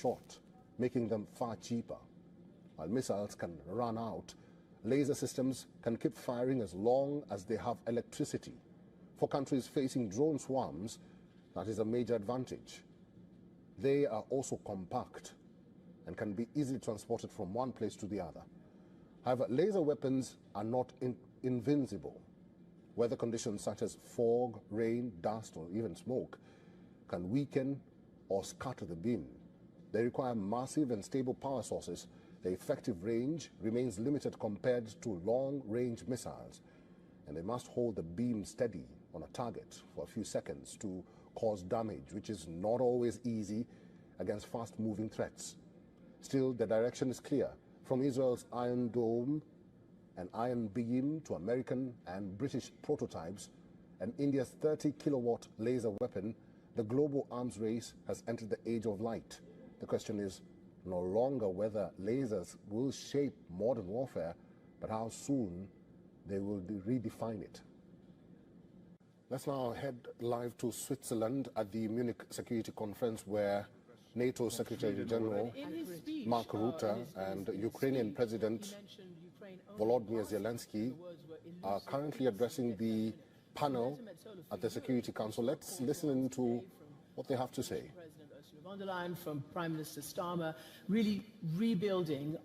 short, making them far cheaper. While missiles can run out, laser systems can keep firing as long as they have electricity. For countries facing drone swarms, that is a major advantage. They are also compact and can be easily transported from one place to the other. However, laser weapons are not invincible. Weather conditions such as fog, rain, dust, or even smoke can weaken or scatter the beam. They require massive and stable power sources. The effective range remains limited compared to long-range missiles, and they must hold the beam steady on a target for a few seconds to cause damage, which is not always easy against fast-moving threats. Still, the direction is clear. From Israel's Iron Dome and Iron Beam to American and British prototypes and India's 30-kilowatt laser weapon, the global arms race has entered the age of light. The question is no longer whether lasers will shape modern warfare, but how soon they will redefine it. Let's now head live to Switzerland at the Munich Security Conference, where NATO Secretary General Mark Rutte and Ukrainian President Volodymyr Zelensky are currently addressing the panel at the Security Council. Let's listen to what they have to say. President Ursula von der Leyen, from Prime Minister Starmer, really rebuilding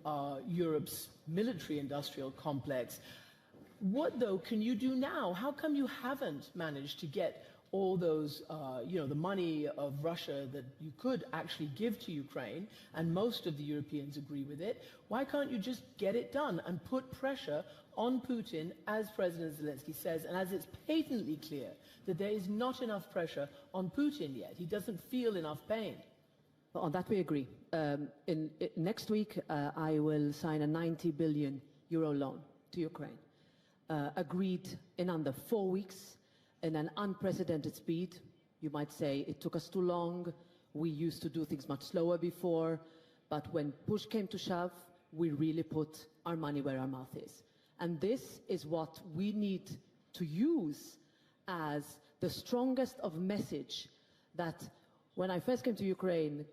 Europe's military-industrial complex. What, though, can you do now? How come you haven't managed to get all those, the money of Russia that you could actually give to Ukraine, and most of the Europeans agree with it? Why can't you just get it done and put pressure on Putin, as President Zelensky says, and as it's patently clear that there is not enough pressure on Putin yet? He doesn't feel enough pain. Well, on that we agree. Next week, I will sign a 90 billion euro loan to Ukraine, agreed in under 4 weeks, in an unprecedented speed. You might say it took us too long. We used to do things much slower before. But when push came to shove, we really put our money where our mouth is. And this is what we need to use as the strongest of message, that when I first came to Ukraine,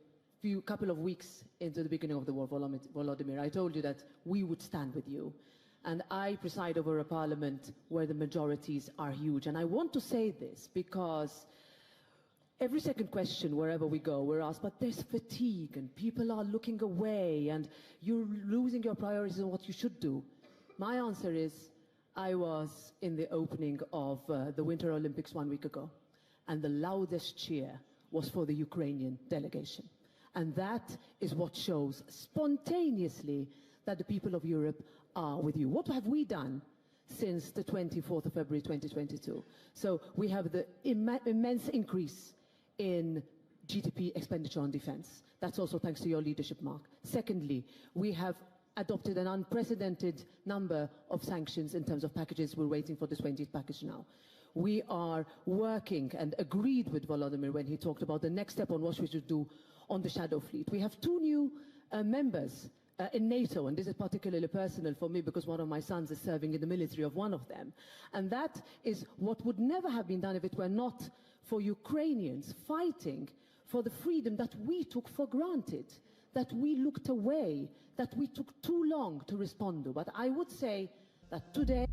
couple of weeks into the beginning of the war, Volodymyr, I told you that we would stand with you. And I preside over a parliament where the majorities are huge. And I want to say this because every second question, wherever we go, we're asked, but there's fatigue and people are looking away and you're losing your priorities on what you should do. My answer is, I was in the opening of the Winter Olympics 1 week ago, and the loudest cheer was for the Ukrainian delegation. And that is what shows spontaneously that the people of Europe are with you. What have we done since the 24th of February 2022? So we have the immense increase in GDP expenditure on defense. That's also thanks to your leadership, Mark. Secondly, we have adopted an unprecedented number of sanctions in terms of packages. We're waiting for the 20th package now. We are working and agreed with Volodymyr when he talked about the next step on what we should do on the shadow fleet. We have 2 new members in NATO, and this is particularly personal for me because one of my sons is serving in the military of one of them. And that is what would never have been done if it were not for Ukrainians fighting for the freedom that we took for granted, that we looked away, that we took too long to respond to. But I would say that today,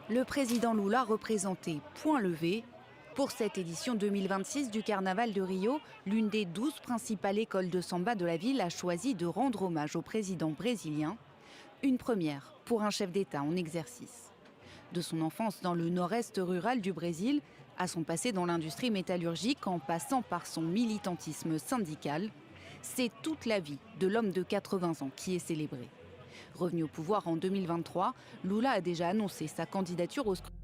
le président Lula représentait point levé. Pour cette édition 2026 du Carnaval de Rio, l'une des 12 principales écoles de samba de la ville a choisi de rendre hommage au président brésilien. Une première pour un chef d'État en exercice. De son enfance dans le nord-est rural du Brésil, à son passé dans l'industrie métallurgique en passant par son militantisme syndical, c'est toute la vie de l'homme de 80 ans qui est célébrée. Revenu au pouvoir en 2023, Lula a déjà annoncé sa candidature au scrutin.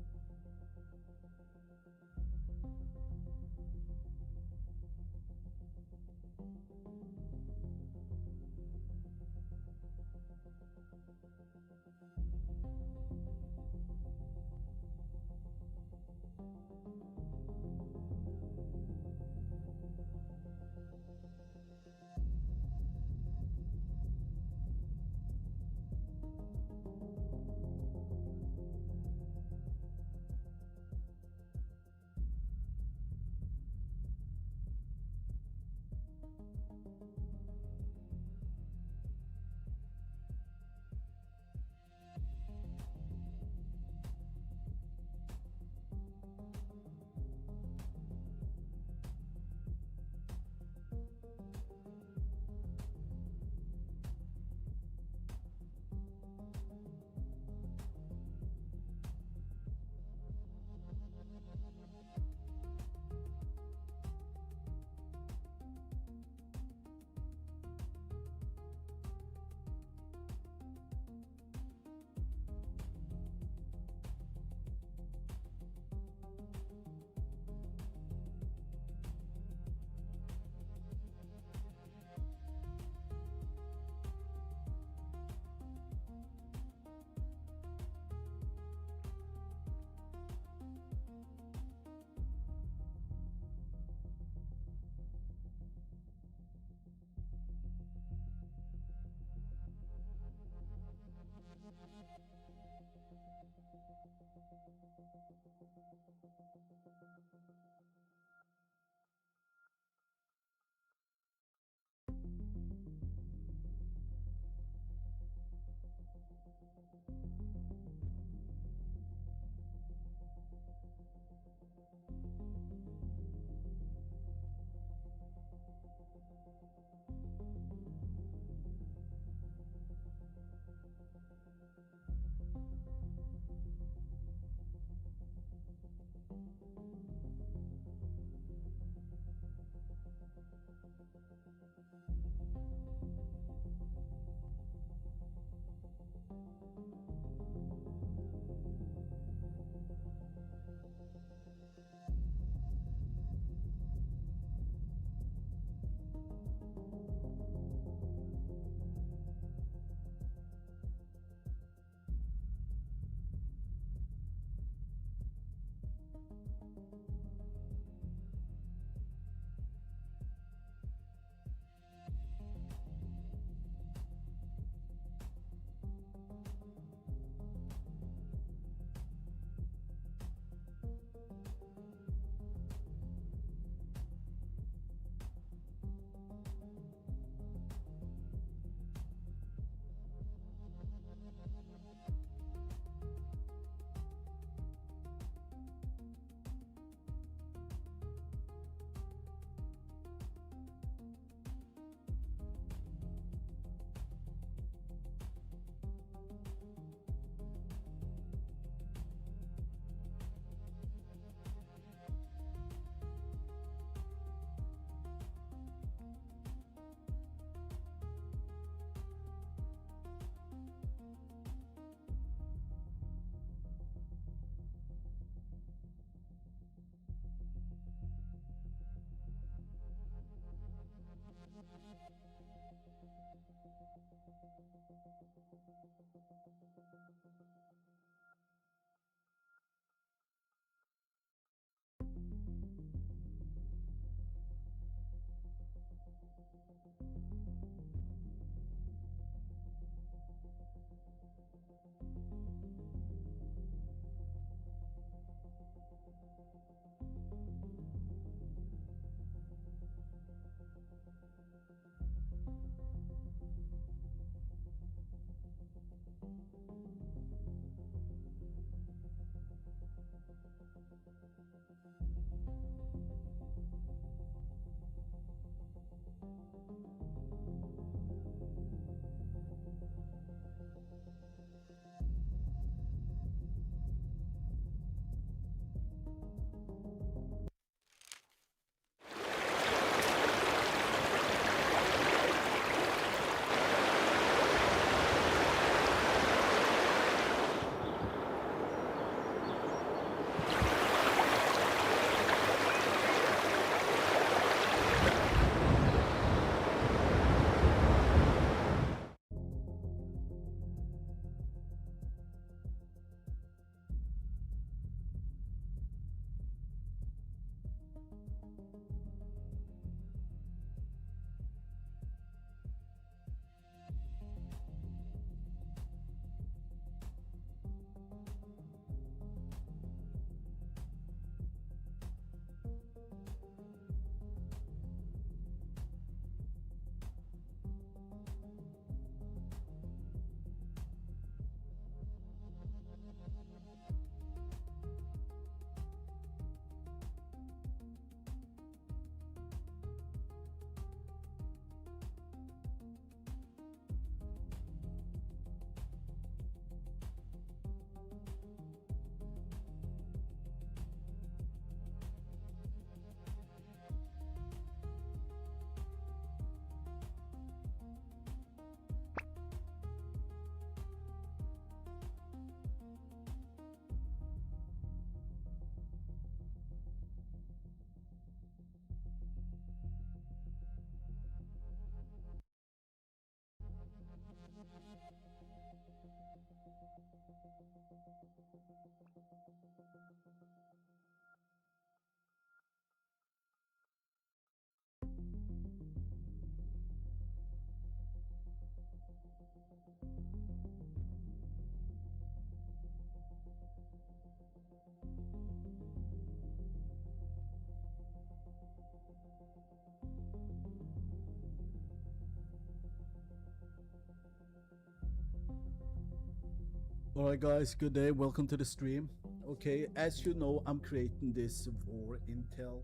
All right, guys, good day. Welcome to the stream. Okay, as you know, I'm creating this war intel.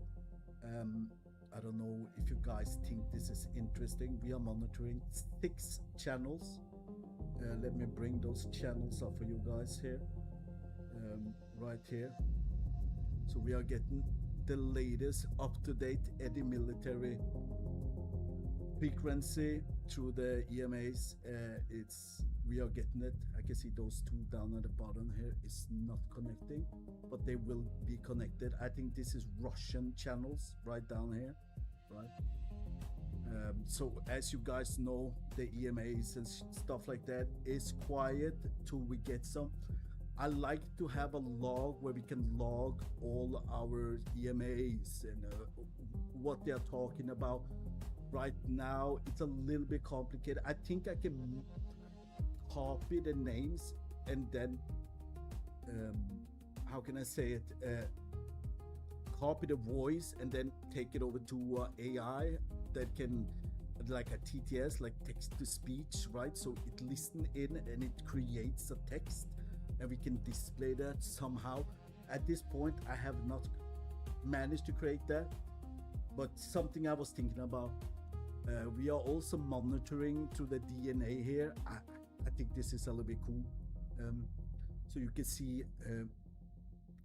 I don't know if you guys think this is interesting. We are monitoring 6 channels. Let me bring those channels up for you guys here. Right here. So we are getting the latest up-to-date any military frequency through the EAMs. We are getting it. I can see those 2 down at the bottom here is not connecting, but they will be connected. I think this is Russian channels right down here, right? So as you guys know, the EAMs and stuff like that is quiet till we get some. I like to have a log where we can log all our EAMs and what they are talking about. Right now, it's a little bit complicated. I think I can copy the names and then, how can I say it? Copy the voice and then take it over to AI that can, like a TTS, like text to speech, right? So it listens in and it creates a text and we can display that somehow. At this point, I have not managed to create that, but something I was thinking about. We are also monitoring through the DNA here. I think this is a little bit cool. So you can see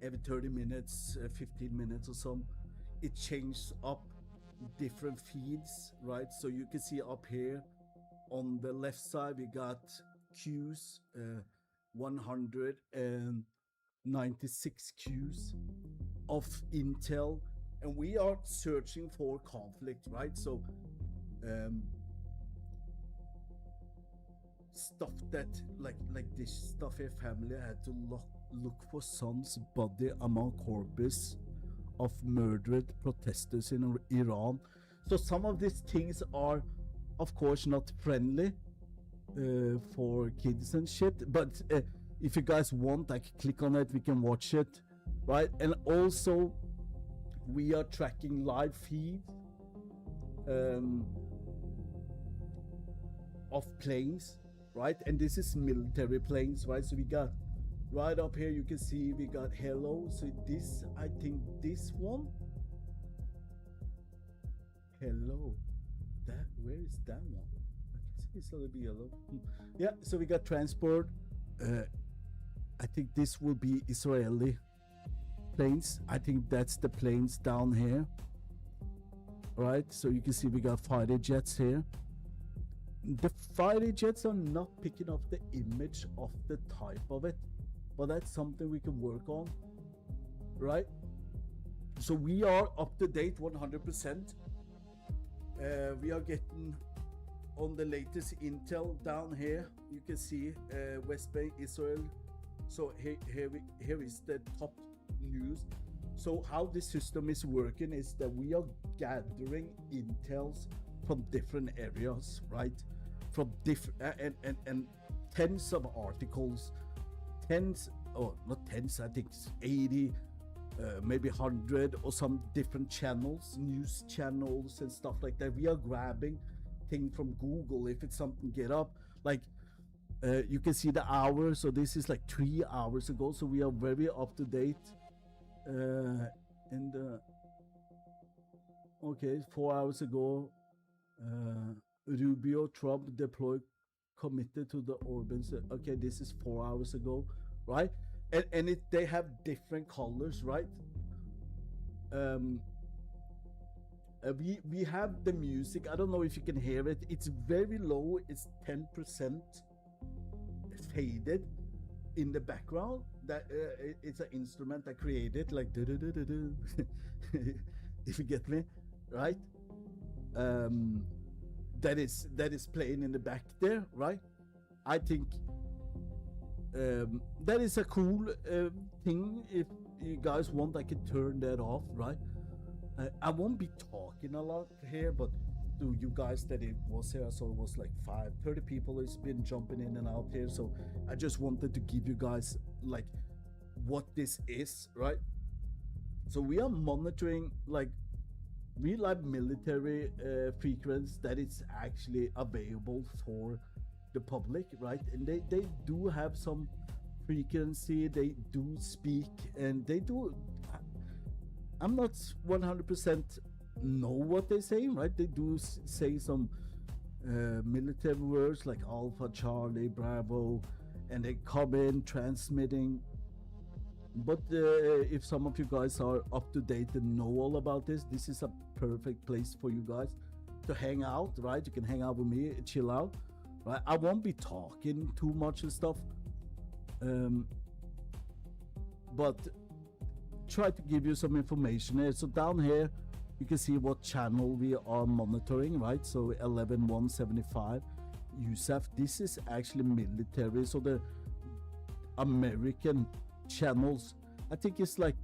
every 30 minutes, 15 minutes or so, it changes up different feeds, right? So you can see up here on the left side, we got queues, 196 queues of intel, and we are searching for conflict, right? So stuff that like this stuff here, family had to look for son's body among corpus of murdered protesters in Iran. So some of these things are of course not friendly for kids and shit, but if you guys want, I can click on it, we can watch it, right? And also we are tracking live feeds of planes, right? And this is military planes, right? So we got right up here, you can see we got hello. So this, I think this one, hello, that, where is that one? I can see it's a little bit yellow. Yeah, so we got transport. I think this will be Israeli planes. I think that's the planes down here, right? So you can see we got fighter jets here. The fighter jets are not picking up the image of the type of it, but that's something we can work on, right? So we are up to date 100%. We are getting on the latest intel down here. You can see West Bank, Israel. So here is the top news. So how this system is working is that we are gathering intels from different areas, right? From different and tens of articles, not tens, I think it's 80, maybe 100 or some different channels, news channels and stuff like that. We are grabbing things from Google if it's something get up, like you can see the hour. So this is like 3 hours ago. So we are very up to date. Okay, 4 hours ago, Rubio, Trump deployed, committed to the Orban. Okay, this is 4 hours ago, right? And they have different colors, right? We have the music. I don't know if you can hear it. It's very low. It's 10% faded in the background. That it's an instrument I created, like if you get me, right? That is playing in the back there, right? I think that is a cool thing. If you guys want, I can turn that off, right? I won't be talking a lot here, but to you guys that it was here, so it was like 30 people has been jumping in and out here. So I just wanted to give you guys like what this is, right? So we are monitoring like real life military frequency that is actually available for the public, right? And they do have some frequency they do speak, and they do. I'm not 100% know what they're saying, right? They do say some military words like Alpha, Charlie, Bravo, and they come in transmitting. But if some of you guys are up to date and know all about this, this is a perfect place for you guys to hang out, right? You can hang out with me, chill out, right? I won't be talking too much and stuff, but try to give you some information here. So down here, you can see what channel we are monitoring, right? So 11175 USAF. This is actually military, so the American channels. I think it's like,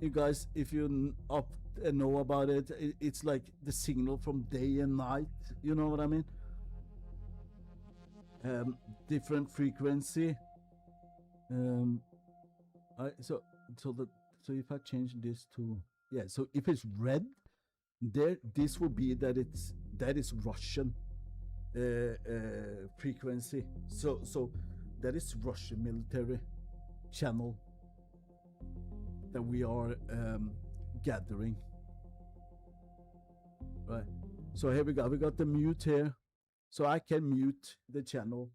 you guys, if you up and know about it, it's like the signal from day and night. You know what I mean? Different frequency. So if I change this to, yeah, so if it's red, there, this will be that is Russian frequency. So that is Russian military channel that we are gathering, right? So here we got the mute here, so I can mute the channel,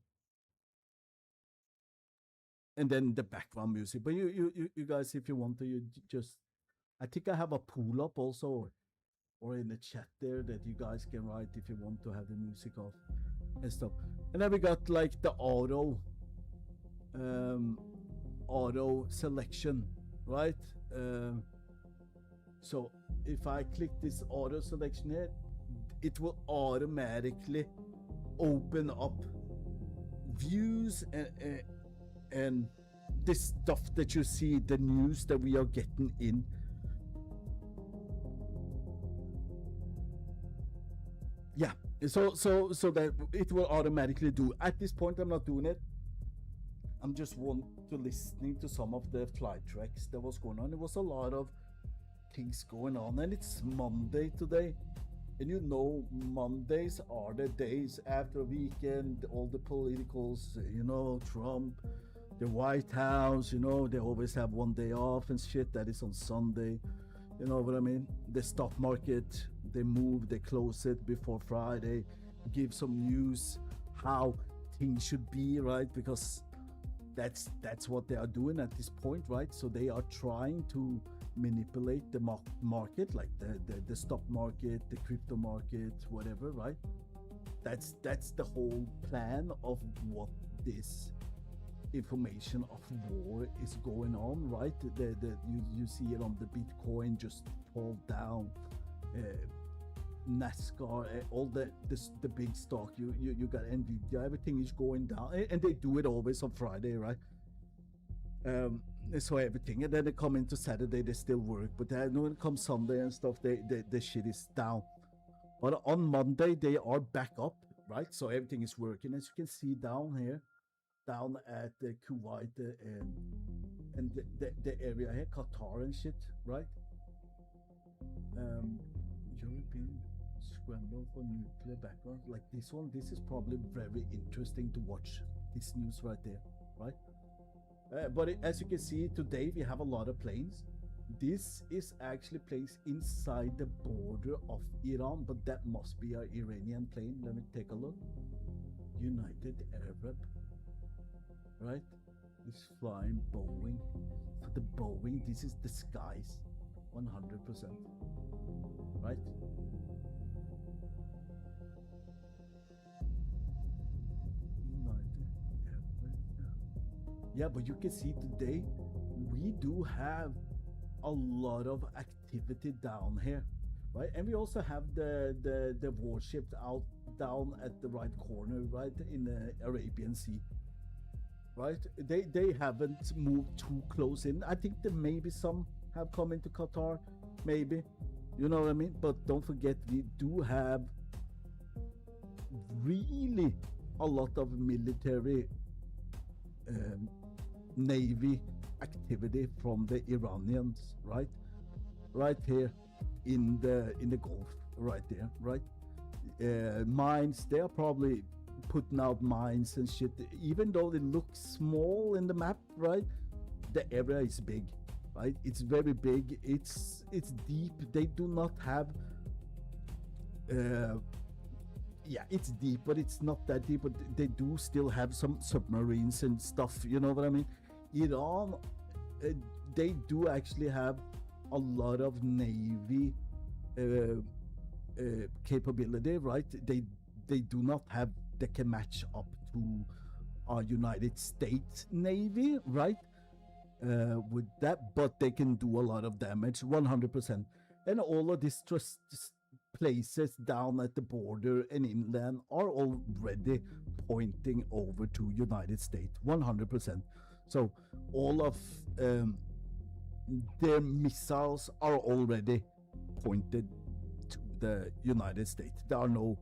and then the background music. But you guys, if you want to, you just, I think I have a pull up also, or in the chat there, that you guys can write if you want to have the music off and stuff. And then we got like the auto selection, right? So if I click this auto selection here, it will automatically open up views and this stuff that you see, the news that we are getting in. Yeah, so that it will automatically do. At this point, I'm not doing it. I'm just listening to some of the flight tracks that was going on. There was a lot of things going on, and it's Monday today. And you know, Mondays are the days after a weekend, all the politicals, you know, Trump, the White House, you know, they always have one day off and shit. That is on Sunday. You know what I mean? The stock market, they move, they close it before Friday, give some news how things should be, right? Because that's what they are doing at this point, right? So they are trying to manipulate the market, like the stock market, the crypto market, whatever, right? That's the whole plan of what this information of war is going on, right? You see it on the Bitcoin just fall down, NASCAR, all the big stock. You got Nvidia, everything is going down, and they do it always on Friday, right? So everything, and then they come into Saturday, they still work, but then when it comes Sunday and stuff, the shit is down. But on Monday they are back up, right? So everything is working, as you can see down here, down at the Kuwait and the area here, Qatar and shit, right? European scramble for nuclear background, like this one. This is probably very interesting to watch, this news right there, right? But as you can see, today we have a lot of planes. This is actually placed inside the border of Iran, but that must be an Iranian plane. Let me take a look. United Arab, right? It's flying Boeing. For the Boeing, this is the skies, 100%, right? Yeah, but you can see today we do have a lot of activity down here, right? And we also have the warships out down at the right corner, right, in the Arabian Sea, right? They haven't moved too close in. I think that maybe some have come into Qatar, maybe, you know what I mean? But don't forget, we do have really a lot of military Navy activity from the Iranians, right here in the Gulf, right there, right? Mines, they are probably putting out mines and shit. Even though it looks small in the map, right? The area is big, right? It's very big. It's deep. They do not have. Yeah, it's deep, but it's not that deep. But they do still have some submarines and stuff. You know what I mean? Iran, they do actually have a lot of navy capability, right? They do not have, they can match up to our United States Navy, right? With that, but they can do a lot of damage, 100%. And all of these places down at the border and inland are already pointing over to United States, 100%. So all of their missiles are already pointed to the United States. There are no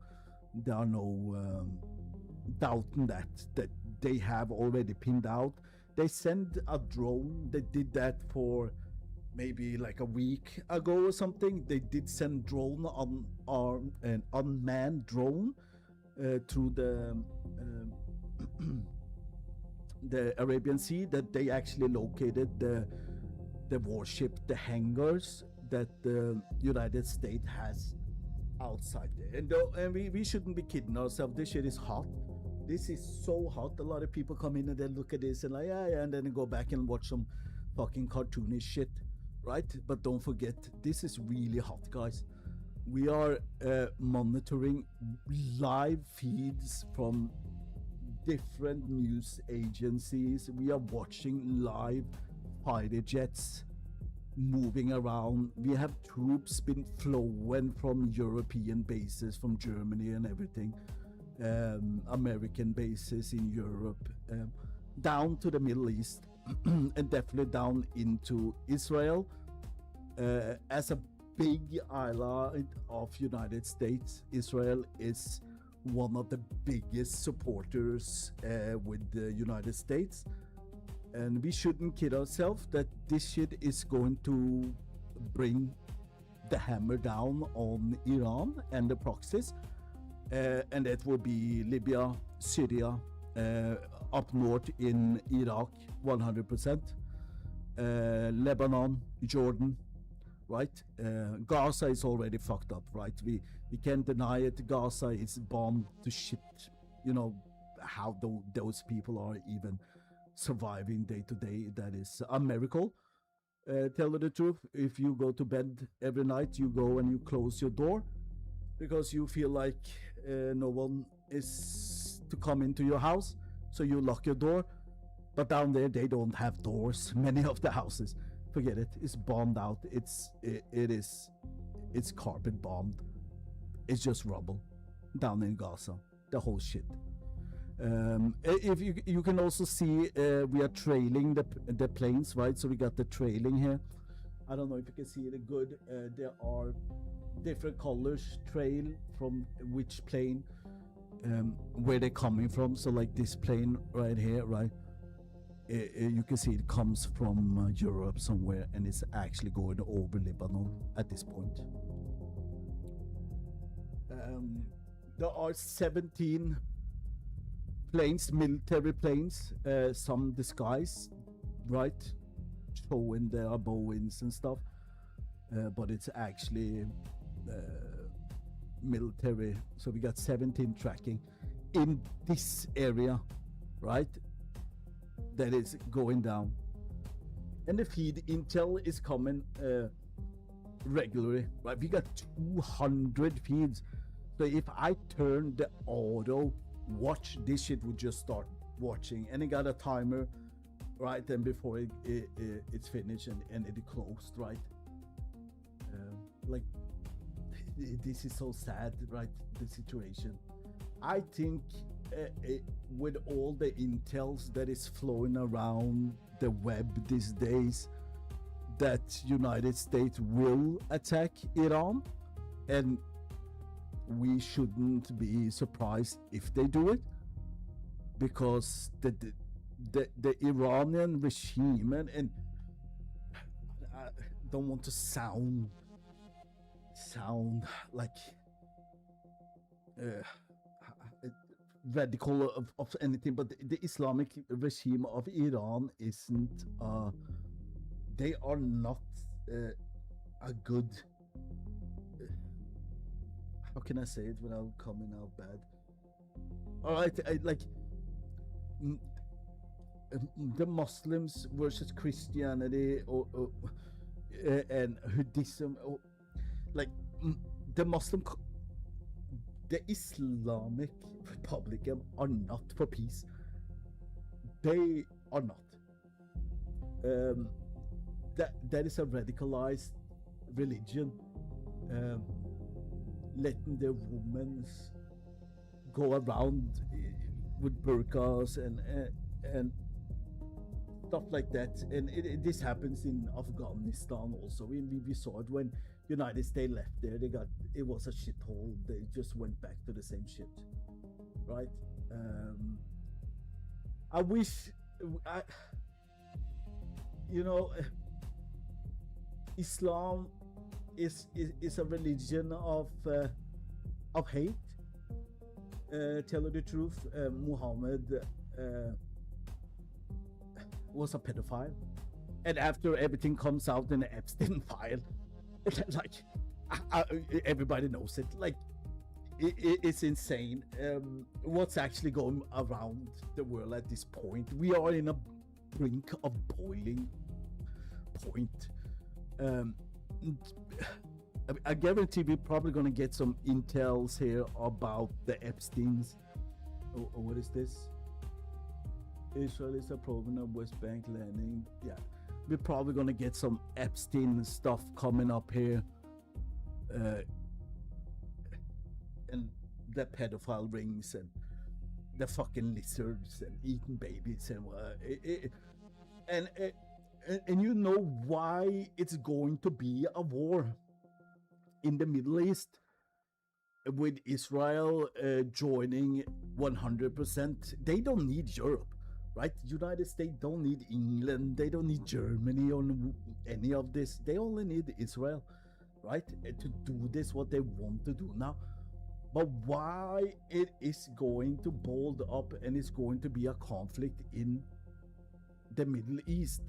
doubting that they have already pinned out. They sent a drone. They did that for maybe like a week ago or something. They did send drone on an unmanned drone through the Arabian Sea, that they actually located the warship, the hangars that the United States has outside there. And we shouldn't be kidding ourselves. This shit is hot. This is so hot. A lot of people come in and they look at this and like, yeah, and then go back and watch some fucking cartoonish shit, right? But don't forget, this is really hot, guys. We are monitoring live feeds from different news agencies. We are watching live fighter jets moving around. We have troops been flown from European bases, from Germany and everything, American bases in Europe, down to the Middle East, and definitely down into Israel, as a big ally of United States. Israel is one of the biggest supporters with the United States, and we shouldn't kid ourselves that this shit is going to bring the hammer down on Iran and the proxies, and that will be Libya, Syria, up north in Iraq, 100%, Lebanon, Jordan, right? Gaza is already fucked up, right? We can't deny it. Gaza is bombed to shit. You know how those people are even surviving day to day. That is a miracle. Tell you the truth, if you go to bed every night, you go and you close your door because you feel like no one is to come into your house, so you lock your door. But down there they don't have doors. Many of the houses, forget it, it's bombed out. It's carpet bombed. It's just rubble down in Gaza, the whole shit. If you can also see, we are trailing the planes, right? So we got the trailing here. I don't know if you can see it good. There are different colors trail from which plane, where they're coming from. So like this plane right here, right? You can see it comes from Europe somewhere, and it's actually going over Lebanon at this point. There are 17 planes, military planes, some disguised, right, showing their Boeings and stuff, but it's actually military. So we got 17 tracking in this area, right, that is going down, and the feed intel is coming regularly, right? We got 200 feeds. So if I turn the auto watch, this shit would just start watching, and it got a timer, right? And before it's finished and it closed, right? Like, this is so sad, right? The situation. I think with all the intels that is flowing around the web these days, that United States will attack Iran, and we shouldn't be surprised if they do it, because the Iranian regime, and I don't want to sound like radical of anything, but the Islamic regime of Iran isn't. They are not a good. How can I say it without coming out bad? All right, the Muslims versus Christianity, or and Buddhism, or like the Islamic Republican are not for peace. They are not. That is a radicalized religion, letting their women go around with burqas and stuff like that. And this happens in Afghanistan also. We saw it when United States left there. It was a shithole. They just went back to the same shit, right? I wish, Islam is a religion of hate. Tell you the truth, Muhammad was a pedophile, and after everything comes out in the Epstein file, like everybody knows it. Like it's insane. What's actually going around the world at this point? We are in a brink of boiling point. I guarantee we're probably going to get some intels here about the Epsteins. What is this? Israel is a problem of West Bank landing. Yeah, we're probably going to get some Epstein stuff coming up here. And the pedophile rings and the fucking lizards and eating babies and you know why it's going to be a war in the Middle East with Israel joining 100%. They don't need Europe, right? United States don't need England. They don't need Germany on any of this. They only need Israel, right? To do this, what they want to do now. But why it is going to bold up and it's going to be a conflict in the Middle East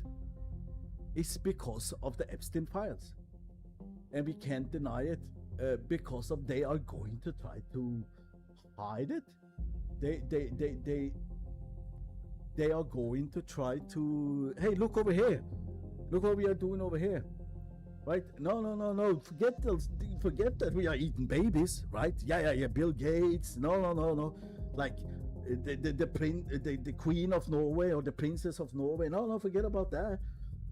is because of the Epstein files. And we can't deny it because of they are going to try to hide it. They are going to try to, hey, look over here. Look what we are doing over here. Right? No. Forget that we are eating babies, right? Yeah. Bill Gates. No. Like the Queen of Norway or the Princess of Norway. No, forget about that.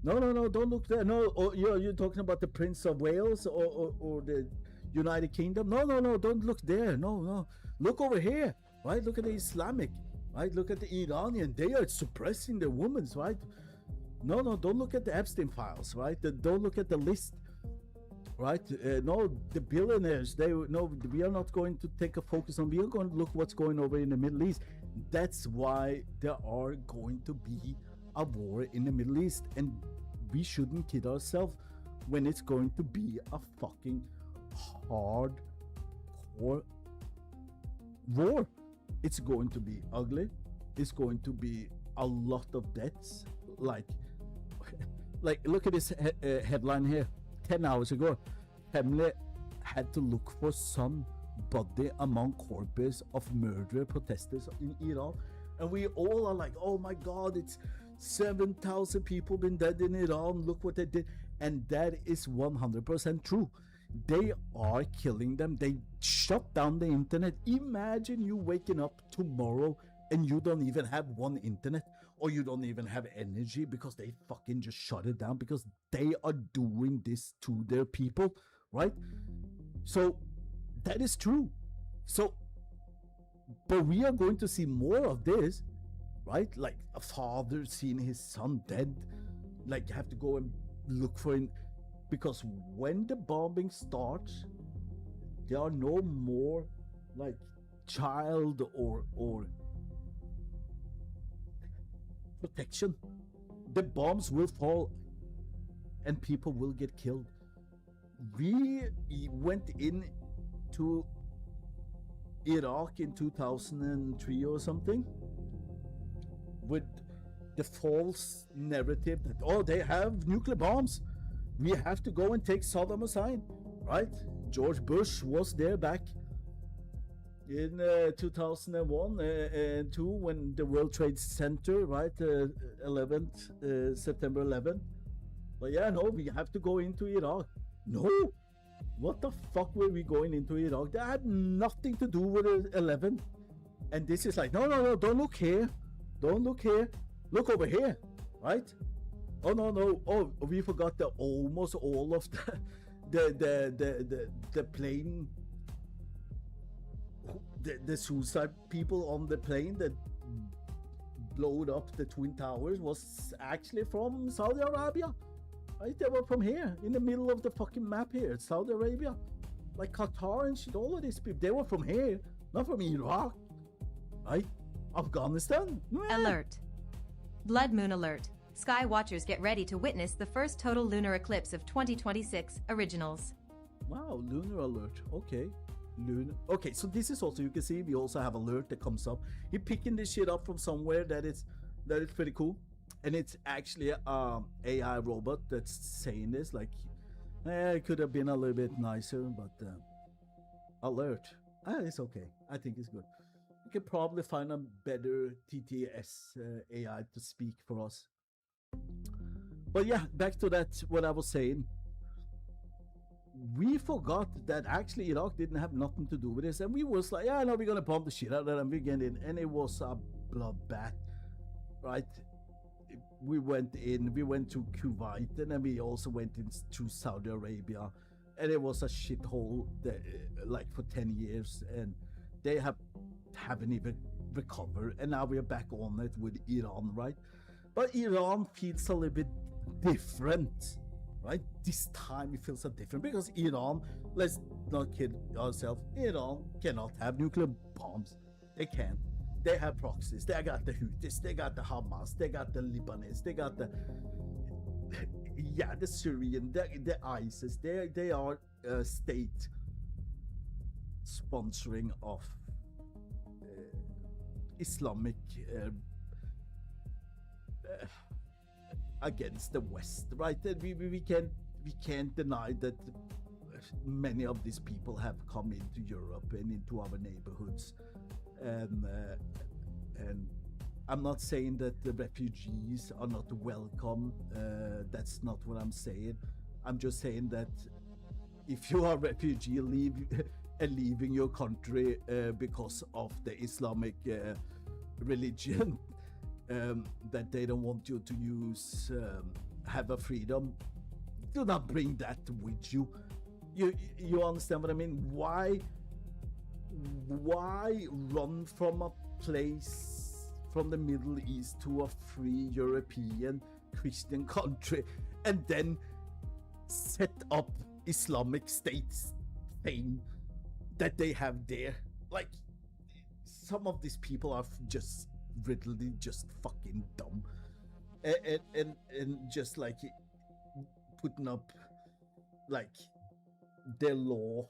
No, don't look there. No, or you're talking about the Prince of Wales or the United Kingdom. No, don't look there. No. Look over here, right? Look at the Islamic, right? Look at the Iranian. They are suppressing the women, right? No, don't look at the Epstein files, right? Don't look at the list, right? No, the billionaires, we are not going to take a focus on, we are going to look what's going over in the Middle East. That's why there are going to be a war in the Middle East, and we shouldn't kid ourselves when it's going to be a fucking hardcore war. It's going to be ugly. It's going to be a lot of deaths. Like look at this headline here. 10 hours ago, family had to look for somebody among corpses of murdered protesters in Iran. And we all are like, oh my God, it's 7,000 people been dead in Iran. Look what they did. And that is 100% true. They are killing them. They shut down the internet. Imagine you waking up tomorrow and you don't even have one internet, or you don't even have energy because they fucking just shut it down because they are doing this to their people, right? So that is true. So, but we are going to see more of this, right? Like a father seeing his son dead, like you have to go and look for him, because when the bombing starts, there are no more like child or protection. The bombs will fall and people will get killed. We went into Iraq in 2003 or something, with the false narrative that, oh, they have nuclear bombs, we have to go and take Saddam Hussein, right? George Bush was there back in 2001 and 2 when the World Trade Center, right, 11th September 11th. But yeah, no, we have to go into Iraq. No, what the fuck were we going into Iraq? That had nothing to do with 11. And this is like, no, don't look here, don't look here, look over here, right? Oh no, oh, we forgot the almost all of the plane, the suicide people on the plane that blowed up the Twin Towers was actually from Saudi Arabia, right? They were from here, in the middle of the fucking map here, Saudi Arabia, like Qatar and shit, all of these people, they were from here, not from Iraq, right? Afghanistan. Alert. Blood moon alert. Sky watchers get ready to witness the first total lunar eclipse of 2026 originals. Wow, lunar alert. Okay. Lunar. Okay, so this is also, you can see we also have alert that comes up. You're picking this shit up from somewhere that is pretty cool. And it's actually a AI robot that's saying this, like, it could have been a little bit nicer, but alert. It's okay. I think it's good. We could probably find a better TTS AI to speak for us. But yeah, back to that, what I was saying. We forgot that actually Iraq didn't have nothing to do with this, and we was like, yeah, no, we're gonna bomb the shit out of them, we get in, and it was a bloodbath, right? We went to Kuwait, and then we also went into Saudi Arabia, and it was a shithole like for 10 years, and they haven't even recovered, and now we're back on it with Iran, right? But Iran feels a little bit different, right? This time it feels so different because Iran, let's not kid ourselves, Iran cannot have nuclear bombs. They can't. They have proxies. They got the Houthis, they got the Hamas, they got the Lebanese, they got the the Syrian, the ISIS. They are state sponsoring of Islamic against the West, right? We can't deny that many of these people have come into Europe and into our neighborhoods, and I'm not saying that the refugees are not welcome. That's not what I'm saying. I'm just saying that if you are a refugee leaving your country because of the Islamic religion, that they don't want you to use, have a freedom, do not bring that with you. You understand what I mean? Why run from a place from the Middle East to a free European Christian country and then set up Islamic State's thing that they have there? Like, some of these people are just literally just fucking dumb, and just like putting up like their law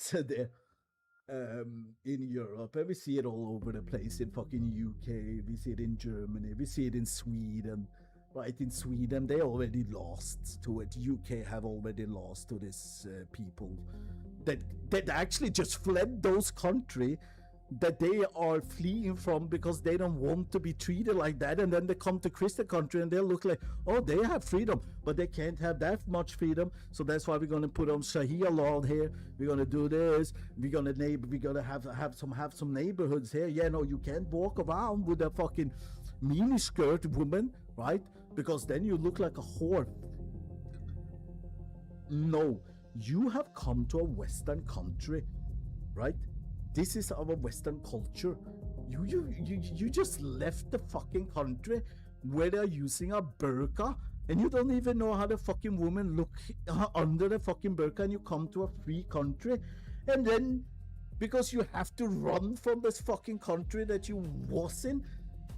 to their in Europe, and we see it all over the place in fucking UK, we see it in Germany, we see it in Sweden, right? In Sweden they already lost to it. UK have already lost to this people that actually just fled those countries that they are fleeing from because they don't want to be treated like that, and then they come to Christian country and they look like, oh, they have freedom, but they can't have that much freedom, so that's why we're going to put on Sharia law here, we're going to do this, we're going to have some neighborhoods here. Yeah, no, you can't walk around with a fucking mini skirt woman, right? Because then you look like a whore. No, you have come to a Western country, right? This is our Western culture. You just left the fucking country where they're using a burqa, and you don't even know how the fucking woman look under the fucking burqa, and you come to a free country, and then because you have to run from this fucking country that you was in,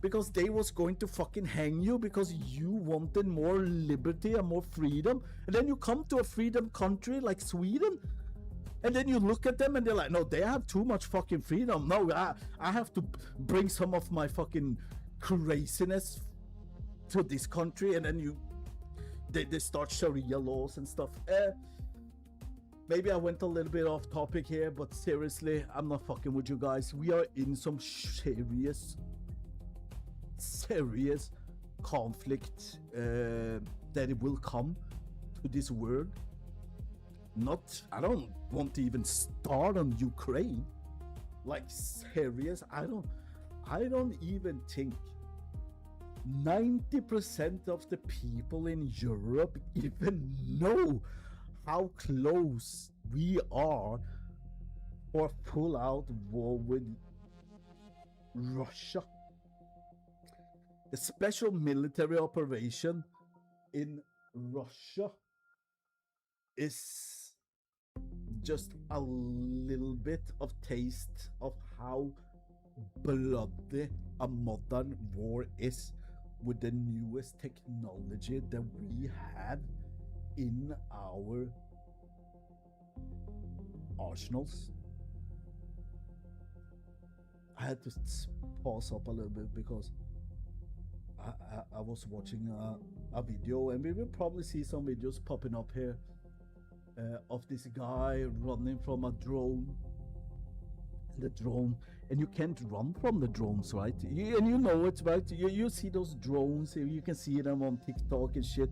because they was going to fucking hang you because you wanted more liberty and more freedom, and then you come to a freedom country like Sweden, And then you look at them and they're like, no, they have too much fucking freedom. No, I have to bring some of my fucking craziness to this country. And then they start Sharia laws and stuff. Maybe I went a little bit off topic here, but seriously, I'm not fucking with you guys. We are in some serious conflict that it will come to this world. I don't want to even start on Ukraine. Like, serious, I don't even think 90% of the people in Europe even know how close we are for full out war with Russia. The special military operation in Russia is just a little bit of taste of how bloody a modern war is, with the newest technology that we have in our arsenals. I had to pause up a little bit because I was watching a video, and we will probably see some videos popping up here of this guy running from a drone. The drone, and you can't run from the drones, right? And you know it, right? You see those drones, you can see them on TikTok and shit.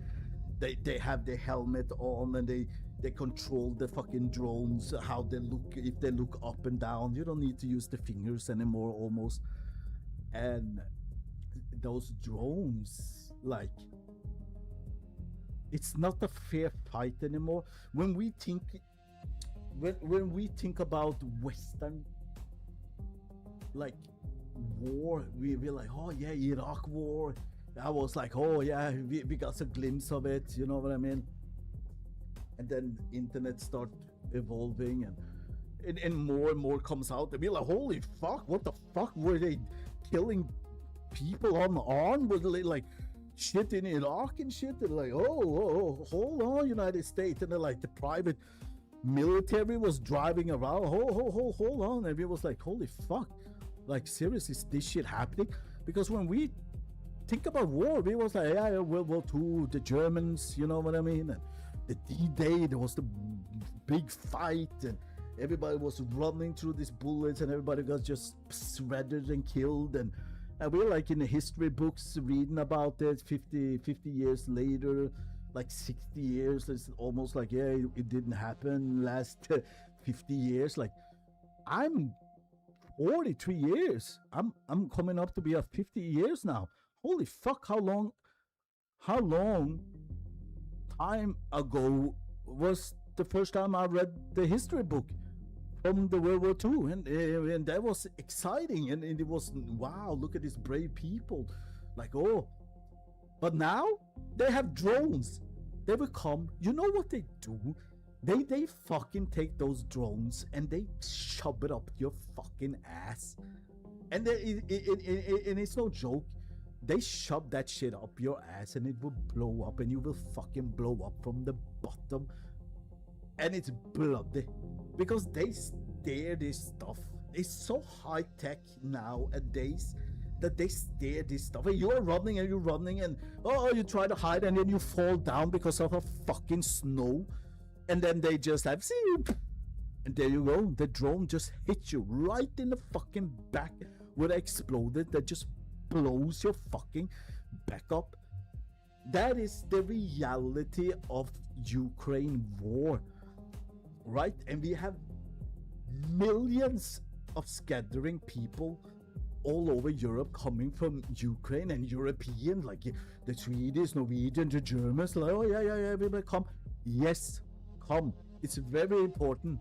They have the helmet on, and they control the fucking drones, how they look, if they look up and down. You don't need to use the fingers anymore, almost. And those drones, like, it's not a fair fight anymore. When we think about Western, like, war, we're like, oh yeah, Iraq war. I was like, oh yeah, we got a glimpse of it, you know what I mean? And then internet start evolving, and more comes out, and we're like, holy fuck, what the fuck were they killing people unarmed with, like shit in Iraq and shit? And like, oh, hold on, United States. And then like the private military was driving around, hold on, and we was like, holy fuck, like seriously, is this shit happening? Because when we think about war, we was like, yeah, World War II, the Germans, you know what I mean? And the D-Day, there was the big fight, and everybody was running through these bullets, and everybody got just shredded and killed. And we're like in the history books reading about it 50 years later, like 60 years. It's almost like, yeah, it didn't happen last 50 years. Like, I'm 43 years. I'm coming up to be 50 years now. Holy fuck, how long time ago was the first time I read the history book from the World War II, and that was exciting, and it was, wow, look at these brave people, like, oh. But now they have drones. They will come, you know what they do? They fucking take those drones and they shove it up your fucking ass, and it's no joke. They shove that shit up your ass and it will blow up, and you will fucking blow up from the bottom, and it's bloody because they steer this stuff. It's so high tech nowadays that they steer this stuff, and you're running and you try to hide, and then you fall down because of a fucking snow, and then they just have, and there you go, the drone just hits you right in the fucking back where it exploded. That just blows your fucking back up. That is the reality of Ukraine war, right? And we have millions of scattering people all over Europe coming from Ukraine, and European, like the Swedes, Norwegian, the Germans, like, oh yeah, everybody come. Yes, come. It's very important.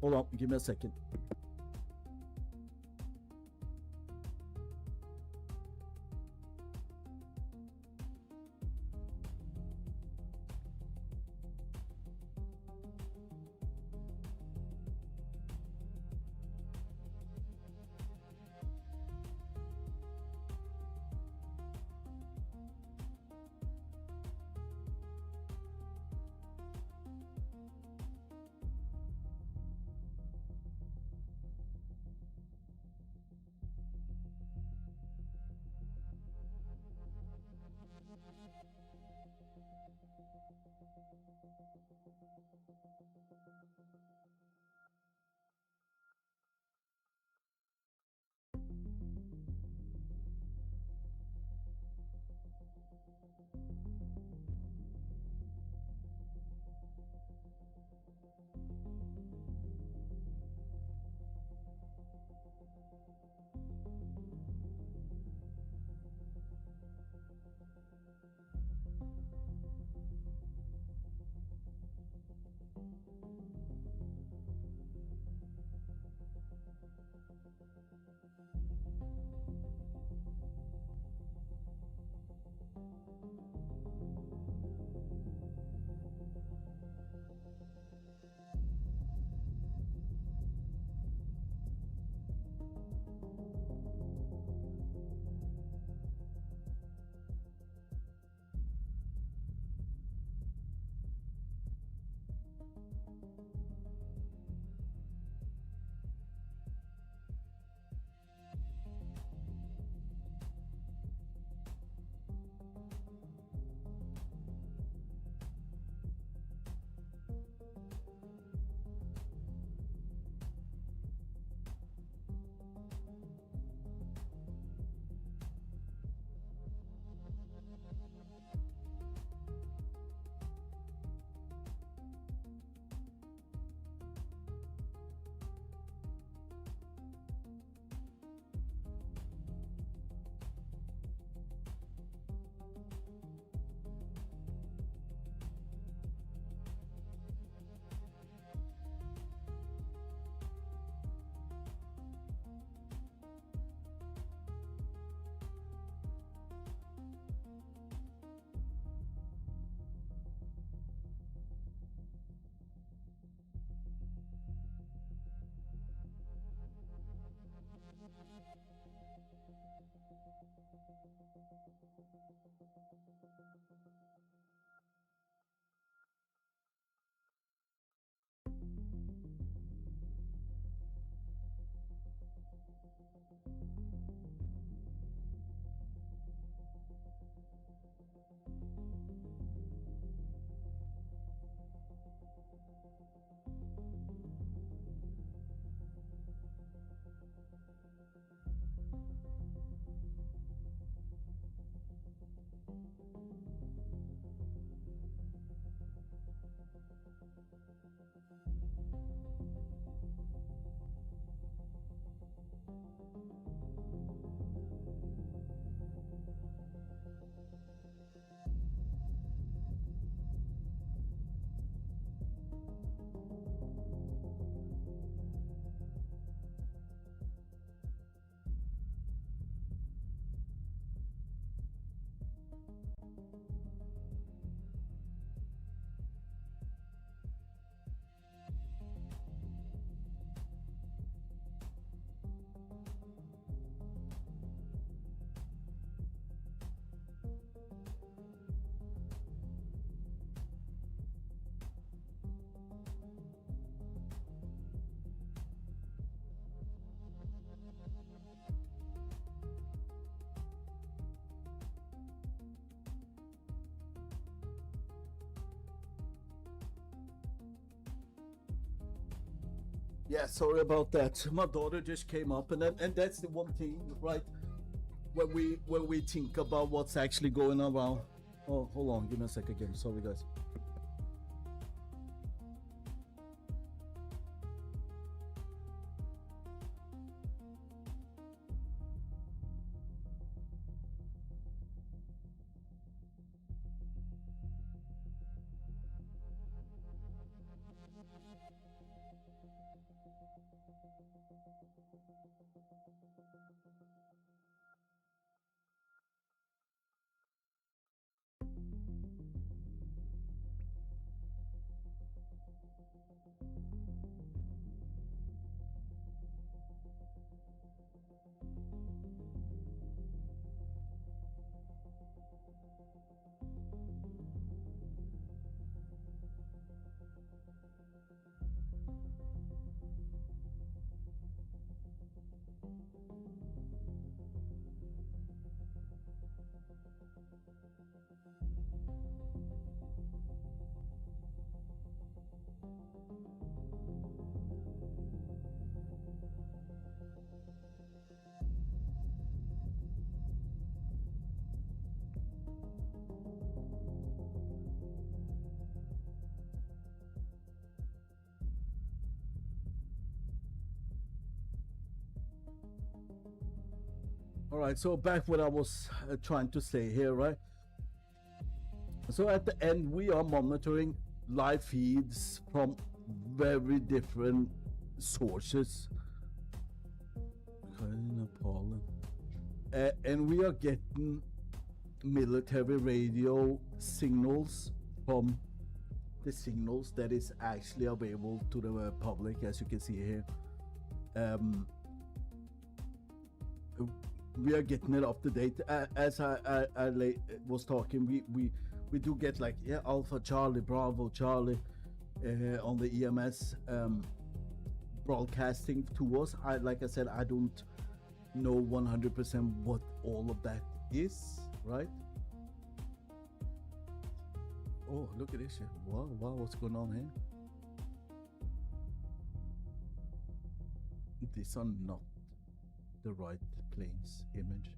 Hold on, give me a second. Yeah, sorry about that. My daughter just came up, and that's the one thing, right? When we think about what's actually going on around. Oh, hold on, give me a second again. Sorry, guys. All right, so back what I was trying to say here, right? So at the end, we are monitoring live feeds from very different sources. And we are getting military radio signals from the signals that is actually available to the public, as you can see here. We are getting it up to date. As I was talking, we do get like Alpha Charlie, Bravo Charlie on the EMS broadcasting to us. Like I said, I don't know 100% what all of that is, right? Oh, look at this shit. Wow, what's going on here? These are not the right plane's image.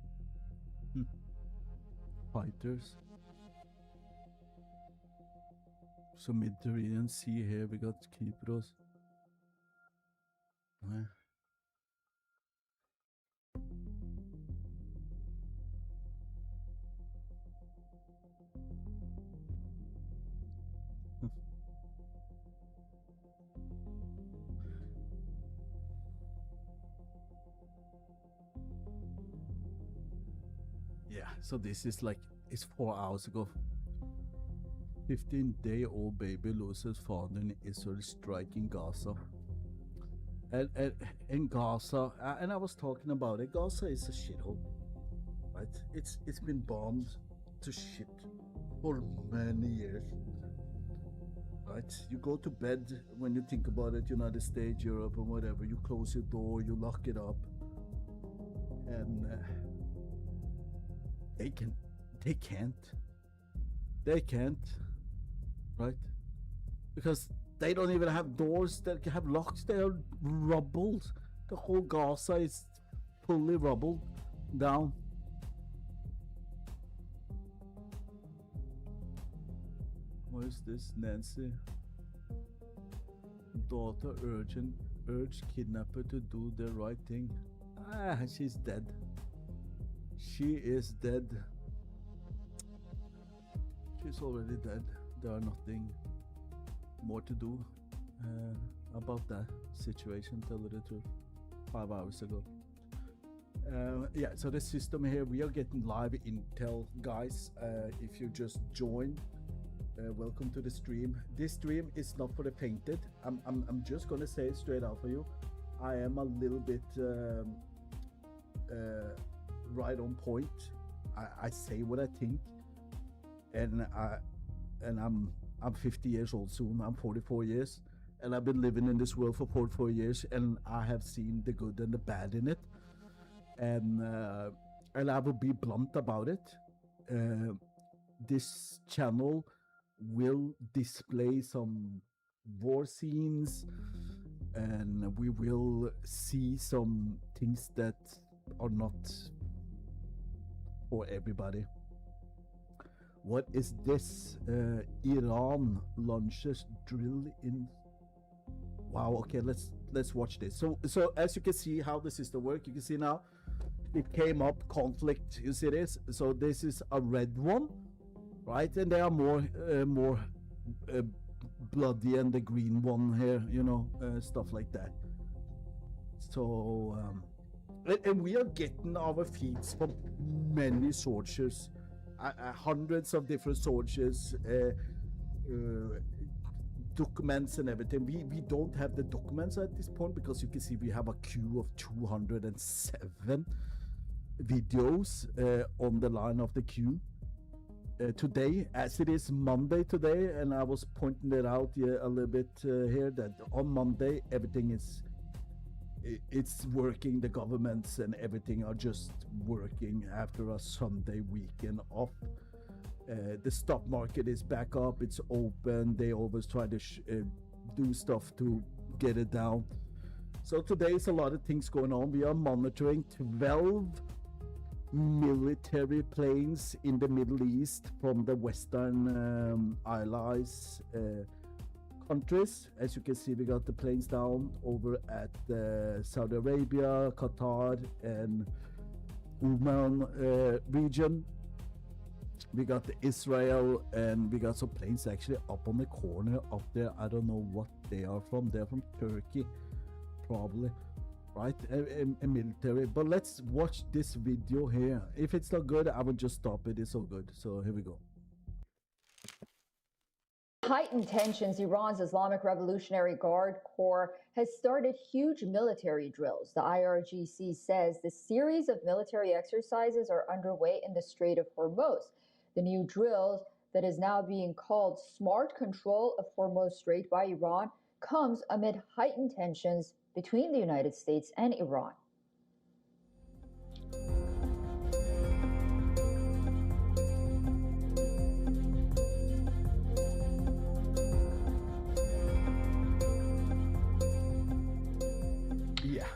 Fighters. So Mediterranean Sea here, we got Kypros. Yeah, so this is like, it's 4 hours ago. 15-day-old baby loses father in Israel strike in Gaza. And Gaza, and I was talking about it, Gaza is a shithole, right? It's been bombed to shit for many years, right? You go to bed, when you think about it, United States, Europe, or whatever, you close your door, you lock it up, and they can't, right? Because they don't even have doors that have locks. They are rubbled. The whole Gaza is fully rubbled down. What is this? Nancy. Daughter urged kidnapper to do the right thing. She's dead. She is dead. She's already dead. There are nothing more to do about that situation, tell you the truth. 5 hours ago. Yeah, so the system here, we are getting live intel, guys. If you just joined, welcome to the stream. This stream is not for the fainted. I'm just gonna say it straight out for you. I am a little bit right on point. I say what I think, and I'm 50 years old soon. I'm 44 years, and I've been living in this world for 44 years, and I have seen the good and the bad in it, and I will be blunt about it. This channel will display some war scenes, and we will see some things that are not for everybody. What is this? Iran launches drill in. Wow. Okay, let's watch this. So as you can see how the system works, you can see now it came up conflict. You see this? So this is a red one, right? And there are more bloody and the green one here. You know, stuff like that. So and we are getting our feeds from many sources. Hundreds of different sources, documents and everything. We don't have the documents at this point because you can see we have a queue of 207 videos on the line of the queue. Today, as it is Monday today, and I was pointing it out a little bit here, that on Monday everything is it's working. The governments and everything are just working after a Sunday weekend off. The stock market is back up, it's open. They always try to do stuff to get it down. So today is a lot of things going on. We are monitoring 12 military planes in the Middle East from the Western allies countries. As you can see, we got the planes down over at Saudi Arabia, Qatar, and Oman region. We got the Israel, and we got some planes actually up on the corner up there. I don't know what they are from. They're from Turkey, probably, right? A military. But let's watch this video here. If it's not good, I will just stop it. It's so good. So here we go. Heightened tensions, Iran's Islamic Revolutionary Guard Corps has started huge military drills. The IRGC says the series of military exercises are underway in the Strait of Hormuz. The new drills, that is now being called Smart Control of Hormuz Strait by Iran, comes amid heightened tensions between the United States and Iran.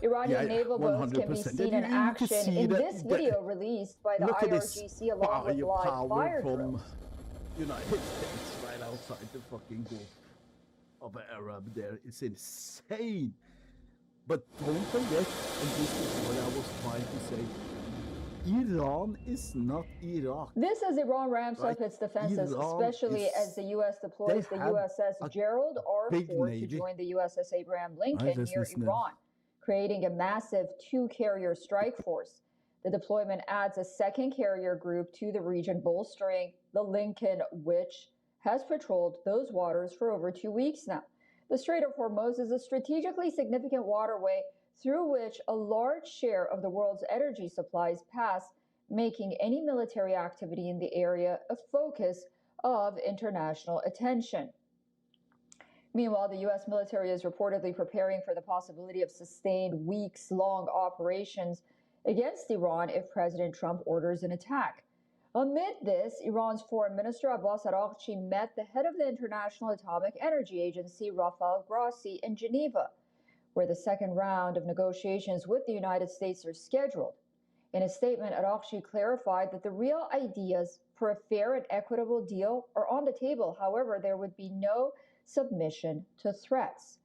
Iranian naval boats can be seen in action in this video released by the IRGC along with live fire drills. United States right outside the fucking Gulf of Arab there. It's insane. But don't forget, and this is what I was trying to say, Iran is not Iraq. This as Iran ramps up its defenses, especially as the U.S. deploys the USS Gerald R. Ford to join the USS Abraham Lincoln near Iran, creating a massive two-carrier strike force. The deployment adds a second carrier group to the region, bolstering the Lincoln, which has patrolled those waters for over 2 weeks now. The Strait of Hormuz is a strategically significant waterway through which a large share of the world's energy supplies pass, making any military activity in the area a focus of international attention. Meanwhile, the U.S. military is reportedly preparing for the possibility of sustained weeks-long operations against Iran if President Trump orders an attack. Amid this, Iran's Foreign Minister Abbas Araghchi met the head of the International Atomic Energy Agency, Rafael Grossi, in Geneva, where the second round of negotiations with the United States are scheduled. In a statement, Araghchi clarified that the real ideas for a fair and equitable deal are on the table. However, there would be no submission to threats.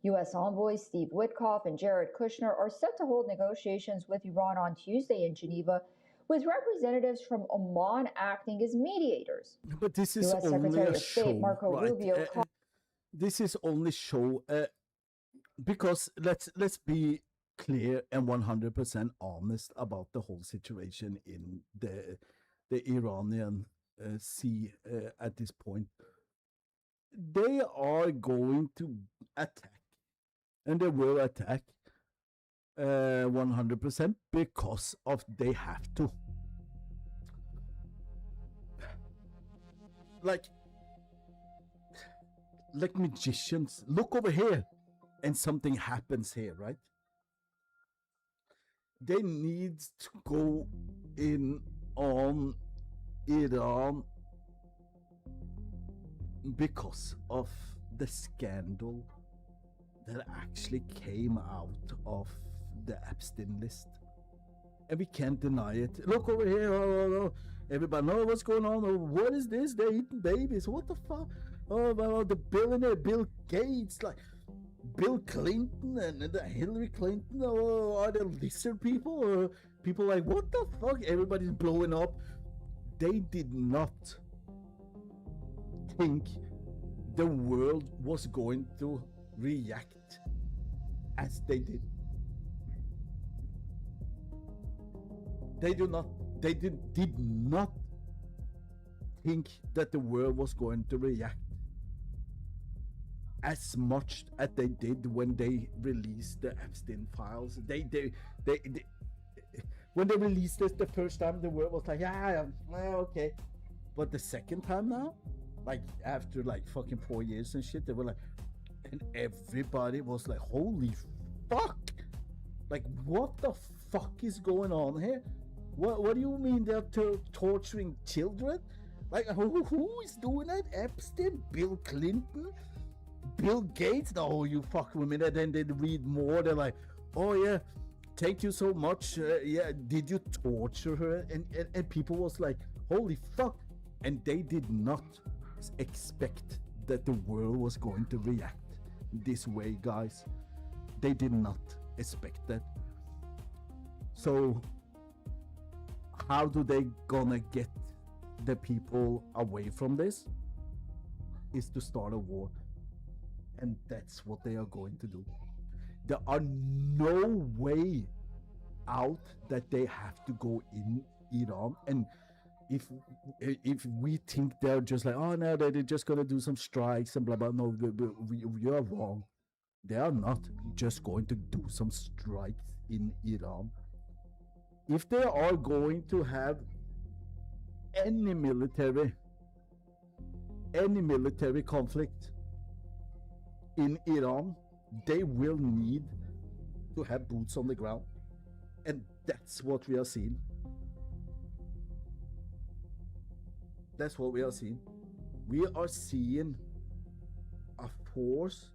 U.S. envoys Steve Witkoff and Jared Kushner are set to hold negotiations with Iran on Tuesday in Geneva, with representatives from Oman acting as mediators. But this is US only Secretary a of State show, Marco right? Rubio This is only show because let's be clear and 100% honest about the whole situation in the Iranian sea at this point. They are going to attack, and they will attack 100% because of they have to. Like magicians, look over here, and something happens here, right? They need to go in on Iran because of the scandal that actually came out of the Epstein list. And we can't deny it. Look over here, oh. Everybody know what's going on. Oh, what is this? They're eating babies. What the fuck? Oh, well, the billionaire Bill Gates, like Bill Clinton and the Hillary Clinton, or are they lizard people? Or people like, what the fuck? Everybody's blowing up. They did not think the world was going to react as they did. They did not think that the world was going to react as much as they did when they released the Epstein files. They when they released this the first time, the world was like, yeah, okay. But the second time now, like after like fucking 4 years and shit, they were like, and everybody was like, holy fuck, like what the fuck is going on here? What do you mean they're torturing children? Like who is doing that? Epstein, Bill Clinton, Bill Gates? No, you fuck with me. And then they read more. They're like, oh yeah, thank you so much. Yeah, did you torture her? And people was like, holy fuck. And they did not expect that the world was going to react this way, guys. They did not expect that. So how do they gonna get the people away from this? Is to start a war. And that's what they are going to do. There are no way out that they have to go in Iran. And if we think they're just like, oh no, they're just gonna do some strikes and blah blah, no, you are wrong. They are not just going to do some strikes in Iran. If they are going to have any military conflict in Iran, they will need to have boots on the ground. And that's what we are seeing. That's what we are seeing. We are seeing a force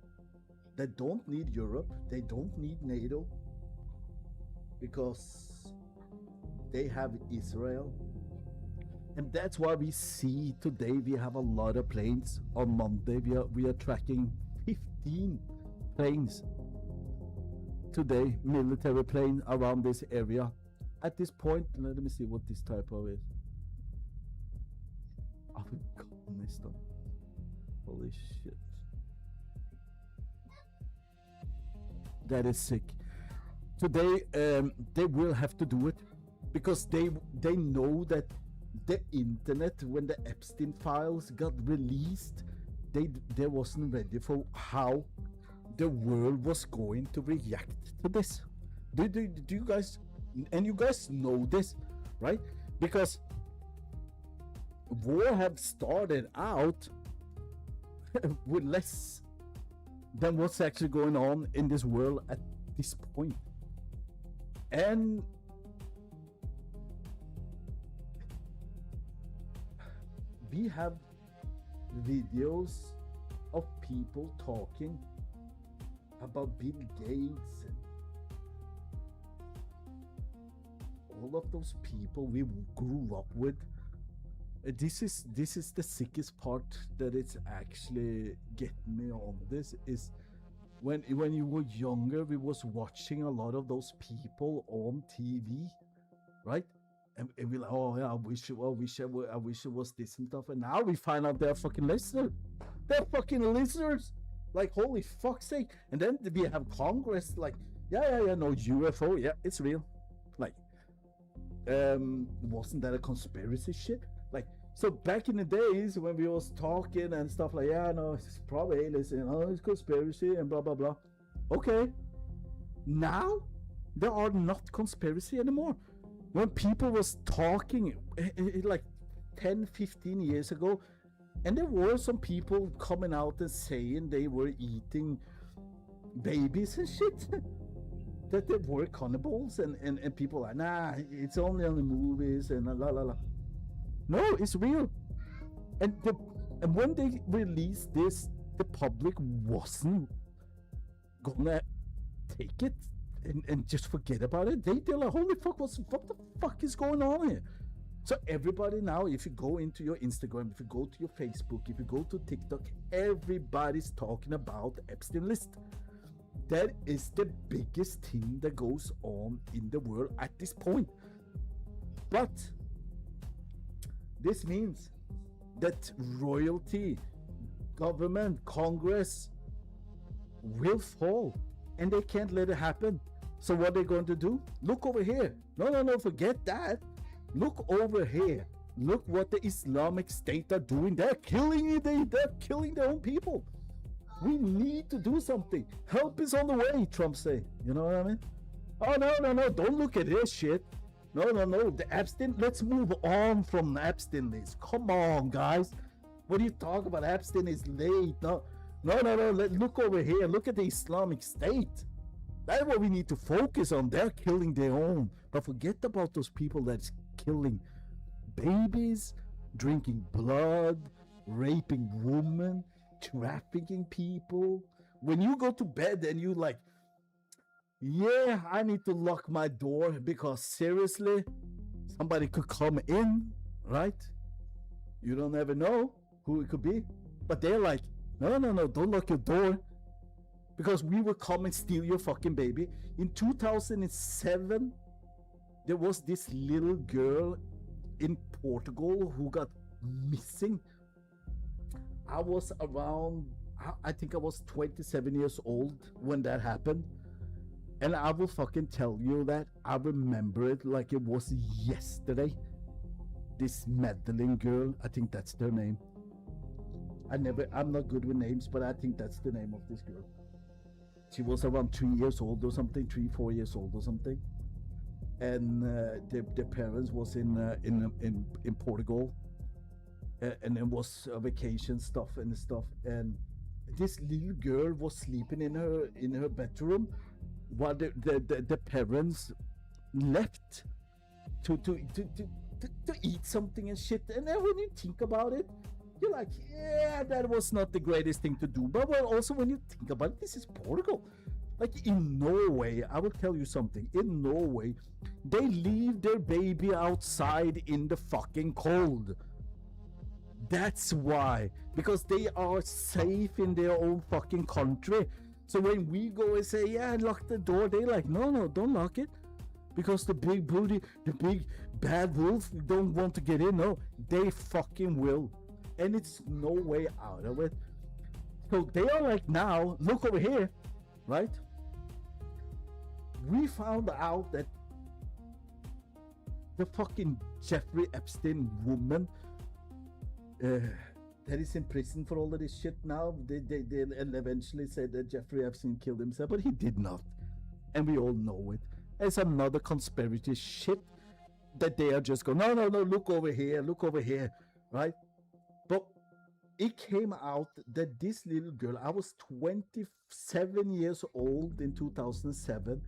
that don't need Europe, they don't need NATO, because they have Israel. And that's why we see today we have a lot of planes. On Monday we are tracking 15 planes today, military plane around this area. At this point, let me see what this typo is. Afghanistan. Holy shit. That is sick. Today they will have to do it because they know that the internet, when the Epstein files got released, they wasn't ready for how the world was going to react to this. Do you guys, and you guys know this, right? Because war have started out with less than what's actually going on in this world at this point. And we have videos of people talking about Bill Gates and all of those people we grew up with. This is the sickest part that it's actually getting me on this is when you were younger, we was watching a lot of those people on TV, right? And we're like, oh yeah, I wish it was this and stuff. And now we find out they're fucking listeners. They're fucking listeners. Like, holy fuck's sake. And then we have Congress like, yeah, no, UFO, yeah, it's real. Like, wasn't that a conspiracy shit? Like, so back in the days when we was talking and stuff like, yeah, no, it's probably aliens, it's conspiracy and blah, blah, blah. Okay. Now, there are not conspiracy anymore. When people was talking like 10, 15 years ago, and there were some people coming out and saying they were eating babies and shit, that they were cannibals, and people like, nah, it's only on the movies and la la la. No, it's real. And when they released this, the public wasn't gonna take it and just forget about it. They're like, holy fuck, what the fuck is going on here? So everybody now, if you go into your Instagram, if you go to your Facebook, if you go to TikTok, everybody's talking about the Epstein list. That is the biggest thing that goes on in the world at this point. But this means that royalty, government, Congress will fall, and they can't let it happen. So what are they going to do? Look over here. No, forget that. Look over here. Look what the Islamic State are doing. They're killing it. They're killing their own people. We need to do something. Help is on the way, Trump say. You know what I mean? Oh, no. Don't look at this shit. No. The Epstein, let's move on from the Epstein list. Come on, guys. What do you talk about? Epstein is late. No. Look over here. Look at the Islamic State. That's what we need to focus on. They're killing their own. But forget about those people that's killing babies, drinking blood, raping women, trafficking people. When you go to bed and you like, yeah, I need to lock my door because seriously, somebody could come in, right? You don't ever know who it could be. But they're like, no, don't lock your door because we will come and steal your fucking baby. In 2007, there was this little girl in Portugal who got missing. I was around, I think I was 27 years old when that happened. And I will fucking tell you that I remember it like it was yesterday. This Madeline girl, I think that's their name. I'm not good with names, but I think that's the name of this girl. She was around 3 years old or something, 4 years old or something. And the parents was in Portugal. And it was vacation stuff. And this little girl was sleeping in her bedroom while the parents left to eat something and shit. And then when you think about it, you're like, yeah, that was not the greatest thing to do. But well, also when you think about it, this is Portugal. Like in Norway, I will tell you something. In Norway, they leave their baby outside in the fucking cold. That's why. Because they are safe in their own fucking country. So when we go and say, yeah, lock the door, they're like, no, don't lock it. Because the big booty, the big bad wolf don't want to get in. No, they fucking will. And it's no way out of it. So they are like, now, look over here, right? We found out that the fucking Jeffrey Epstein woman that is in prison for all of this shit now, they eventually said that Jeffrey Epstein killed himself, but he did not. And we all know it. It's another conspiracy shit that they are just going, no, look over here, right? But it came out that this little girl, I was 27 years old in 2007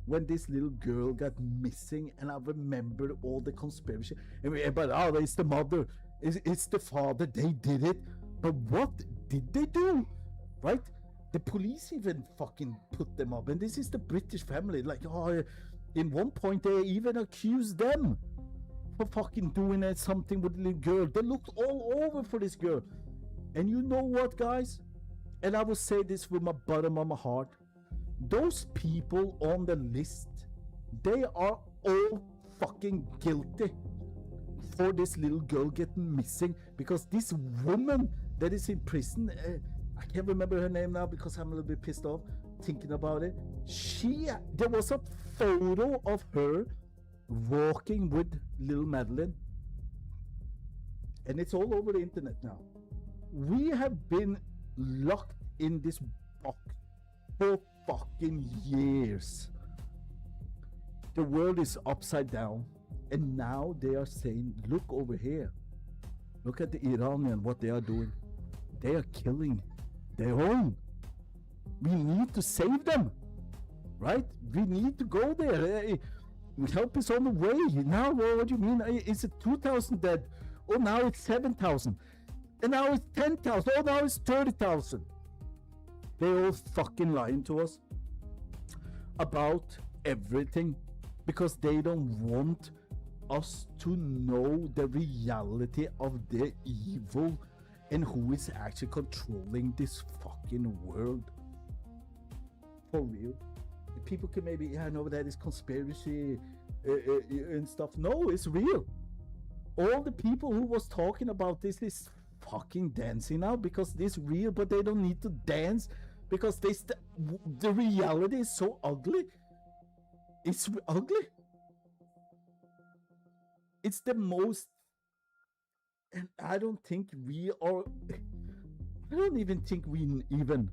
when this little girl got missing, and I remembered all the conspiracy. But it's the mother, it's the father, they did it. But what did they do, right? The police even fucking put them up, and this is the British family. Like, in one point they even accused them for fucking doing something with the little girl. They looked all over for this girl. And you know what, guys? And I will say this with my bottom of my heart. Those people on the list, they are all fucking guilty for this little girl getting missing. Because this woman that is in prison, I can't remember her name now because I'm a little bit pissed off thinking about it. There was a photo of her walking with little Madeline. And it's all over the internet now. We have been locked in this box for fucking years. The world is upside down, and now they are saying, look over here. Look at the Iranian, what they are doing. They are killing their own. We need to save them, right? We need to go there. Help is on the way. Now, what do you mean? Is it 2,000 dead? Oh, now it's 7,000. And now it's 10,000. Oh, now it's 30,000. They're all fucking lying to us about everything because they don't want us to know the reality of the evil and who is actually controlling this fucking world. For real. People can maybe, yeah, I know that is conspiracy and stuff. No, it's real. All the people who was talking about this is fucking dancing now because this real, but they don't need to dance because the reality is so ugly. It's ugly. It's the most, and I don't think we are, I don't even think we even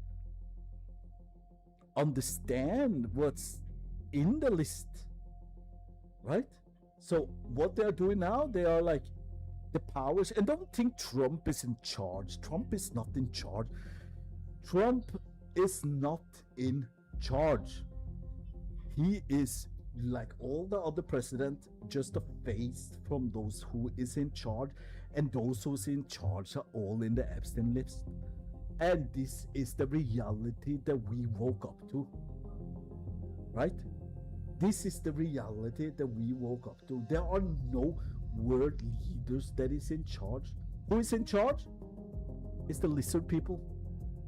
understand what's in the list, right? So what they're doing now, they are like the powers, and don't think Trump is in charge. Trump is not in charge. Trump is not in charge. He is like all the other presidents, just a face from those who is in charge, and those who's in charge are all in the Epstein list. And this is the reality that we woke up to, right? This is the reality that we woke up to. There are no world leaders that is in charge. Who is in charge? It's the lizard people.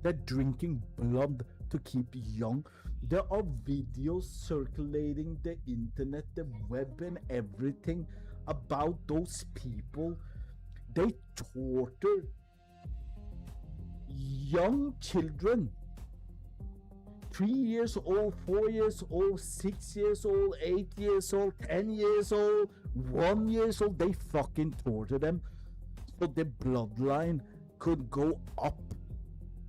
They're drinking blood to keep young. There are videos circulating the internet, the web and everything about those people. They torture young children, 3 years old, 4 years old, 6 years old, 8 years old, 10 years old, 1 year old. They fucking torture them so the bloodline could go up,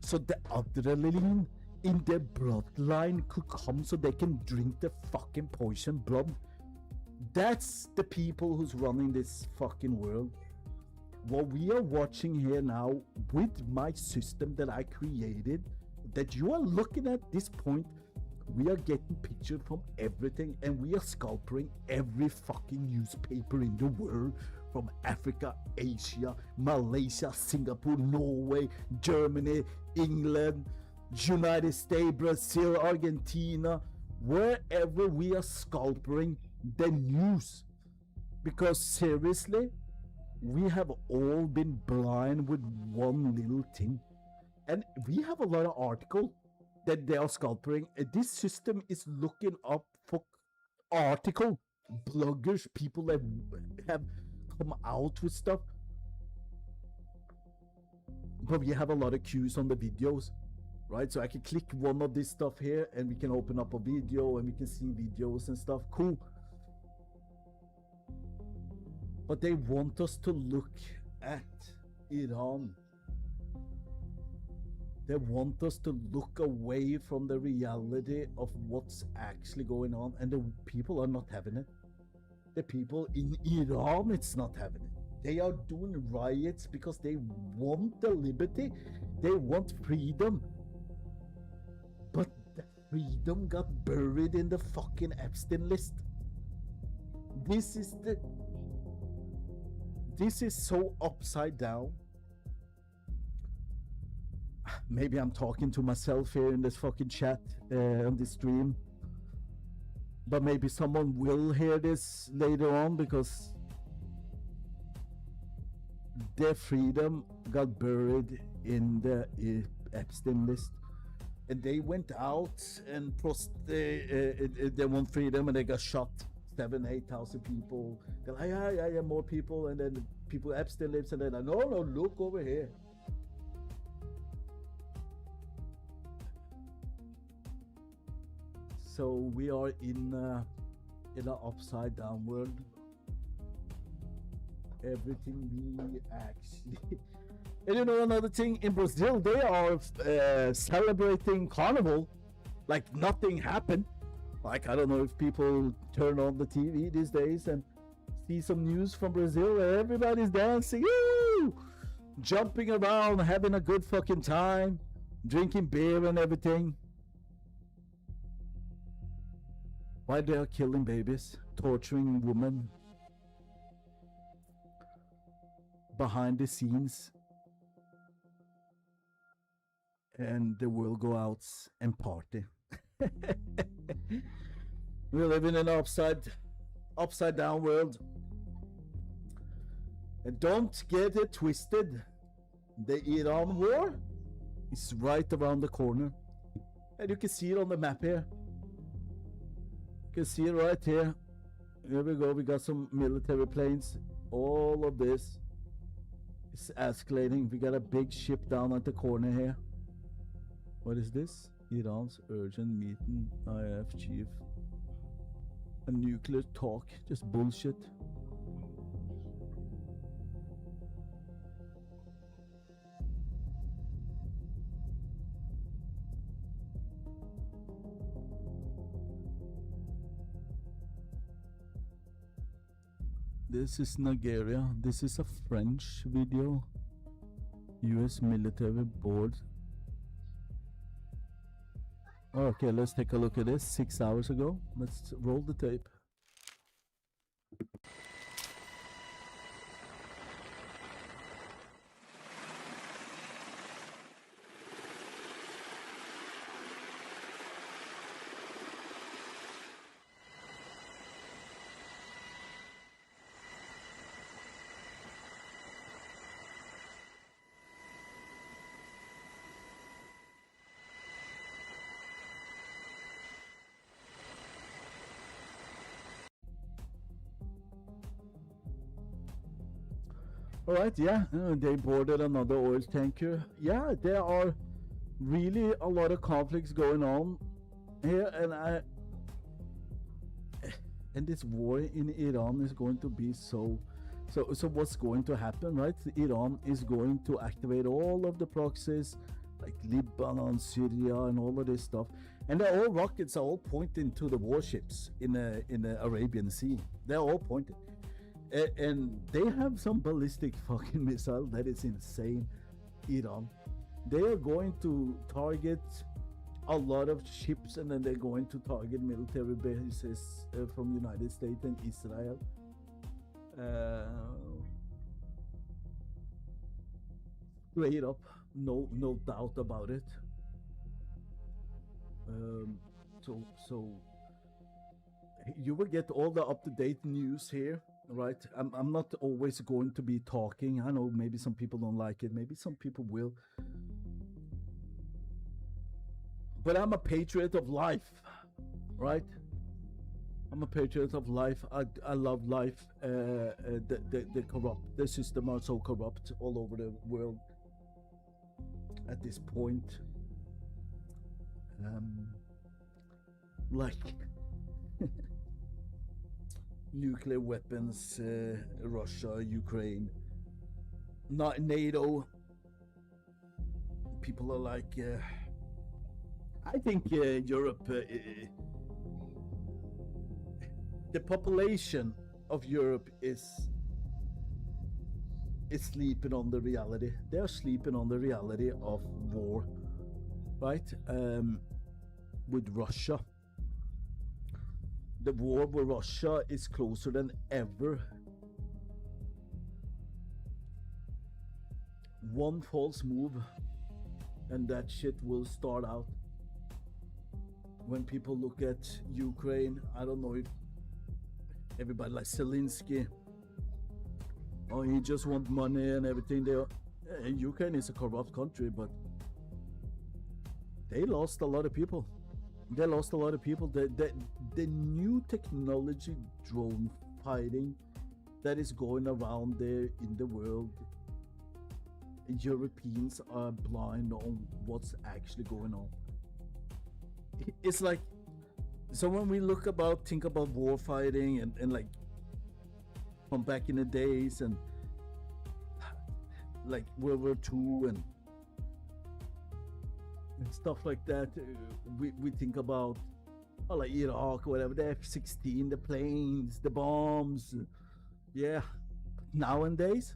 so the adrenaline in their bloodline could come so they can drink the fucking poison blood. That's the people who's running this fucking world. What we are watching here now with my system that I created, that you are looking at this point, we are getting pictures from everything, and we are scalping every fucking newspaper in the world, from Africa, Asia, Malaysia, Singapore, Norway, Germany, England, United States, Brazil, Argentina, wherever we are scalping the news. Because seriously, we have all been blind with one little thing. And we have a lot of articles that they are scalping. This system is looking up for article, bloggers, people that have come out with stuff. But we have a lot of cues on the videos, right? So I can click one of this stuff here and we can open up a video and we can see videos and stuff. Cool. But they want us to look at Iran. They want us to look away from the reality of what's actually going on, and the people are not having it. The people in Iran, it's not having it. They are doing riots because they want the liberty, they want freedom. But the freedom got buried in the fucking Epstein list. This is so upside down. Maybe I'm talking to myself here in this fucking chat on this stream, but maybe someone will hear this later on, because their freedom got buried in the Epstein list, and they went out and they want freedom, and they got shot. 7,000-8,000 people. They're like, yeah, more people, and then people Epstein lips, and they're like, no, look over here. So we are in an upside down world. Everything we actually, and you know, another thing, in Brazil they are celebrating Carnival like nothing happened. Like, I don't know if people turn on the TV these days and see some news from Brazil where everybody's dancing, woo! Jumping around, having a good fucking time, drinking beer and everything. Why they are killing babies, torturing women behind the scenes. and they will go out and party. We live in an upside down world. And don't get it twisted. The Iran war is right around the corner. And you can see it on the map here. You can see it right here. Here we go. We got some military planes. All of this is escalating. We got a big ship down at the corner here. What is this? Iran's urgent meeting. IF chief. A nuclear talk. Just bullshit. This is Nigeria. This is a French video. US military board. Okay, let's take a look at this. 6 hours ago. Let's roll the tape. All right, yeah, they boarded another oil tanker. Yeah, there are really a lot of conflicts going on here, and this war in Iran is going to be so what's going to happen, right? Iran is going to activate all of the proxies like Lebanon, Syria, and all of this stuff, and they're all rockets are all pointing to the warships in the Arabian Sea. They're all pointed. And they have some ballistic fucking missile that is insane. Iran, they are going to target a lot of ships, and then they're going to target military bases from United States and Israel. Straight up, no doubt about it. So you will get all the up-to-date news here. Right, I'm not always going to be talking. I know maybe some people don't like it, maybe some people will, but I'm a patriot of life, right? I'm a patriot of life. I love life. The system are so corrupt all over the world at this point. Like nuclear weapons, Russia, Ukraine, not NATO. People are like, I think Europe, the population of Europe is sleeping on the reality. They're sleeping on the reality of war, right? With Russia. The war with Russia is closer than ever. One false move and that shit will start out. When people look at Ukraine, I don't know if everybody like Zelensky, oh, he just want money and everything. Ukraine is a corrupt country, but they lost a lot of people. They lost a lot of people. The new technology drone fighting that is going around there in the world, Europeans are blind on what's actually going on. It's like, so when we think about war fighting and like from back in the days and like World War II and stuff like that, we think about like Iraq or whatever, the F-16, the planes, the bombs. Yeah, nowadays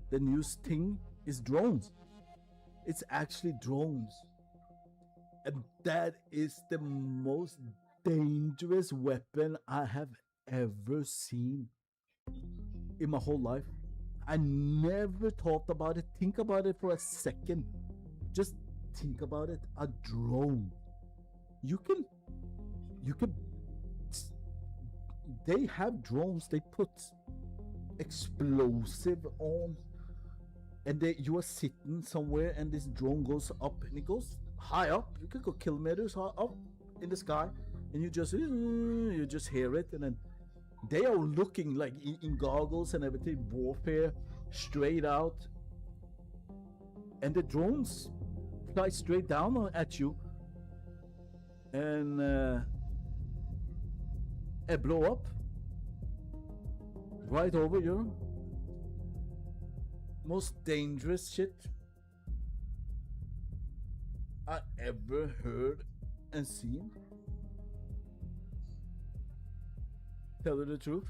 the new thing is drones. It's actually drones, and that is the most dangerous weapon I have ever seen in my whole life. I never thought about it. Think about it for a second. Just think about it, a drone, you can, they have drones, they put explosive on, and you are sitting somewhere and this drone goes up, and it goes high up, you could go kilometers high up in the sky, and you just hear it, and then they are looking like in goggles and everything, warfare straight out, and the drones fly straight down at you and blow up right over you. Most dangerous shit I ever heard and seen. Tell you the truth.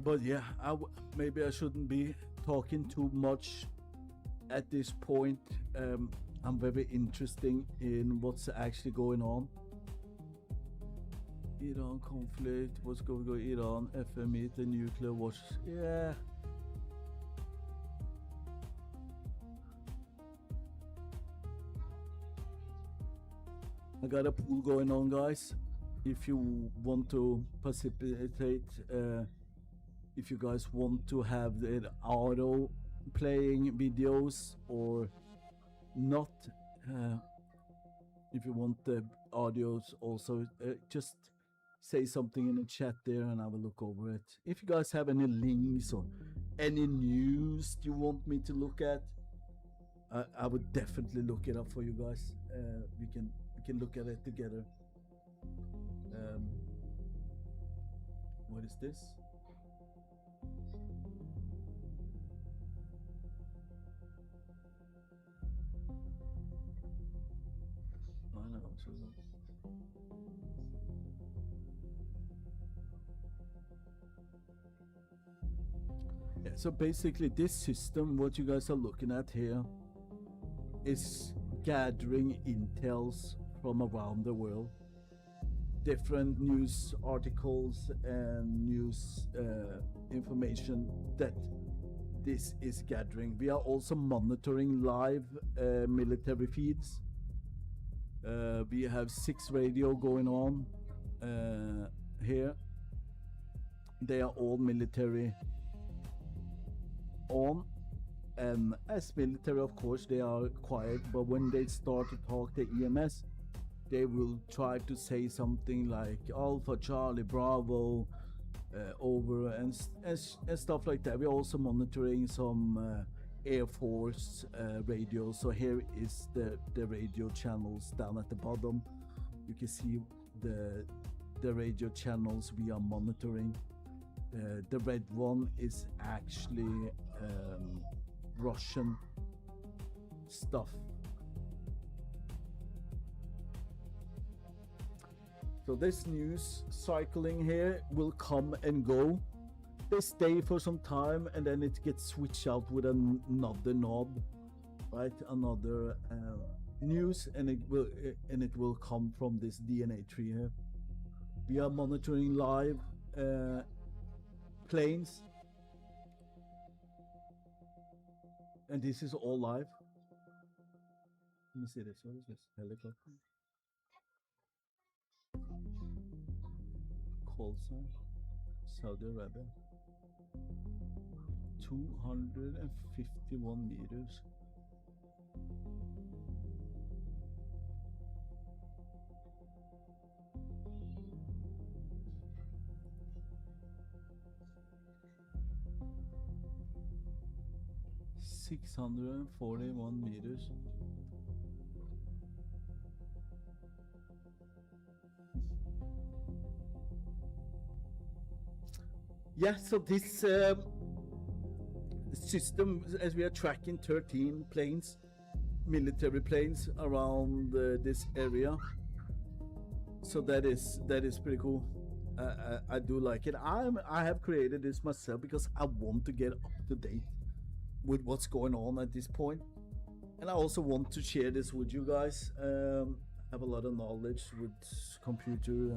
But yeah, maybe I shouldn't be talking too much at this point. I'm very interested in what's actually going on. Iran conflict, what's going on? Iran, FME, the nuclear watch. Yeah. I got a pool going on, guys. If you want to participate, if you guys want to have the auto playing videos or not, if you want the audios also, just say something in the chat there and I will look over it. If you guys have any links or any news you want me to look at, I would definitely look it up for you guys. We can look at it together. What is this? Yeah, so basically this system, what you guys are looking at here, is gathering intels from around the world, different news articles and news information that this is gathering. We are also monitoring live military feeds. We have 6 radio going on here. They are all military on, and as military, of course, they are quiet, but when they start to talk the EMS, they will try to say something like Alpha Charlie Bravo over and stuff like that. We're also monitoring some Air Force radio. So here is the radio channels down at the bottom. You can see the radio channels we are monitoring. The red one is actually Russian stuff. So this news cycling here will come and go. They stay for some time and then it gets switched out with another knob, right? Another news, and it will come from this DNA tree here. We are monitoring live planes, and this is all live. Let me see this. What is this? Helicopter. Call sign. Saudi Arabia. 251 meters. $641 meters. Yeah, so this system, as we are tracking 13 planes, military planes around this area, so that is pretty cool. I do like it. I have created this myself because I want to get up to date with what's going on at this point, and I also want to share this with you guys. I have a lot of knowledge with computer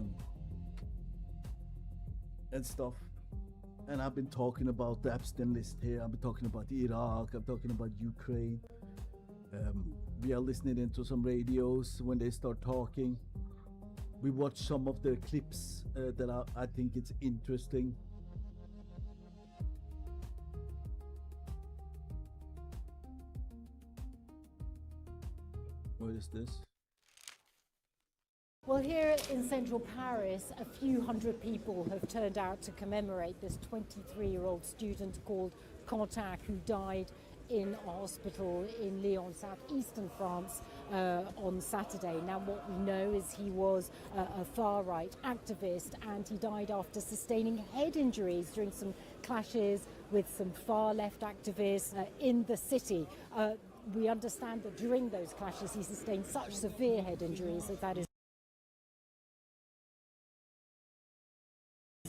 and stuff, and I've been talking about the Epstein list here. I've been talking about Iraq. I'm talking about Ukraine. We are listening into some radios when they start talking. We watch some of the clips that I think it's interesting. What is this? Well, here in central Paris, a few hundred people have turned out to commemorate this 23-year-old student called Quentin, who died in a hospital in Lyon, southeastern France, on Saturday. Now, what we know is he was a far-right activist, and he died after sustaining head injuries during some clashes with some far-left activists in the city. We understand that during those clashes he sustained such severe head injuries that is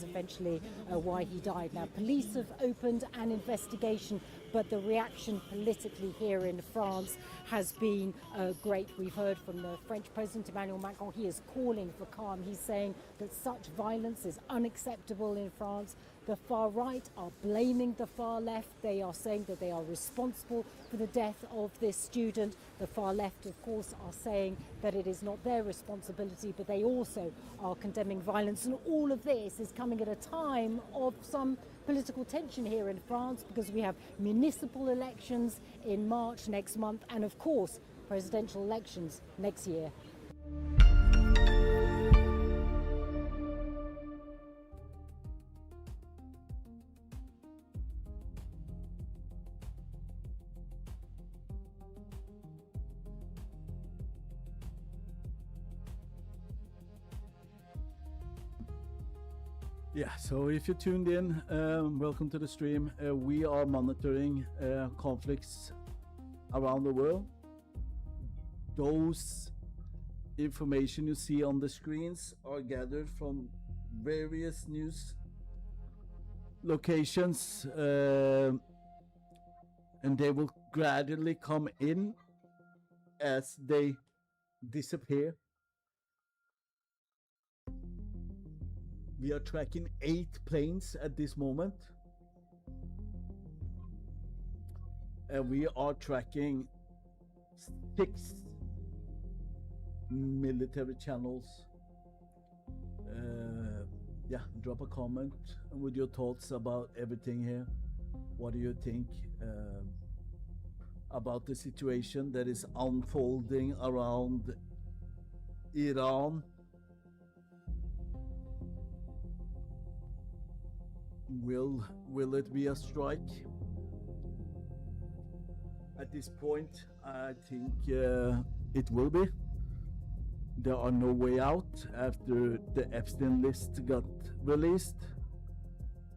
eventually why he died. Now, police have opened an investigation, but the reaction politically here in France has been great. We've heard from the French President Emmanuel Macron. He is calling for calm. He's saying that such violence is unacceptable in France. The far right are blaming the far left. They are saying that they are responsible for the death of this student. The far left, of course, are saying that it is not their responsibility, but they also are condemning violence. And all of this is coming at a time of some political tension here in France, because we have municipal elections in March next month and, of course, presidential elections next year. Yeah, so if you tuned in, welcome to the stream. We are monitoring conflicts around the world. Those information you see on the screens are gathered from various news locations, and they will gradually come in as they disappear. We are tracking 8 planes at this moment, and we are tracking 6 military channels. Yeah, drop a comment with your thoughts about everything here. What do you think about the situation that is unfolding around Iran? Will it be a strike? At this point, I think it will be. There are no way out after the Epstein list got released.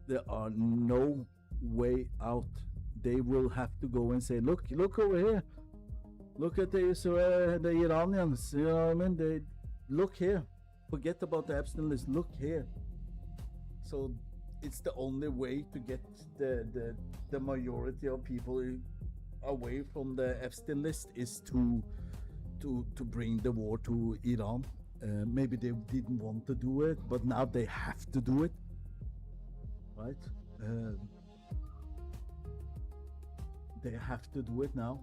There are no way out. They will have to go and say, look over here. Look at the Iranians. You know what I mean? They look here. Forget about the Epstein list. Look here. So it's the only way to get the majority of people away from the Epstein list is to bring the war to Iran. Maybe they didn't want to do it, but now they have to do it, right? They have to do it now.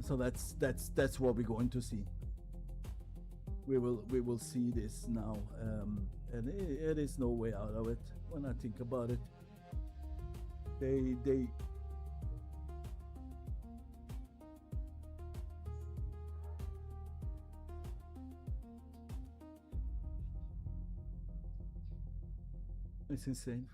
So that's what we're going to see. We will see this now, and it is no way out of it. When I think about it, they it's insane.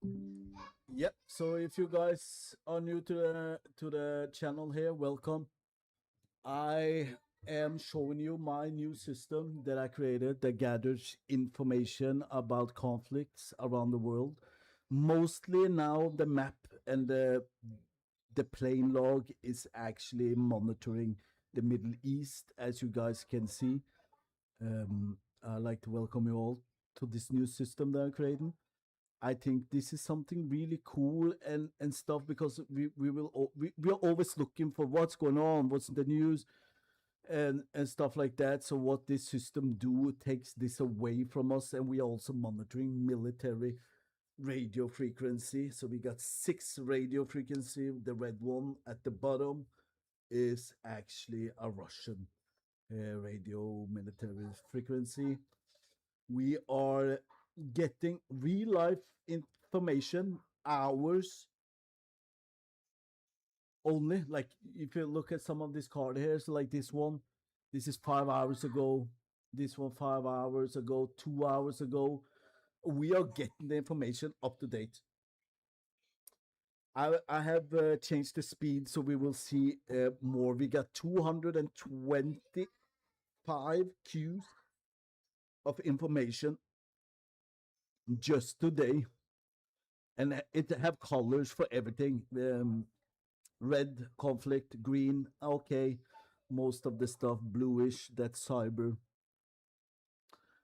Yep. So if you guys are new to the channel here, welcome. I am showing you my new system that I created that gathers information about conflicts around the world. Mostly now the map and the plane log is actually monitoring the Middle East, as you guys can see. I'd like to welcome you all to this new system that I'm creating. I think this is something really cool and stuff, because we are always looking for what's going on, what's in the news, and stuff like that. So what this system do takes this away from us, and we are also monitoring military radio frequency. So we got 6 radio frequency. The red one at the bottom is actually a Russian radio military frequency. We are getting real life information hours only. Like if you look at some of these card here, so like this one, this is 5 hours ago, this one 5 hours ago, 2 hours ago. We are getting the information up to date. I have changed the speed, so we will see more. We got 225 queues of information just today, and it have colors for everything. Red conflict, green, okay, most of the stuff bluish, that's cyber.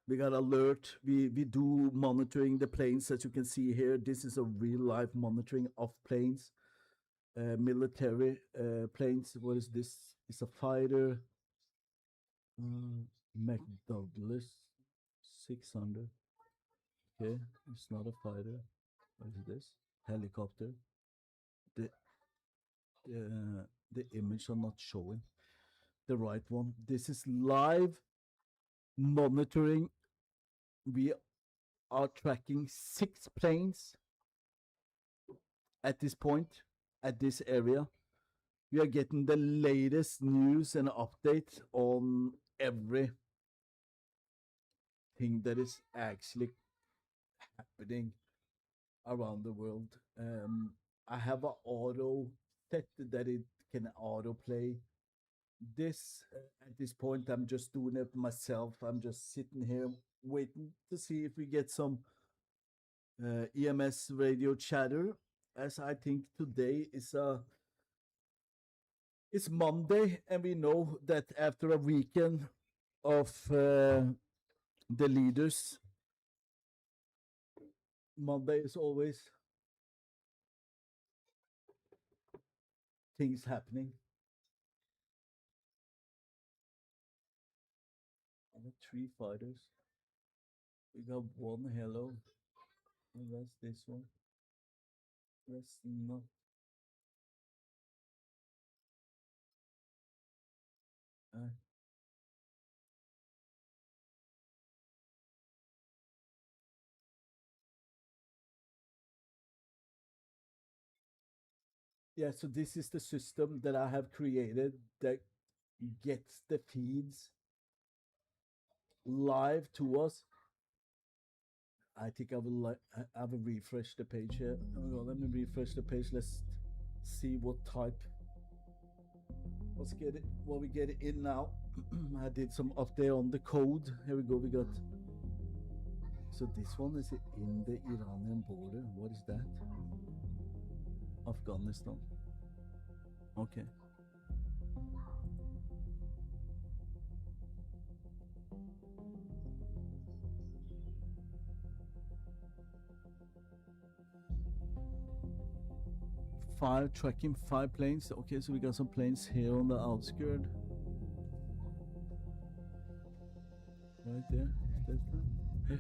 We got alert. We do monitoring the planes, as you can see here. This is a real life monitoring of planes, military planes. What is this? It's a fighter, McDouglas 600. Okay, it's not a fighter. What is this? Helicopter. The image are not showing the right one. This is live monitoring. We are tracking 6 planes at this point, at this area. We are getting the latest news and update on everything that is actually happening around the world. I have an auto set that it can autoplay this. At this point, I'm just doing it myself. I'm just sitting here waiting to see if we get some EMS radio chatter, as I think today is it's Monday, and we know that after a weekend of the leaders, Monday is always things happening. I got 3 fighters. We got 1 hello. And that's this one. That's not. Yeah, so this is the system that I have created that gets the feeds live to us. I think I will refresh the page here. Let me refresh the page. Let's see what type. Let's get it. What we get it in now. I did some update on the code. Here we go. We got. So this one is in the Iranian border. What is that? Afghanistan. Okay. Tracking 5 planes. Okay, so we got some planes here on the outskirts. Right there. Is that a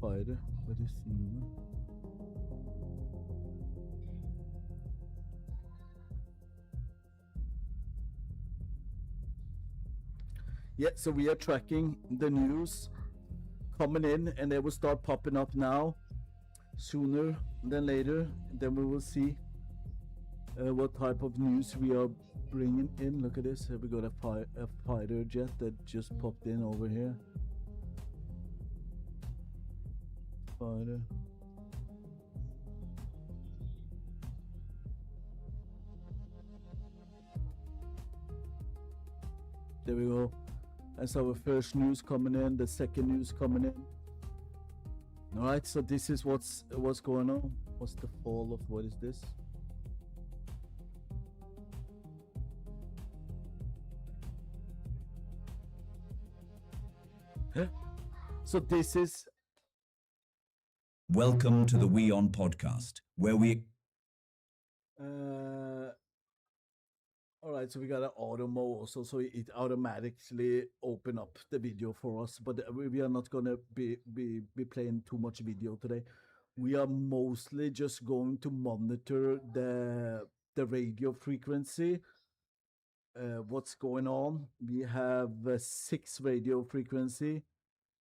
fighter? What is it? Yeah, so we are tracking the news coming in, and they will start popping up now. Sooner than later, then we will see what type of news we are bringing in. Look at this. Here we got a fighter jet that just popped in over here. Fighter. There we go. That's our first news coming in, the second news coming in. All right, so this is what's going on. What's the fall of, what is this? Huh? So this is... Welcome to the We On podcast, where we... All right, so we got an auto mode also, so it automatically open up the video for us. But we are not gonna be playing too much video today. We are mostly just going to monitor the radio frequency. What's going on? We have 6 radio frequency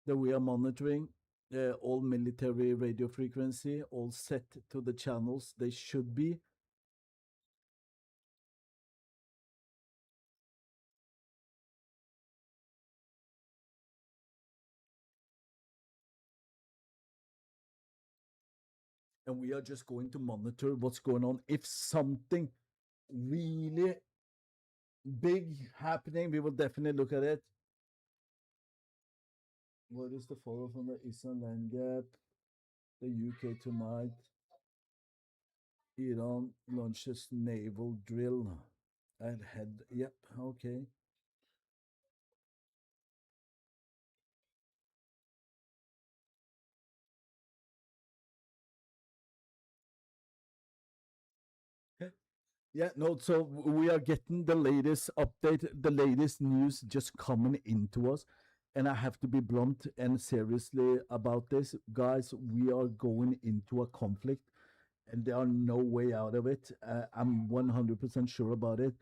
that we are monitoring. All military radio frequency, all set to the channels they should be. And we are just going to monitor what's going on. If something really big happening, we will definitely look at it. What is the follow from the Eastern Land Gap? The UK tonight. Iran launches naval drill at head. Yep, okay. Yeah, no, so we are getting the latest update, the latest news just coming into us. And I have to be blunt and seriously about this. Guys, we are going into a conflict and there are no way out of it. I'm 100% sure about it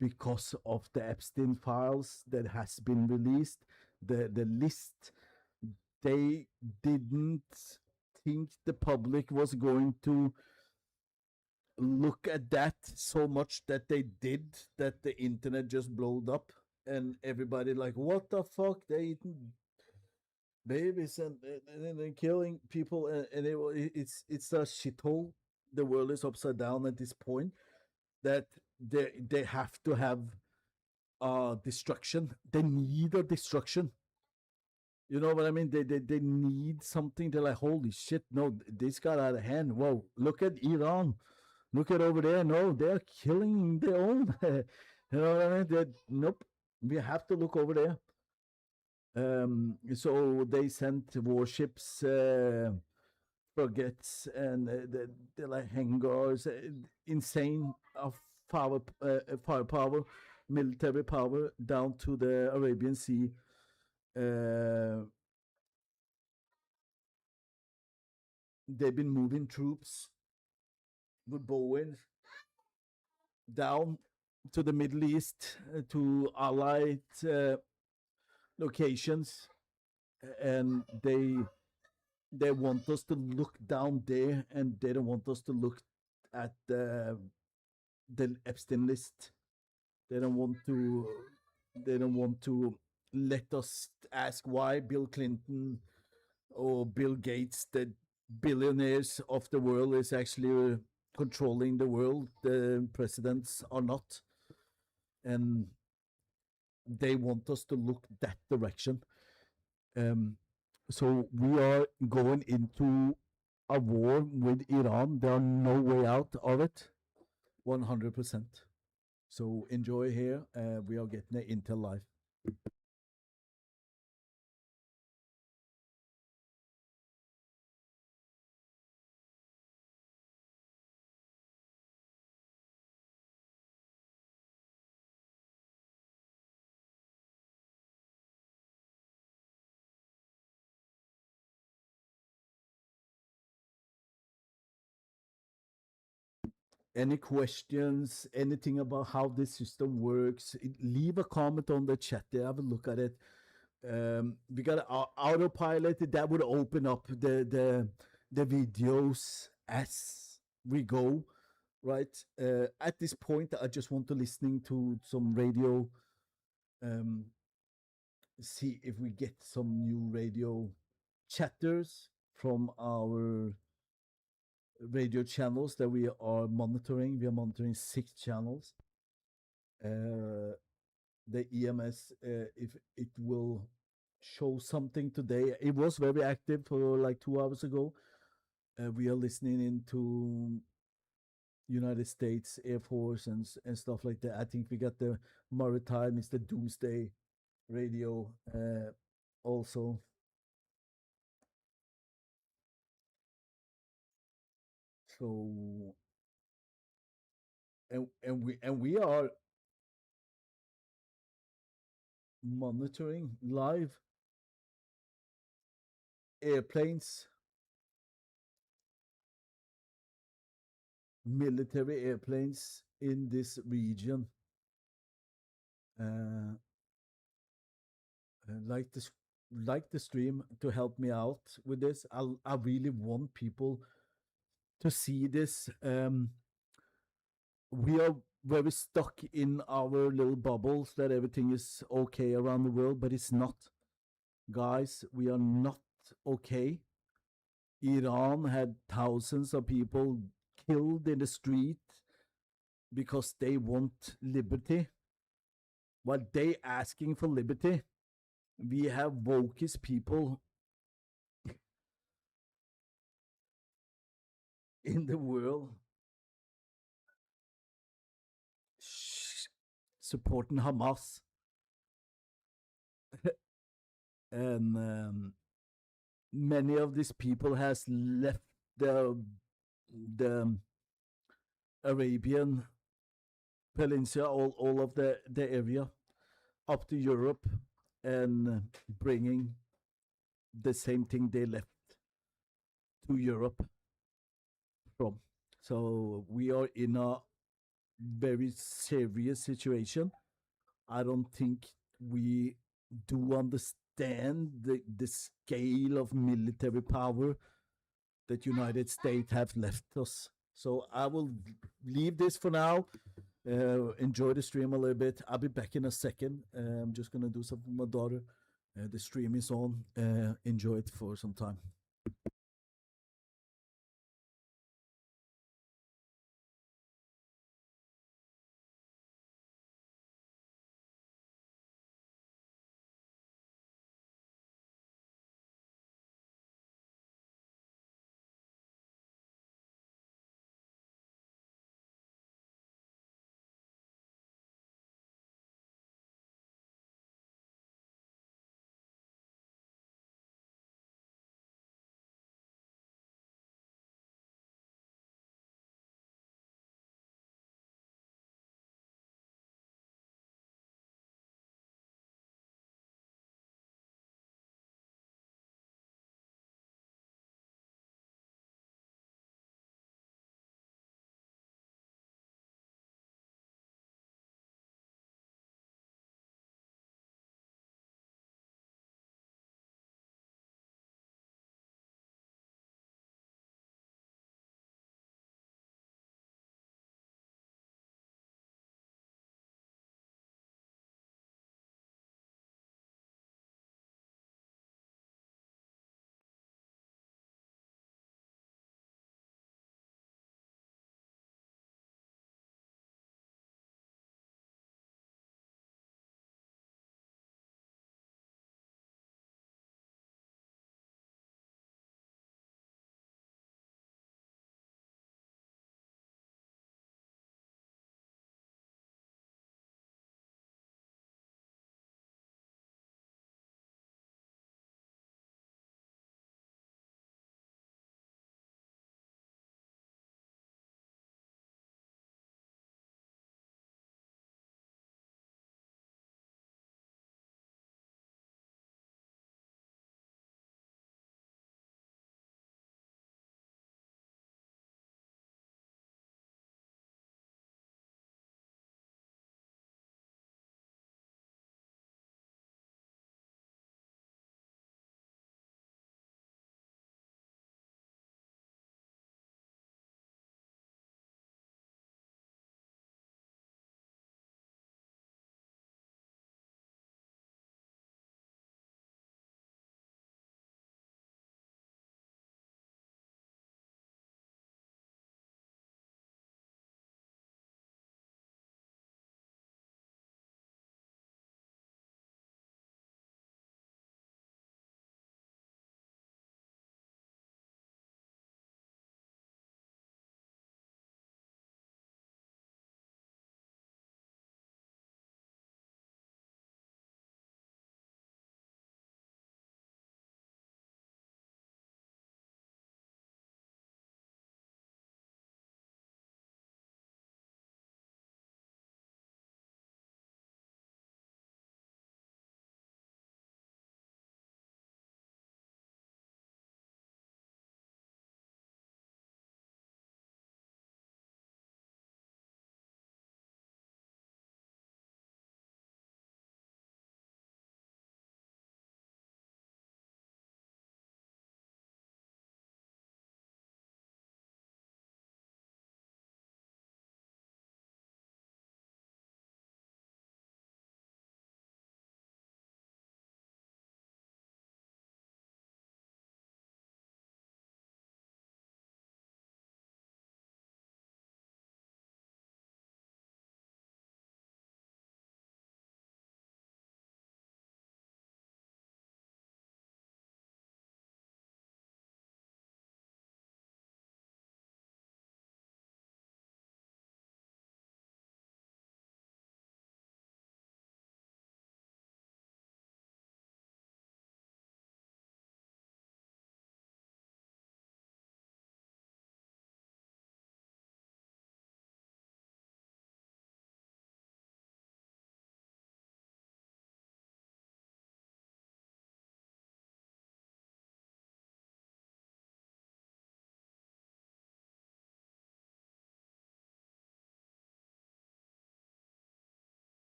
because of the Epstein files that has been released. The list, they didn't think the public was going to look at that so much that they did, that the internet just blowed up and everybody like, what the fuck, they eating babies and they're killing people, and it's a shithole. The world is upside down at this point, that they have to have destruction. They need a destruction. You know what I mean? They need something. They're like, holy shit, no, this got out of hand. Whoa, look at Iran. Look at over there. No, they're killing their own. You know what I mean? Nope. We have to look over there. So they sent warships, frigates, and they're like hangars, insane of firepower, military power down to the Arabian Sea. They've been moving troops with Boeing down to the Middle East, to allied locations, and they want us to look down there, and they don't want us to look at the Epstein list. They don't want to let us ask why Bill Clinton or Bill Gates, the billionaires of the world, is actually controlling the world. The presidents are not, and they want us to look that direction. So we are going into a war with Iran. There are no way out of it, 100%. So enjoy here. We are getting the Intel live. Any questions, anything about how this system works, leave a comment on the chat there. Have a look at it. We got autopilot that would open up the videos as we go, right? At this point, I just want to listening to some radio, see if we get some new radio chatters from our radio channels that we are monitoring. We are monitoring 6 channels. the EMS, if it will show something today. It was very active for like 2 hours ago. We are listening into United States Air Force and stuff like that. I think we got the maritime, it's the Doomsday radio also. So and we are monitoring live airplanes, military airplanes in this region. Like the stream to help me out with this. I really want people to see this. We are very stuck in our little bubbles that everything is okay around the world, but it's not. Guys, we are not okay. Iran had thousands of people killed in the street because they want liberty. While they asking for liberty, we have wokest people in the world supporting Hamas. And many of these people has left the Arabian Peninsula, all of the area up to Europe, and bringing the same thing they left to Europe from. So we are in a very serious situation. I don't think we do understand the scale of military power that United States have left us. So I will leave this for now. Enjoy the stream a little bit. I'll be back in a second. I'm just going to do something with my daughter. The stream is on. Enjoy it for some time.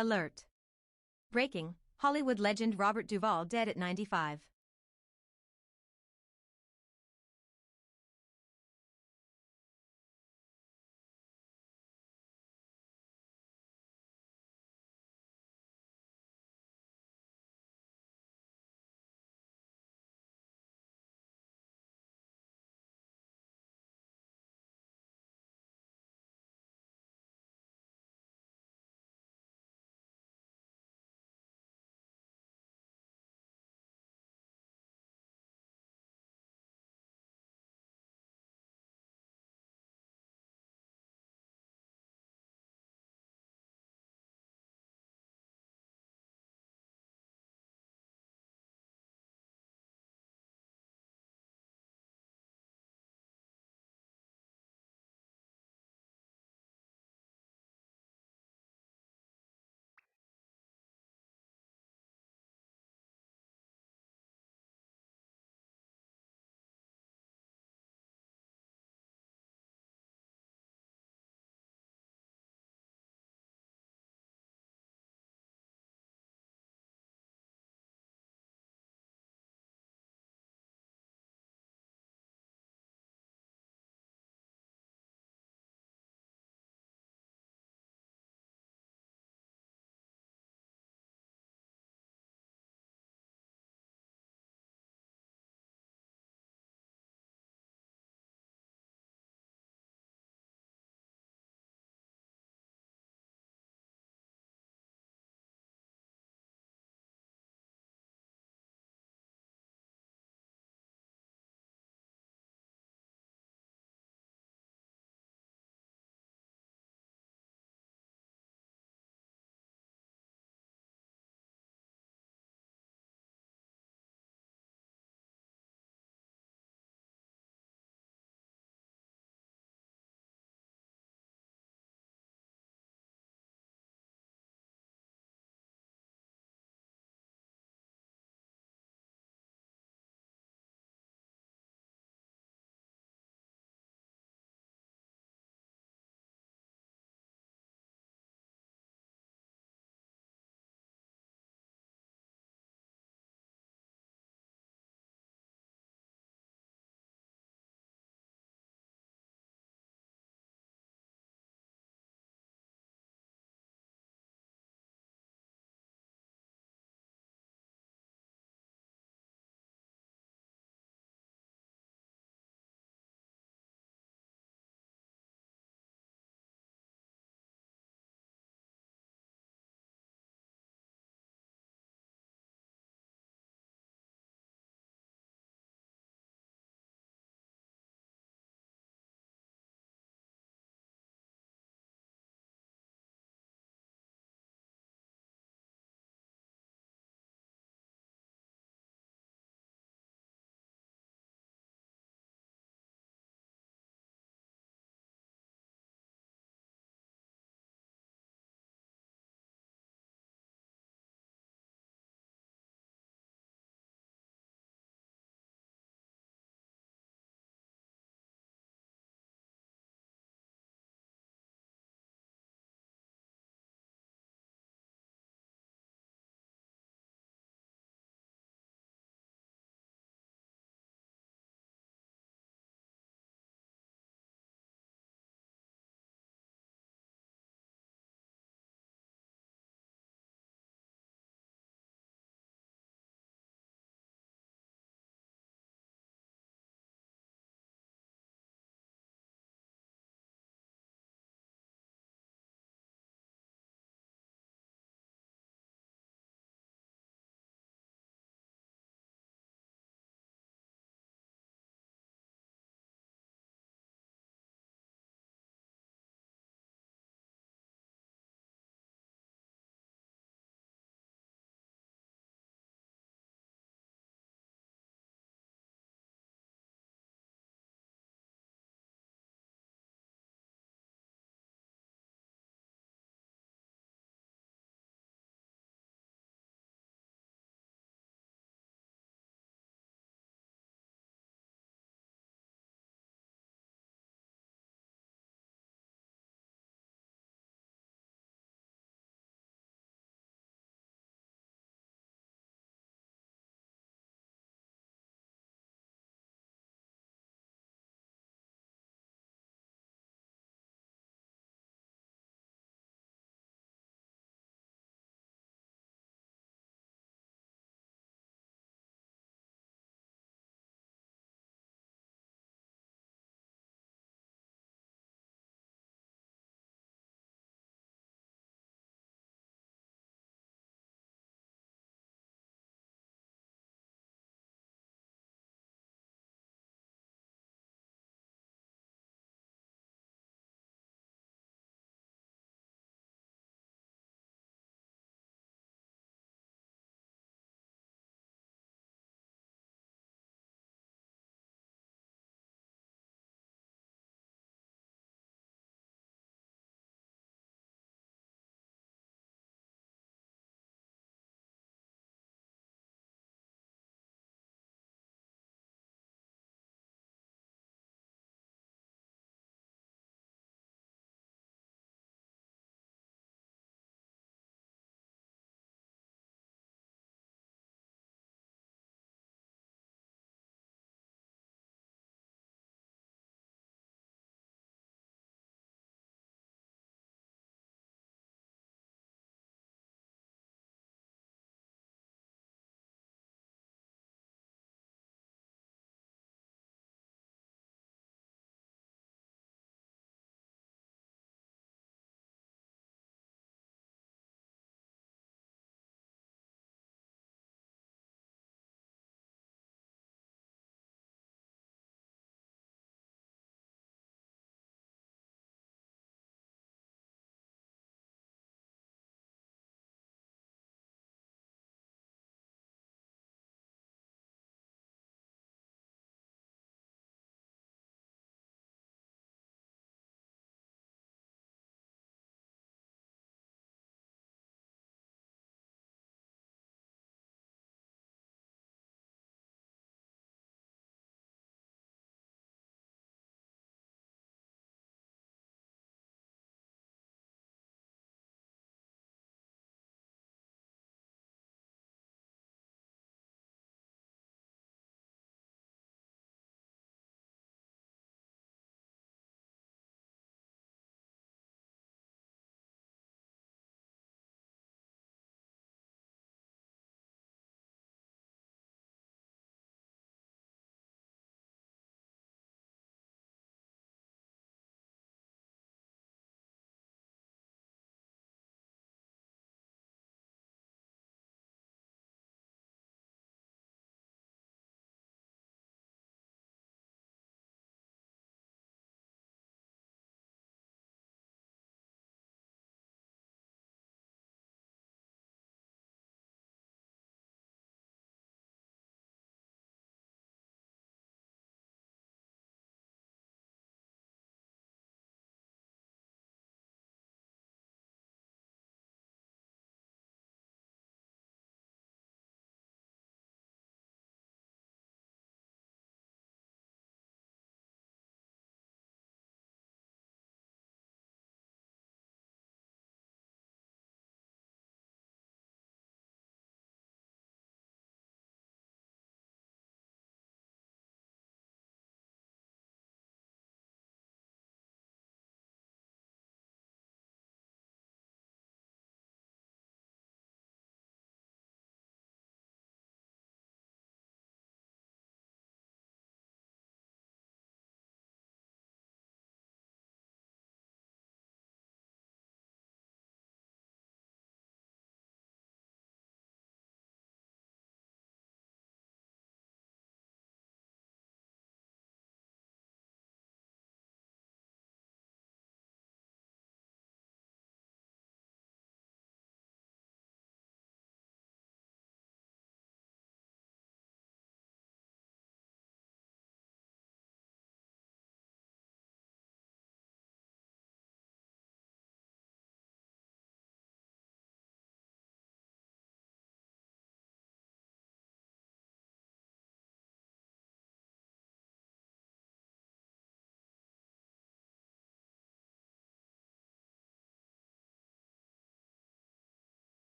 Alert. Breaking, Hollywood legend Robert Duvall dead at 95.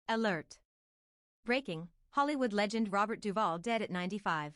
Alert. Breaking, Hollywood legend Robert Duvall dead at 95.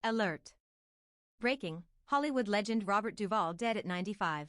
Alert. Breaking, Hollywood legend Robert Duvall dead at 95.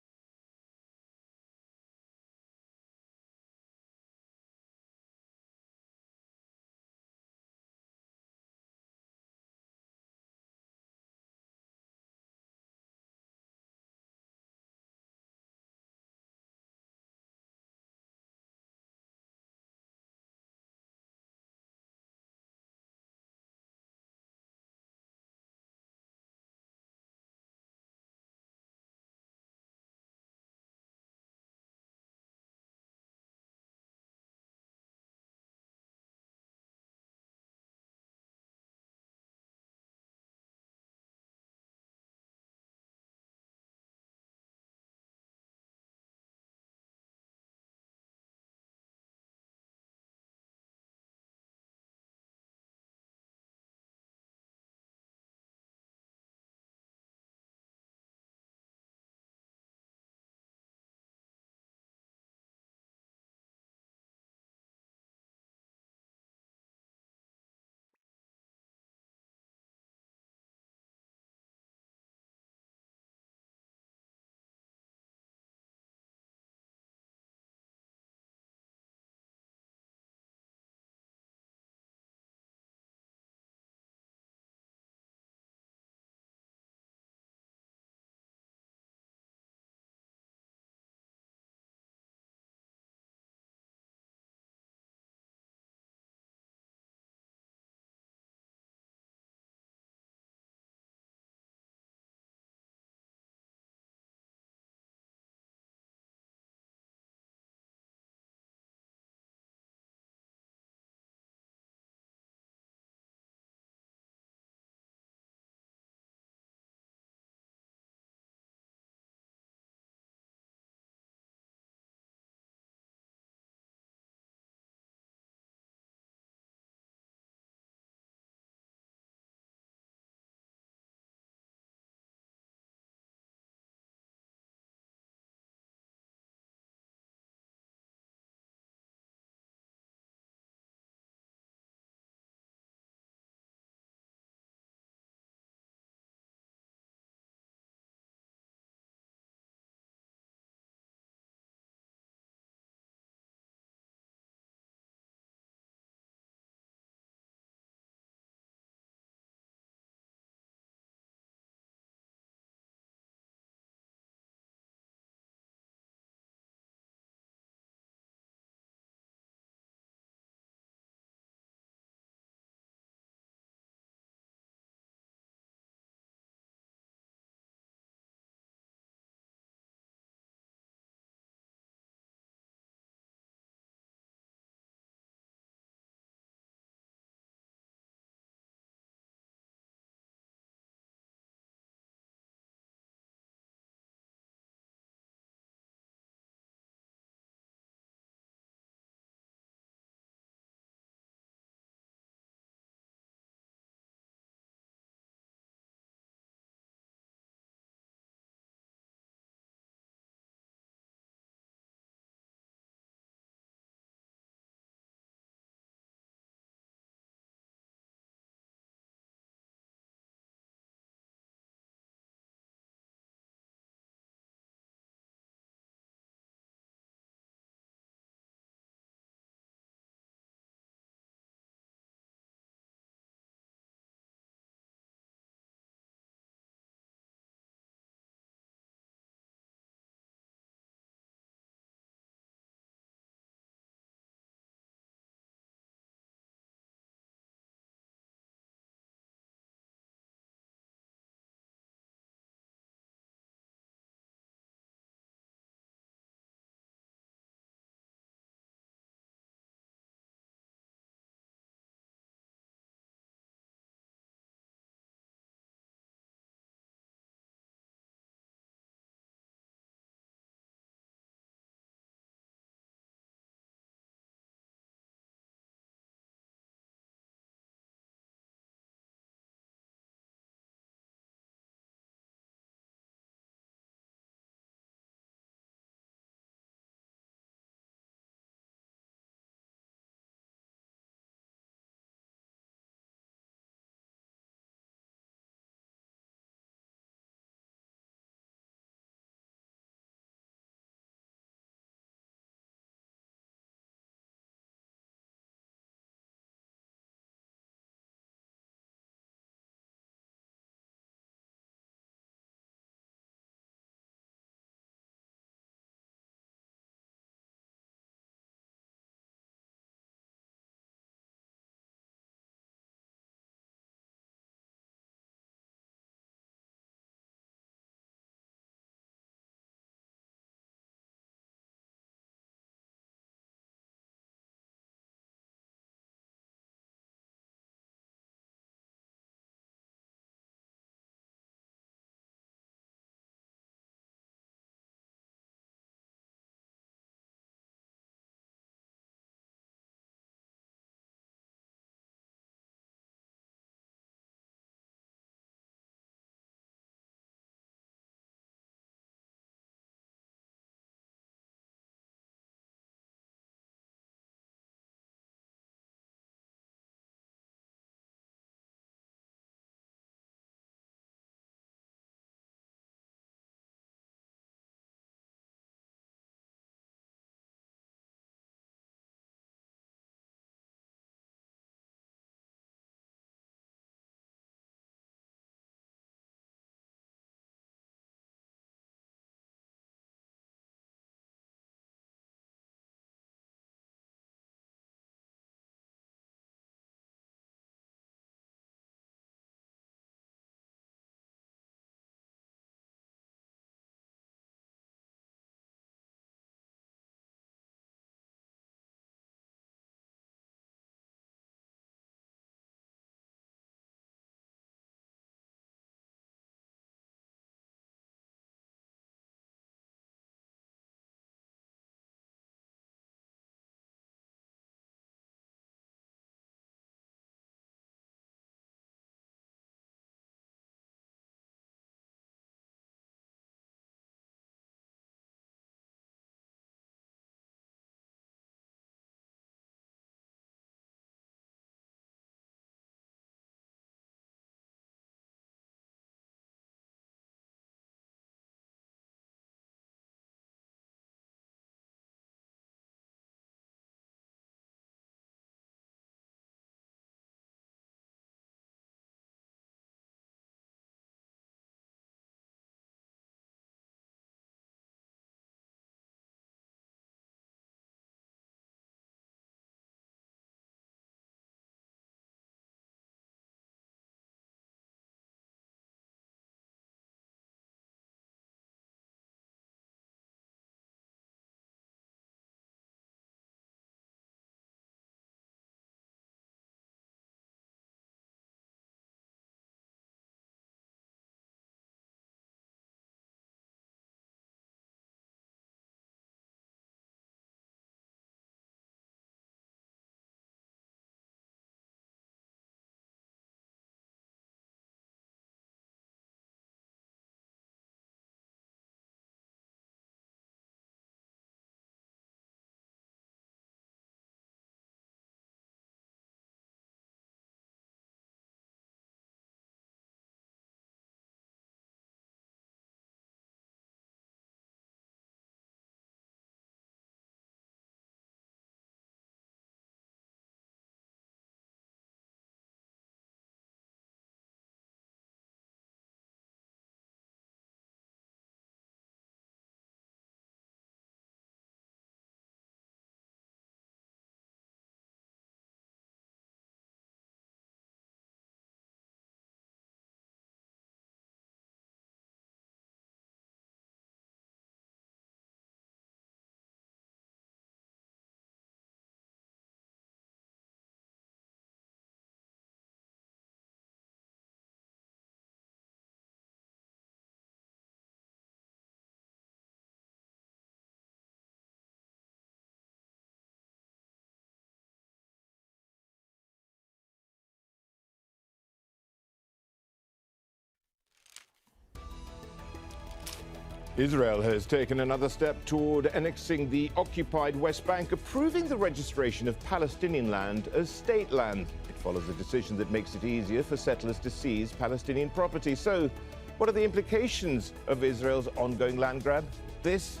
Israel has taken another step toward annexing the occupied West Bank, approving the registration of Palestinian land as state land. It follows a decision that makes it easier for settlers to seize Palestinian property. So, what are the implications of Israel's ongoing land grab? This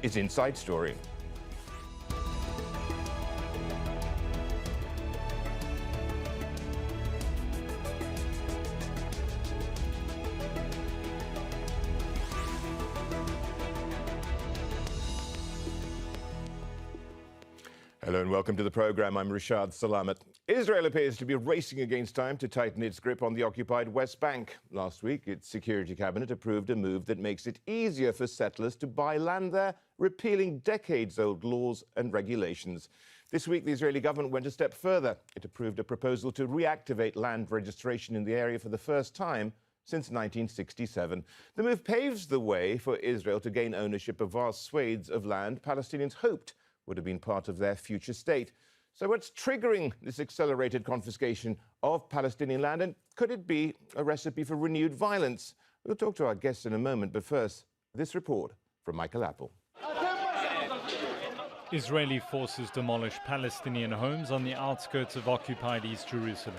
is Inside Story. Hello and welcome to the program. I'm Rashad Salamat. Israel appears to be racing against time to tighten its grip on the occupied West Bank. Last week, its Security Cabinet approved a move that makes it easier for settlers to buy land there, repealing decades-old laws and regulations. This week, the Israeli government went a step further. It approved a proposal to reactivate land registration in the area for the first time since 1967. The move paves the way for Israel to gain ownership of vast swathes of land Palestinians hoped would have been part of their future state. So what's triggering this accelerated confiscation of Palestinian land, and could it be a recipe for renewed violence? We'll talk to our guests in a moment, but first, this report from Michael Apple. Israeli forces demolish Palestinian homes on the outskirts of occupied East Jerusalem.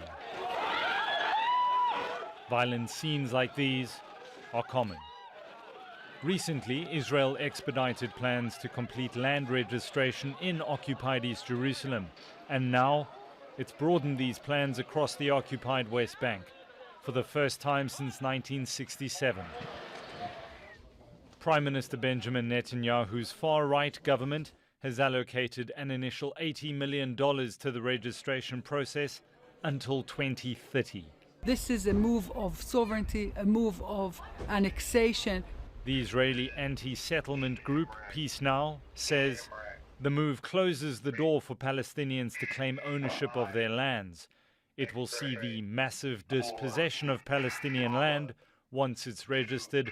Violent scenes like these are common. Recently, Israel expedited plans to complete land registration in occupied East Jerusalem, and now it's broadened these plans across the occupied West Bank for the first time since 1967. Prime Minister Benjamin Netanyahu's far-right government has allocated an initial $80 million to the registration process until 2030. This is a move of sovereignty, a move of annexation. The Israeli anti-settlement group Peace Now says the move closes the door for Palestinians to claim ownership of their lands. It will see the massive dispossession of Palestinian land once it's registered.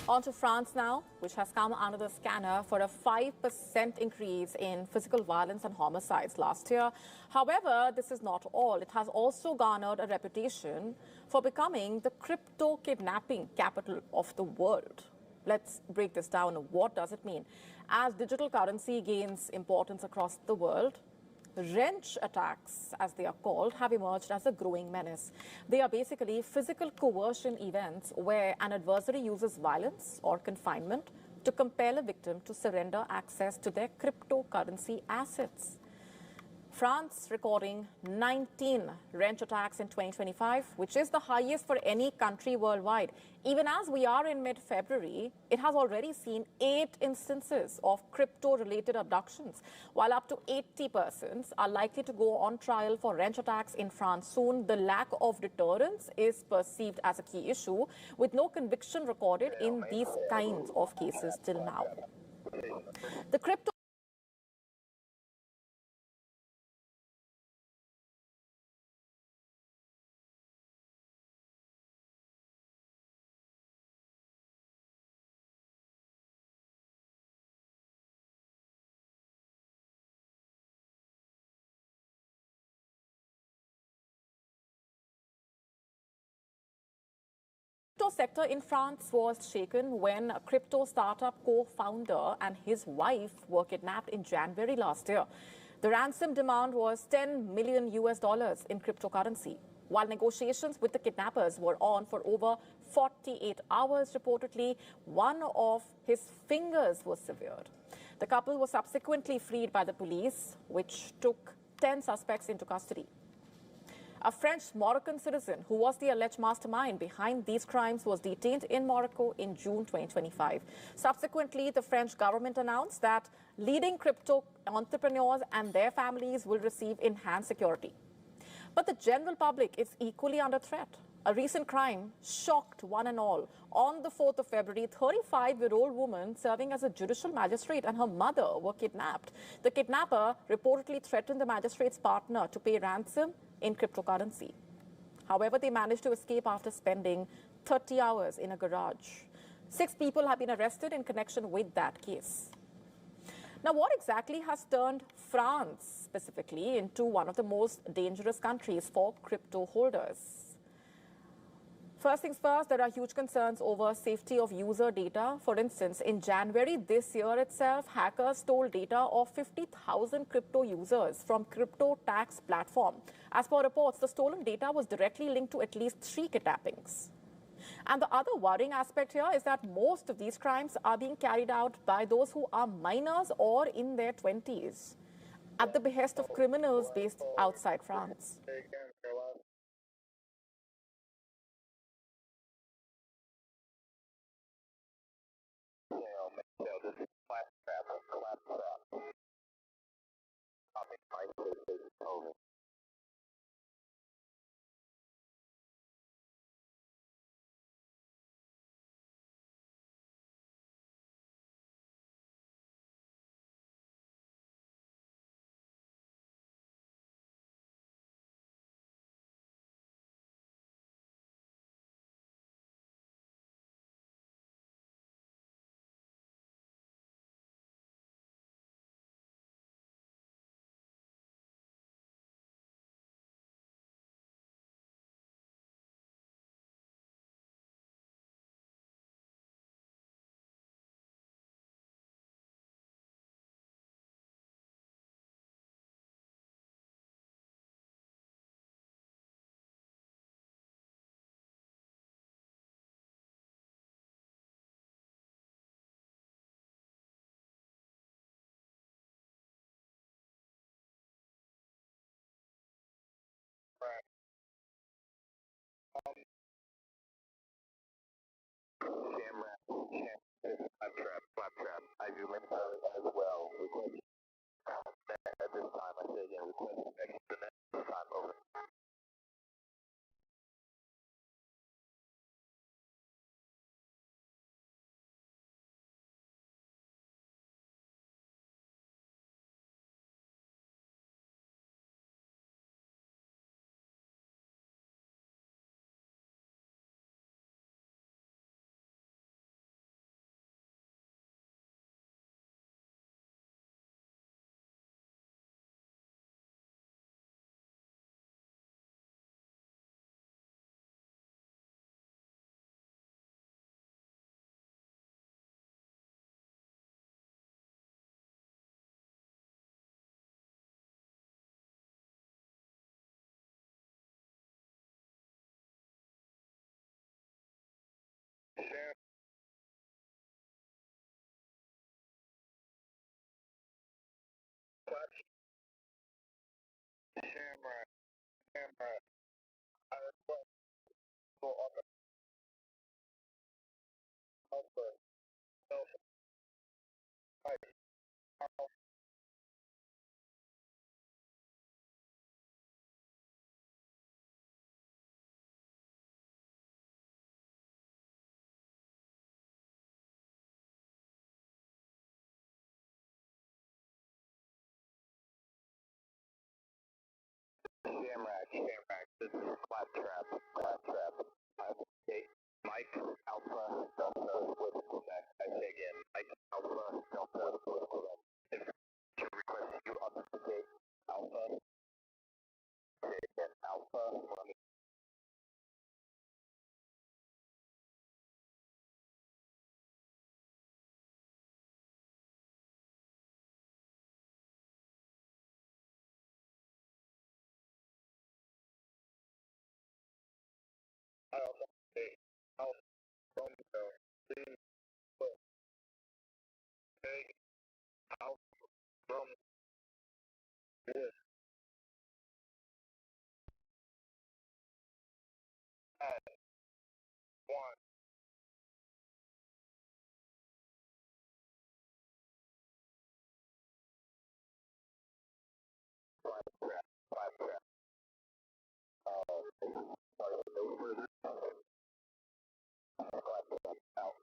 On to France now, which has come under the scanner for a 5% increase in physical violence and homicides last year. However, this is not all. It has also garnered a reputation for becoming the crypto kidnapping capital of the world. Let's break this down. What does it mean? As digital currency gains importance across the world, wrench attacks, as they are called, have emerged as a growing menace. They are basically physical coercion events where an adversary uses violence or confinement to compel a victim to surrender access to their cryptocurrency assets. France recording 19 wrench attacks in 2025, which is the highest for any country worldwide. Even as we are in mid-February, it has already seen 8 instances of crypto-related abductions, while up to 80 persons are likely to go on trial for wrench attacks in France soon. The lack of deterrence is perceived as a key issue, with no conviction recorded in these kinds of cases till now. The crypto sector in France was shaken when a crypto startup co-founder and his wife were kidnapped in January last year. The ransom demand was $10 million in cryptocurrency, while negotiations with the kidnappers were on for over 48 hours. Reportedly, one of his fingers was severed. The couple was subsequently freed by the police, which took 10 suspects into custody. A French-Moroccan citizen who was the alleged mastermind behind these crimes was detained in Morocco in June 2025. Subsequently, the French government announced that leading crypto entrepreneurs and their families will receive enhanced security. But the general public is equally under threat. A recent crime shocked one and all. On the 4th of February, 35-year-old woman serving as a judicial magistrate and her mother were kidnapped. The kidnapper reportedly threatened the magistrate's partner to pay ransom in cryptocurrency. However, they managed to escape after spending 30 hours in a garage. 6 people have been arrested in connection with that case. Now, what exactly has turned France specifically into one of the most dangerous countries for crypto holders? First things first, there are huge concerns over safety of user data. For instance, in January this year itself, hackers stole data of 50,000 crypto users from crypto tax platform. As per reports, the stolen data was directly linked to at least 3 kidnappings. And the other worrying aspect here is that most of these crimes are being carried out by those who are minors or in their 20s, at the behest of criminals based outside France. Claptrap. I do as well. At this time, I say again, request extra time over. Shamrock, this is Claptrap. Okay, Mike, Alpha, Delta, with Quebec. I say again, Mike, Alpha, Delta, with Quebec. If you request you authenticate Alpha, say again, Alpha, let me. Alpha, Romeo, please, take out from this. One. Claptrap. Sorry, no further. Claptrap out.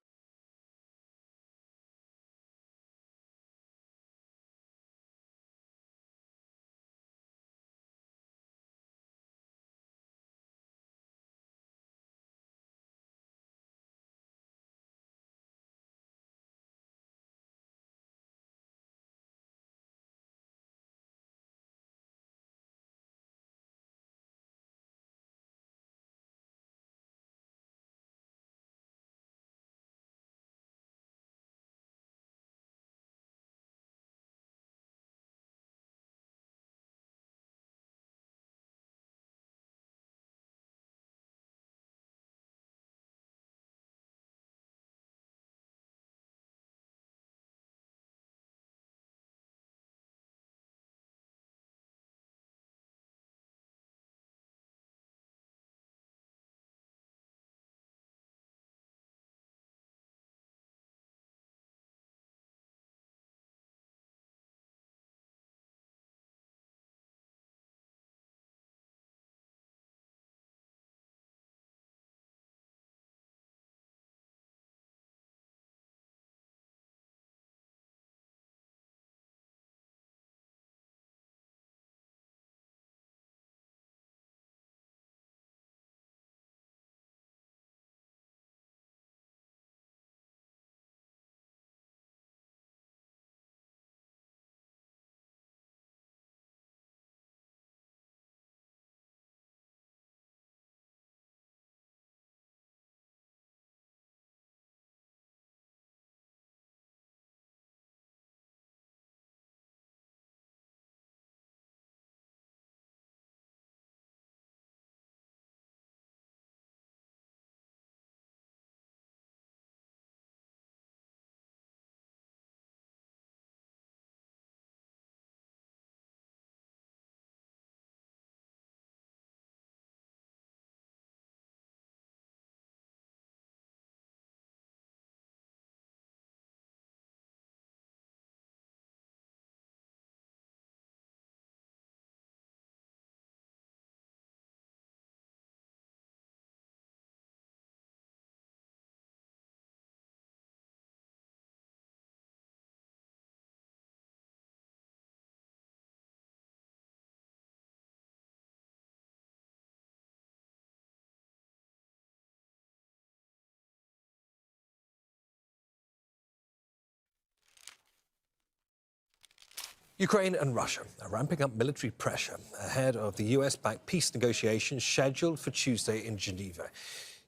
Ukraine and Russia are ramping up military pressure ahead of the US-backed peace negotiations scheduled for Tuesday in Geneva.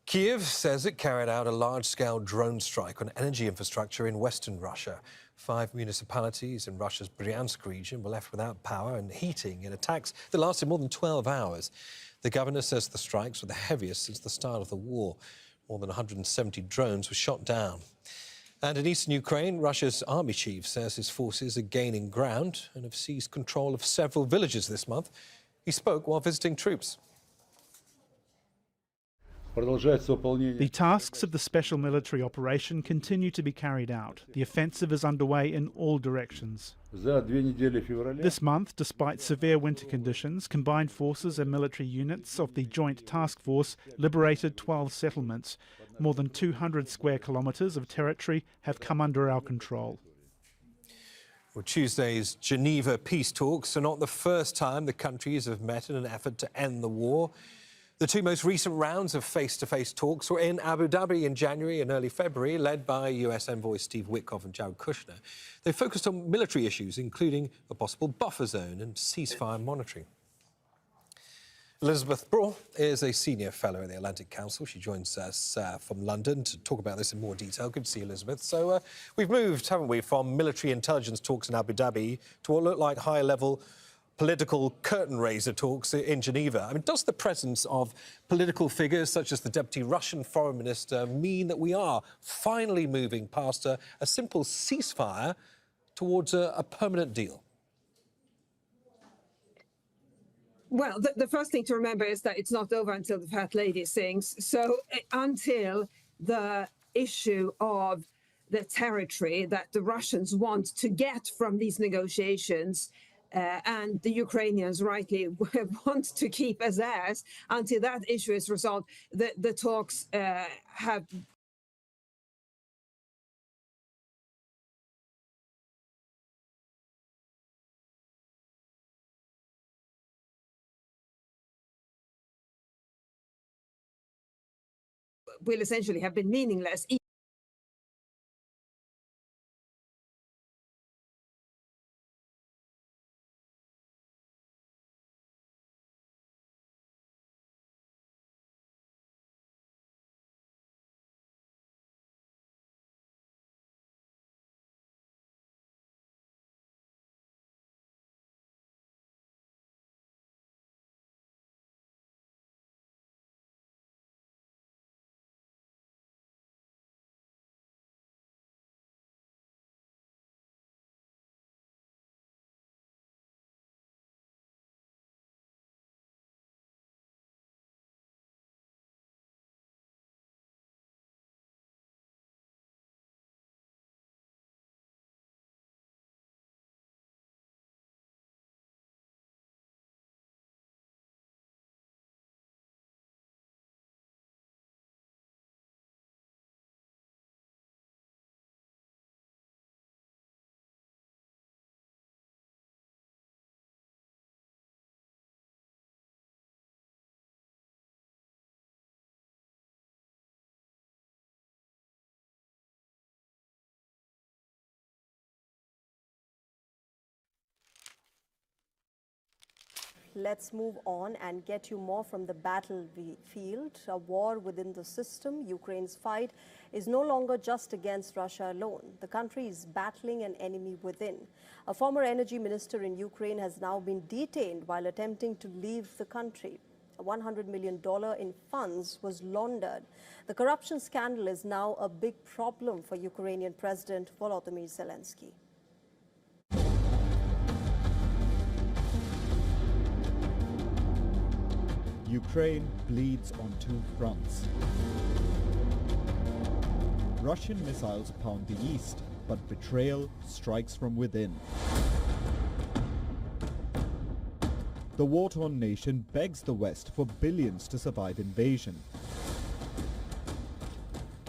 Kyiv says it carried out a large-scale drone strike on energy infrastructure in western Russia. 5 municipalities in Russia's Bryansk region were left without power and heating in attacks that lasted more than 12 hours. The governor says the strikes were the heaviest since the start of the war. More than 170 drones were shot down. And in eastern Ukraine, Russia's army chief says his forces are gaining ground and have seized control of several villages this month. He spoke while visiting troops. The tasks of the special military operation continue to be carried out. The offensive is underway in all directions. This month, despite severe winter conditions, combined forces and military units of the Joint Task Force liberated 12 settlements. More than 200 square kilometres of territory have come under our control. Well, Tuesday's Geneva peace talks are not the first time the countries have met in an effort to end the war. The two most recent rounds of face-to-face talks were in Abu Dhabi in January and early February, led by US envoys Steve Witkoff and Jared Kushner. They focused on military issues, including a possible buffer zone and ceasefire monitoring. Elizabeth Braw is a senior fellow at the Atlantic Council. She joins us from London to talk about this in more detail. Good to see you, Elizabeth. So we've moved, haven't we, from military intelligence talks in Abu Dhabi to what look like high-level political curtain raiser talks in Geneva. I mean, does the presence of political figures such as the Deputy Russian Foreign Minister mean that we are finally moving past a simple ceasefire towards a permanent deal? Well, the first thing to remember is that it's not over until the Fat Lady sings. So until the issue of the territory that the Russians want to get from these negotiations and the Ukrainians rightly want to keep as theirs, until that issue is resolved, the talks will essentially have been meaningless. Let's move on and get you more from the battlefield. A war within the system. Ukraine's fight is no longer just against Russia alone. The country is battling an enemy within. A former energy minister in Ukraine has now been detained while attempting to leave the country. $100 million in funds was laundered. The corruption scandal is now a big problem for Ukrainian President Volodymyr Zelensky. Ukraine bleeds on two fronts. Russian missiles pound the east, but betrayal strikes from within. The war-torn nation begs the West for billions to survive invasion.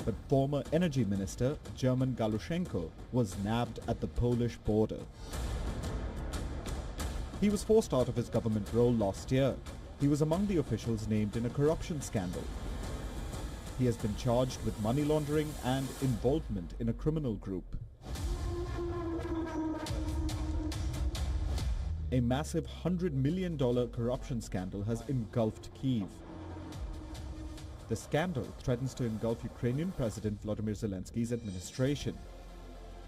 But former energy minister German Galushenko was nabbed at the Polish border. He was forced out of his government role last year. He was among the officials named in a corruption scandal. He has been charged with money laundering and involvement in a criminal group. A massive $100 million corruption scandal has engulfed Kyiv. The scandal threatens to engulf Ukrainian President Volodymyr Zelensky's administration.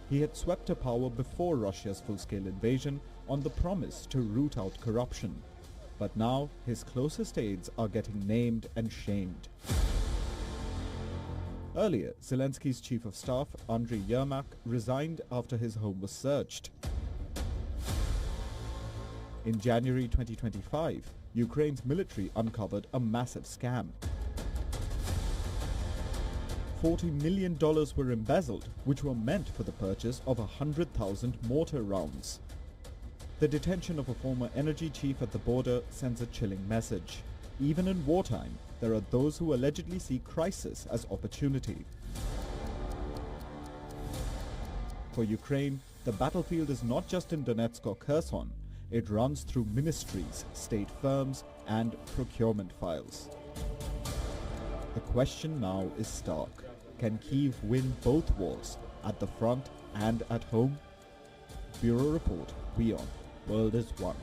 He had swept to power before Russia's full-scale invasion on the promise to root out corruption. But now his closest aides are getting named and shamed. Earlier, Zelensky's chief of staff, Andriy Yermak, resigned after his home was searched. In January 2025, Ukraine's military uncovered a massive scam. $40 million were embezzled, which were meant for the purchase of 100,000 mortar rounds. The detention of a former energy chief at the border sends a chilling message. Even in wartime, there are those who allegedly see crisis as opportunity. For Ukraine, the battlefield is not just in Donetsk or Kherson. It runs through ministries, state firms, and procurement files. The question now is stark. Can Kyiv win both wars, at the front and at home? Bureau Report, WION. World is One.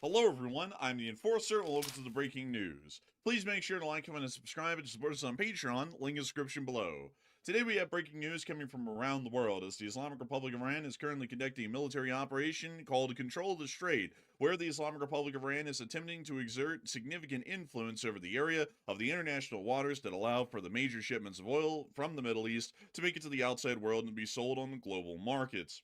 Hello everyone, I'm the Enforcer and welcome to the breaking news. Please make sure to like, comment, and subscribe and support us on Patreon, link in the description below. Today we have breaking news coming from around the world as the Islamic Republic of Iran is currently conducting a military operation called Control the Strait, where the Islamic Republic of Iran is attempting to exert significant influence over the area of the international waters that allow for the major shipments of oil from the Middle East to make it to the outside world and be sold on the global markets.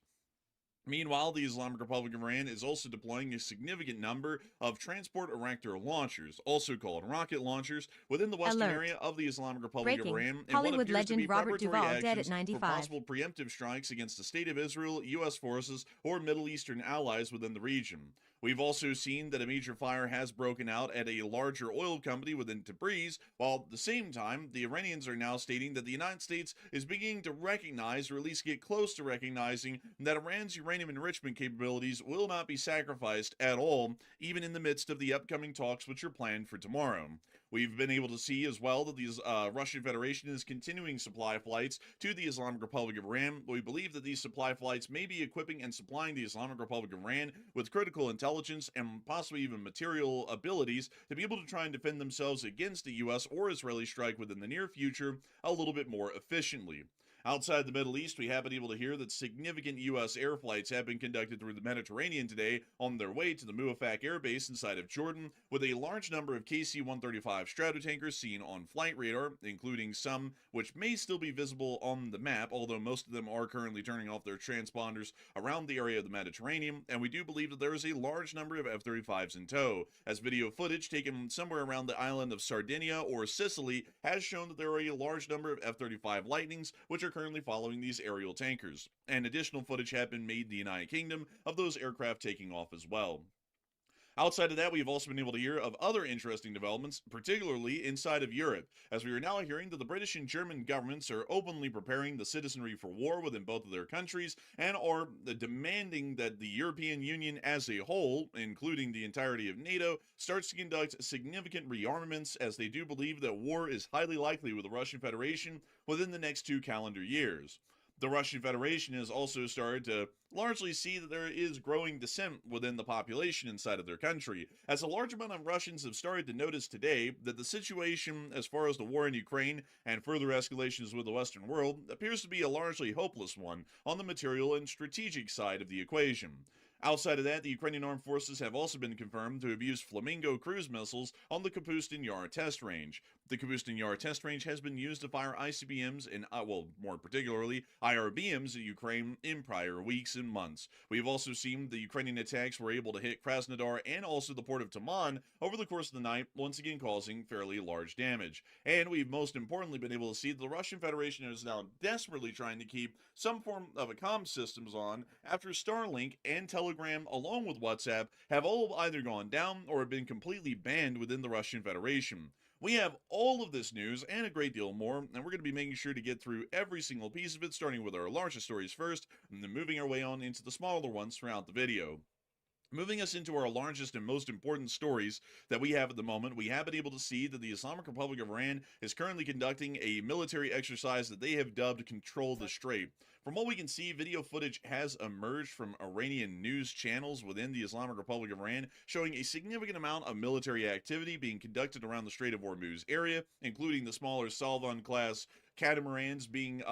Meanwhile, the Islamic Republic of Iran is also deploying a significant number of transport erector launchers, also called rocket launchers, within the western area of the Islamic Republic of Iran, and Hollywood what appears to be legend Robert preparatory Duvall dead at actions 95. for possible preemptive strikes against the State of Israel, U.S. forces, or Middle Eastern allies within the region. We've also seen that a major fire has broken out at a larger oil company within Tabriz, while at the same time, the Iranians are now stating that the United States is beginning to recognize, or at least get close to recognizing, that Iran's uranium enrichment capabilities will not be sacrificed at all, even in the midst of the upcoming talks which are planned for tomorrow. We've been able to see as well that the Russian Federation is continuing supply flights to the Islamic Republic of Iran. We believe that these supply flights may be equipping and supplying the Islamic Republic of Iran with critical intelligence and possibly even material abilities to be able to try and defend themselves against a U.S. or Israeli strike within the near future a little bit more efficiently. Outside the Middle East, we have been able to hear that significant U.S. air flights have been conducted through the Mediterranean today on their way to the Muafak Air Base inside of Jordan, with a large number of KC-135 Stratotankers seen on flight radar, including some which may still be visible on the map, although most of them are currently turning off their transponders around the area of the Mediterranean, and we do believe that there is a large number of F-35s in tow, as video footage taken somewhere around the island of Sardinia or Sicily has shown that there are a large number of F-35 Lightnings, which are currently following these aerial tankers, and additional footage have been made in the United Kingdom of those aircraft taking off as well. Outside of that, we've also been able to hear of other interesting developments, particularly inside of Europe, as we are now hearing that the British and German governments are openly preparing the citizenry for war within both of their countries and are demanding that the European Union as a whole, including the entirety of NATO, starts to conduct significant rearmaments, as they do believe that war is highly likely with the Russian Federation within the next 2 calendar years. The Russian Federation has also started to largely see that there is growing dissent within the population inside of their country, as a large amount of Russians have started to notice today that the situation as far as the war in Ukraine and further escalations with the Western world appears to be a largely hopeless one on the material and strategic side of the equation. Outside of that, the Ukrainian armed forces have also been confirmed to have used Flamingo cruise missiles on the Kapustin Yar test range. The Kapustin Yar test range has been used to fire ICBMs and, more particularly, IRBMs at Ukraine in prior weeks and months. We've also seen the Ukrainian attacks were able to hit Krasnodar and also the port of Taman over the course of the night, once again causing fairly large damage. And we've most importantly been able to see that the Russian Federation is now desperately trying to keep some form of a comm systems on after Starlink and Telegram, along with WhatsApp, have all either gone down or have been completely banned within the Russian Federation. We have all of this news and a great deal more, and we're going to be making sure to get through every single piece of it, starting with our largest stories first, and then moving our way on into the smaller ones throughout the video. Moving us into our largest and most important stories that we have at the moment, we have been able to see that the Islamic Republic of Iran is currently conducting a military exercise that they have dubbed Control the Strait. From what we can see, video footage has emerged from Iranian news channels within the Islamic Republic of Iran, showing a significant amount of military activity being conducted around the Strait of Hormuz area, including the smaller Salvan-class catamarans being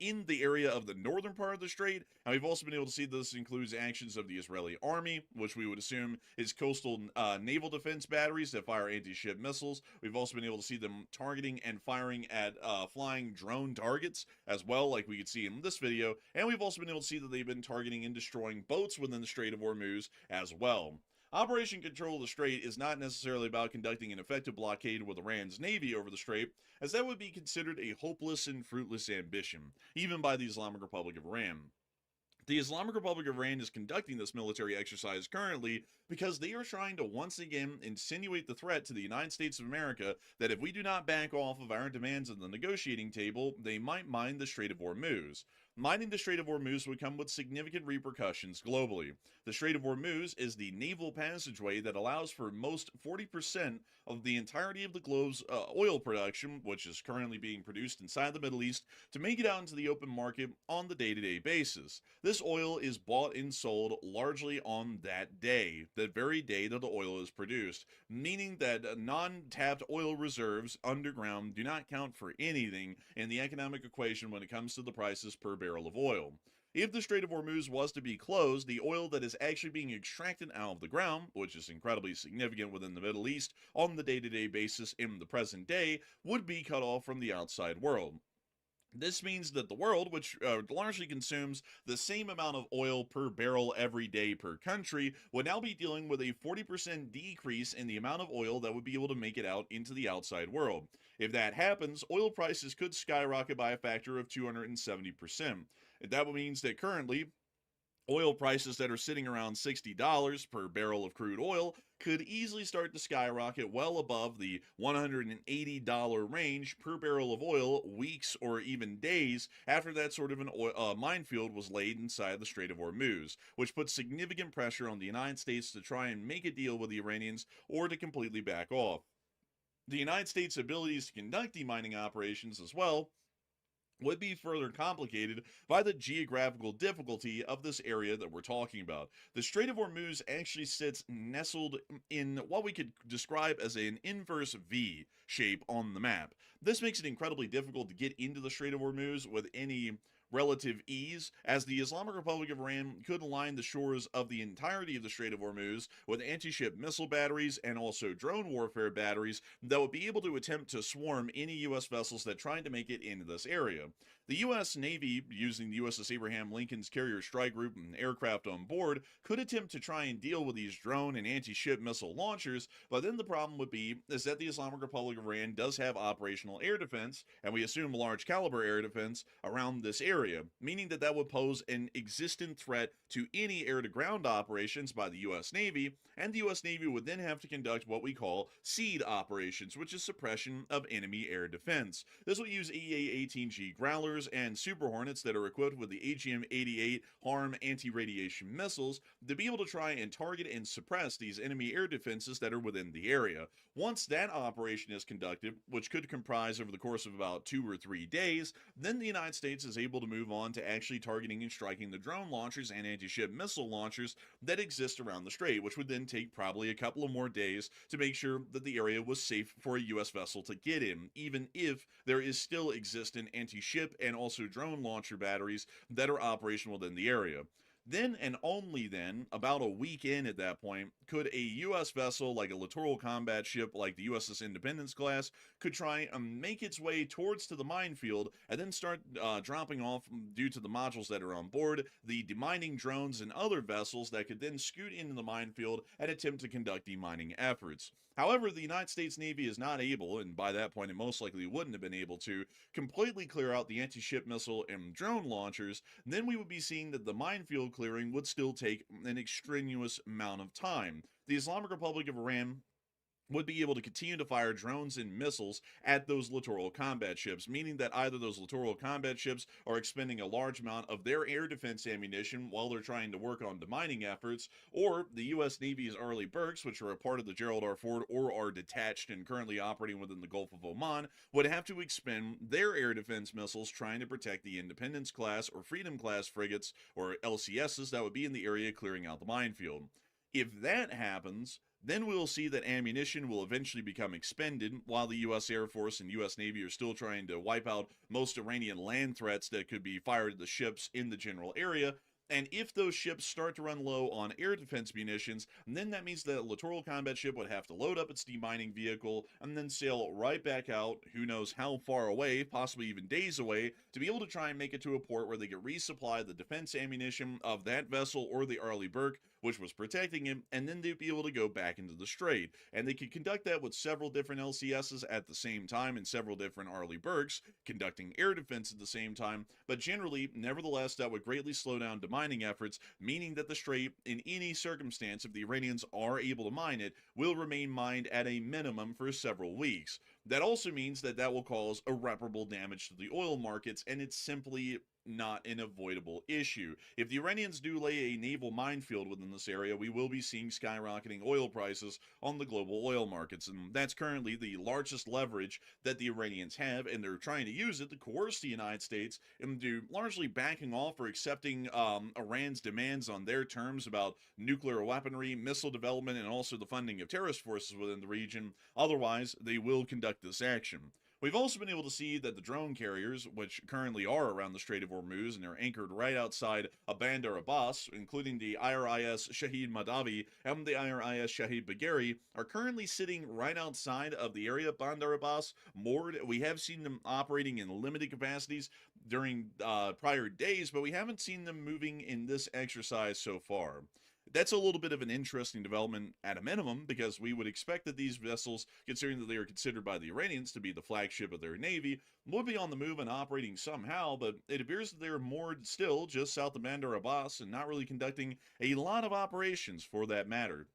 in the area of the northern part of the strait. And we've also been able to see this includes actions of the Israeli army, which we would assume is coastal naval defense batteries that fire anti-ship missiles. We've also been able to see them targeting and firing at flying drone targets as well, like we could see in this video. And we've also been able to see that they've been targeting and destroying boats within the Strait of Hormuz as well. Operation Control of the Strait is not necessarily about conducting an effective blockade with Iran's navy over the strait, as that would be considered a hopeless and fruitless ambition, even by the Islamic Republic of Iran. The Islamic Republic of Iran is conducting this military exercise currently because they are trying to once again insinuate the threat to the United States of America that if we do not back off of our demands at the negotiating table, they might mine the Strait of Hormuz. Mining the Strait of Hormuz would come with significant repercussions globally. The Strait of Hormuz is the naval passageway that allows for most 40% of the entirety of the globe's oil production, which is currently being produced inside the Middle East, to make it out into the open market on the day-to-day basis. This oil is bought and sold largely on that day, that very day that the oil is produced, meaning that non-tapped oil reserves underground do not count for anything in the economic equation when it comes to the prices per barrel of oil. If the Strait of Hormuz was to be closed, the oil that is actually being extracted out of the ground, which is incredibly significant within the Middle East on the day-to-day basis in the present day, would be cut off from the outside world. This means that the world, which largely consumes the same amount of oil per barrel every day per country, would now be dealing with a 40% decrease in the amount of oil that would be able to make it out into the outside world. If that happens, oil prices could skyrocket by a factor of 270%. That means that currently, Oil prices that are sitting around $60 per barrel of crude oil could easily start to skyrocket well above the $180 range per barrel of oil weeks or even days after that sort of an minefield was laid inside the Strait of Hormuz, which puts significant pressure on the United States to try and make a deal with the Iranians or to completely back off. The United States' abilities to conduct demining operations as well would be further complicated by the geographical difficulty of this area that we're talking about. The Strait of Hormuz actually sits nestled in what we could describe as an inverse V shape on the map. This makes it incredibly difficult to get into the Strait of Hormuz with any relative ease, as the Islamic Republic of Iran could line the shores of the entirety of the Strait of Hormuz with anti-ship missile batteries and also drone warfare batteries that would be able to attempt to swarm any U.S. vessels that tried to make it into this area. The U.S. Navy, using the USS Abraham Lincoln's carrier strike group and aircraft on board, could attempt to try and deal with these drone and anti-ship missile launchers, but then the problem would be is that the Islamic Republic of Iran does have operational air defense, and we assume large caliber air defense around this area, meaning that that would pose an existent threat to any air-to-ground operations by the U.S. Navy, and the U.S. Navy would then have to conduct what we call SEAD operations, which is suppression of enemy air defense. This will use EA-18G Growlers and Super Hornets that are equipped with the AGM-88 HARM anti-radiation missiles to be able to try and target and suppress these enemy air defenses that are within the area. Once that operation is conducted, which could comprise over the course of about 2 or 3 days, then the United States is able to move on to actually targeting and striking the drone launchers and anti-ship missile launchers that exist around the strait, which would then take probably a couple of more days to make sure that the area was safe for a U.S. vessel to get in, even if there is still existent anti-ship and also drone launcher batteries that are operational within the area. Then and only then, about a week in at that point, could a U.S. vessel like a littoral combat ship like the USS Independence class could try and make its way towards to the minefield and then start dropping off, due to the modules that are on board, the demining drones and other vessels that could then scoot into the minefield and attempt to conduct demining efforts. However, the United States Navy is not able, and by that point it most likely wouldn't have been able to, completely clear out the anti-ship missile and drone launchers. Then we would be seeing that the minefield clearing would still take an extraneous amount of time. The Islamic Republic of Iran would be able to continue to fire drones and missiles at those littoral combat ships, meaning that either those littoral combat ships are expending a large amount of their air defense ammunition while they're trying to work on demining efforts, or the U.S. Navy's Arleigh Burkes, which are a part of the Gerald R. Ford or are detached and currently operating within the Gulf of Oman, would have to expend their air defense missiles trying to protect the Independence class or Freedom class frigates, or LCSs, that would be in the area clearing out the minefield. If that happens, then we'll see that ammunition will eventually become expended while the U.S. Air Force and U.S. Navy are still trying to wipe out most Iranian land threats that could be fired at the ships in the general area. And if those ships start to run low on air defense munitions, then that means that a littoral combat ship would have to load up its demining vehicle and then sail right back out, who knows how far away, possibly even days away, to be able to try and make it to a port where they could resupply the defense ammunition of that vessel or the Arleigh Burke, which was protecting him, and then they'd be able to go back into the strait. And they could conduct that with several different LCSs at the same time and several different Arleigh Burkes, conducting air defense at the same time, but generally, nevertheless, that would greatly slow down demining efforts, meaning that the strait, in any circumstance, if the Iranians are able to mine it, will remain mined at a minimum for several weeks. That also means that that will cause irreparable damage to the oil markets, and it's simply not an avoidable issue. If the Iranians do lay a naval minefield within this area, we will be seeing skyrocketing oil prices on the global oil markets, and that's currently the largest leverage that the Iranians have, and they're trying to use it to coerce the United States into largely backing off or accepting Iran's demands on their terms about nuclear weaponry, missile development, and also the funding of terrorist forces within the region. Otherwise, they will conduct this action. We've also been able to see that the drone carriers, which currently are around the Strait of Hormuz and are anchored right outside of Bandar Abbas, including the IRIS Shahid Madavi and the IRIS Shahid Bagheri, are currently sitting right outside of the area of Bandar Abbas, moored. We have seen them operating in limited capacities during prior days, but we haven't seen them moving in this exercise so far. That's a little bit of an interesting development at a minimum, because we would expect that these vessels, considering that they are considered by the Iranians to be the flagship of their navy, would be on the move and operating somehow, but it appears that they're moored still just south of Bandar Abbas and not really conducting a lot of operations for that matter.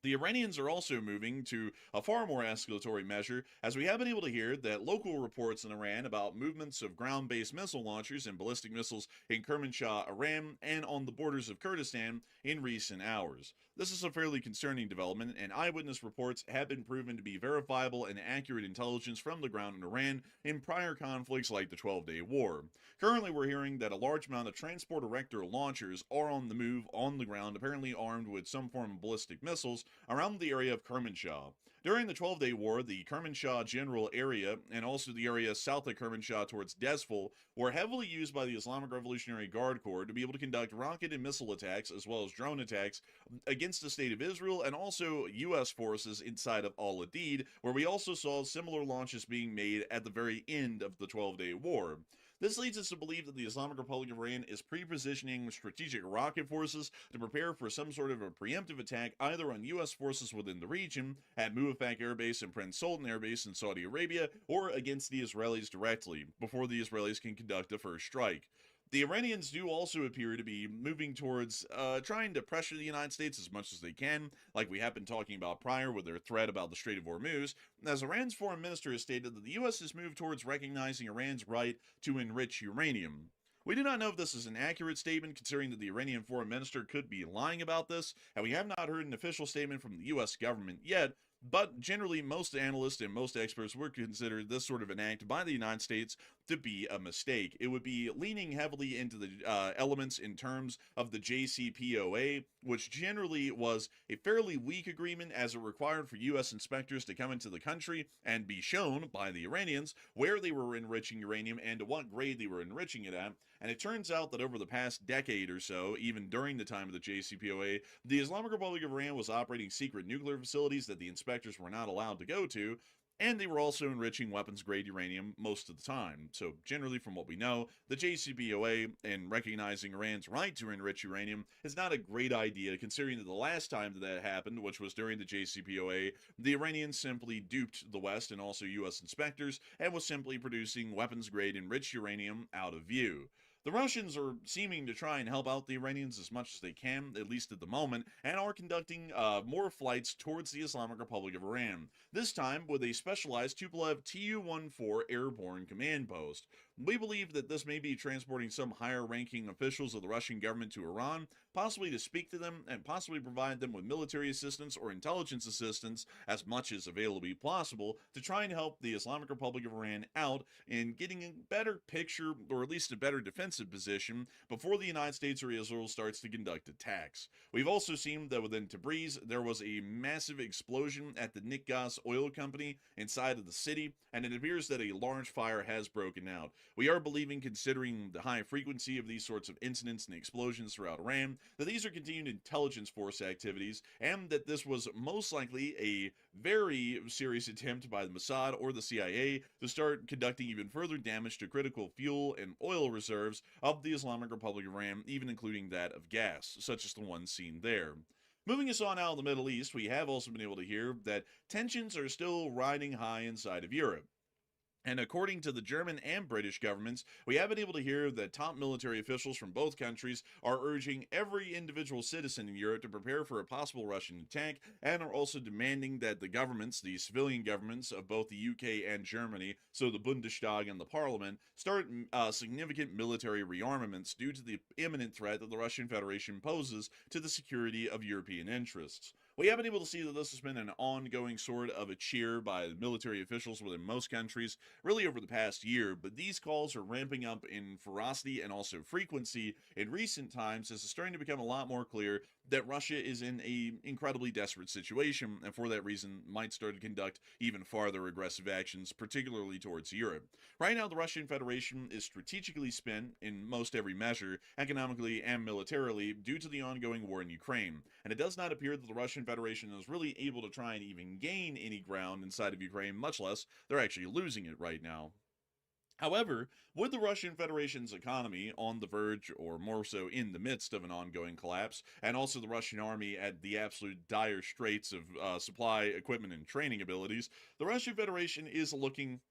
The Iranians are also moving to a far more escalatory measure, as we have been able to hear that local reports in Iran about movements of ground-based missile launchers and ballistic missiles in Kermanshah, Iran, and on the borders of Kurdistan in recent hours. This is a fairly concerning development, and eyewitness reports have been proven to be verifiable and accurate intelligence from the ground in Iran in prior conflicts like the 12-Day War. Currently, we're hearing that a large amount of transport erector launchers are on the move on the ground, apparently armed with some form of ballistic missiles, around the area of Kermanshah. During the 12-Day War, the Kermanshah general area, and also the area south of Kermanshah towards Desful, were heavily used by the Islamic Revolutionary Guard Corps to be able to conduct rocket and missile attacks, as well as drone attacks, against the state of Israel, and also U.S. forces inside of Al-Adid, where we also saw similar launches being made at the very end of the 12-Day War. This leads us to believe that the Islamic Republic of Iran is pre-positioning strategic rocket forces to prepare for some sort of a preemptive attack either on U.S. forces within the region, at Muwafaq Air Base and Prince Sultan Air Base in Saudi Arabia, or against the Israelis directly, before the Israelis can conduct a first strike. The Iranians do also appear to be moving towards trying to pressure the United States as much as they can, like we have been talking about prior with their threat about the Strait of Hormuz, as Iran's foreign minister has stated that the U.S. has moved towards recognizing Iran's right to enrich uranium. We do not know if this is an accurate statement, considering that the Iranian foreign minister could be lying about this, and we have not heard an official statement from the U.S. government yet. But generally, most analysts and most experts would consider this sort of an act by the United States to be a mistake. It would be leaning heavily into the elements in terms of the JCPOA, which generally was a fairly weak agreement, as it required for U.S. inspectors to come into the country and be shown by the Iranians where they were enriching uranium and to what grade they were enriching it at. And it turns out that over the past decade or so, even during the time of the JCPOA, the Islamic Republic of Iran was operating secret nuclear facilities that the inspectors were not allowed to go to, and they were also enriching weapons-grade uranium most of the time. So generally, from what we know, the JCPOA and recognizing Iran's right to enrich uranium is not a great idea, considering that the last time that happened, which was during the JCPOA, the Iranians simply duped the West and also U.S. inspectors and was simply producing weapons-grade enriched uranium out of view. The Russians are seeming to try and help out the Iranians as much as they can, at least at the moment, and are conducting more flights towards the Islamic Republic of Iran, this time with a specialized Tupolev Tu-14 airborne command post. We believe that this may be transporting some higher-ranking officials of the Russian government to Iran, possibly to speak to them and possibly provide them with military assistance or intelligence assistance as much as availably possible to try and help the Islamic Republic of Iran out in getting a better picture, or at least a better defensive position, before the United States or Israel starts to conduct attacks. We've also seen that within Tabriz, there was a massive explosion at the Nikgas oil company inside of the city, and it appears that a large fire has broken out. We are believing, considering the high frequency of these sorts of incidents and explosions throughout Iran, that these are continued intelligence force activities, and that this was most likely a very serious attempt by the Mossad or the CIA to start conducting even further damage to critical fuel and oil reserves of the Islamic Republic of Iran, even including that of gas, such as the one seen there. Moving us on out of the Middle East, we have also been able to hear that tensions are still riding high inside of Europe. And according to the German and British governments, we have been able to hear that top military officials from both countries are urging every individual citizen in Europe to prepare for a possible Russian attack, and are also demanding that the governments, the civilian governments of both the UK and Germany, so the Bundestag and the Parliament, start significant military rearmaments due to the imminent threat that the Russian Federation poses to the security of European interests. We have been able to see that this has been an ongoing sort of a cheer by military officials within most countries, really over the past year, but these calls are ramping up in ferocity and also frequency in recent times, as it's starting to become a lot more clear that Russia is in an incredibly desperate situation, and for that reason might start to conduct even farther aggressive actions, particularly towards Europe. Right now, the Russian Federation is strategically spent in most every measure, economically and militarily, due to the ongoing war in Ukraine, and it does not appear that the Russian Federation is really able to try and even gain any ground inside of Ukraine, much less they're actually losing it right now. However, with the Russian Federation's economy on the verge, or more so in the midst of an ongoing collapse, and also the Russian army at the absolute dire straits of supply, equipment, and training abilities, the Russian Federation is looking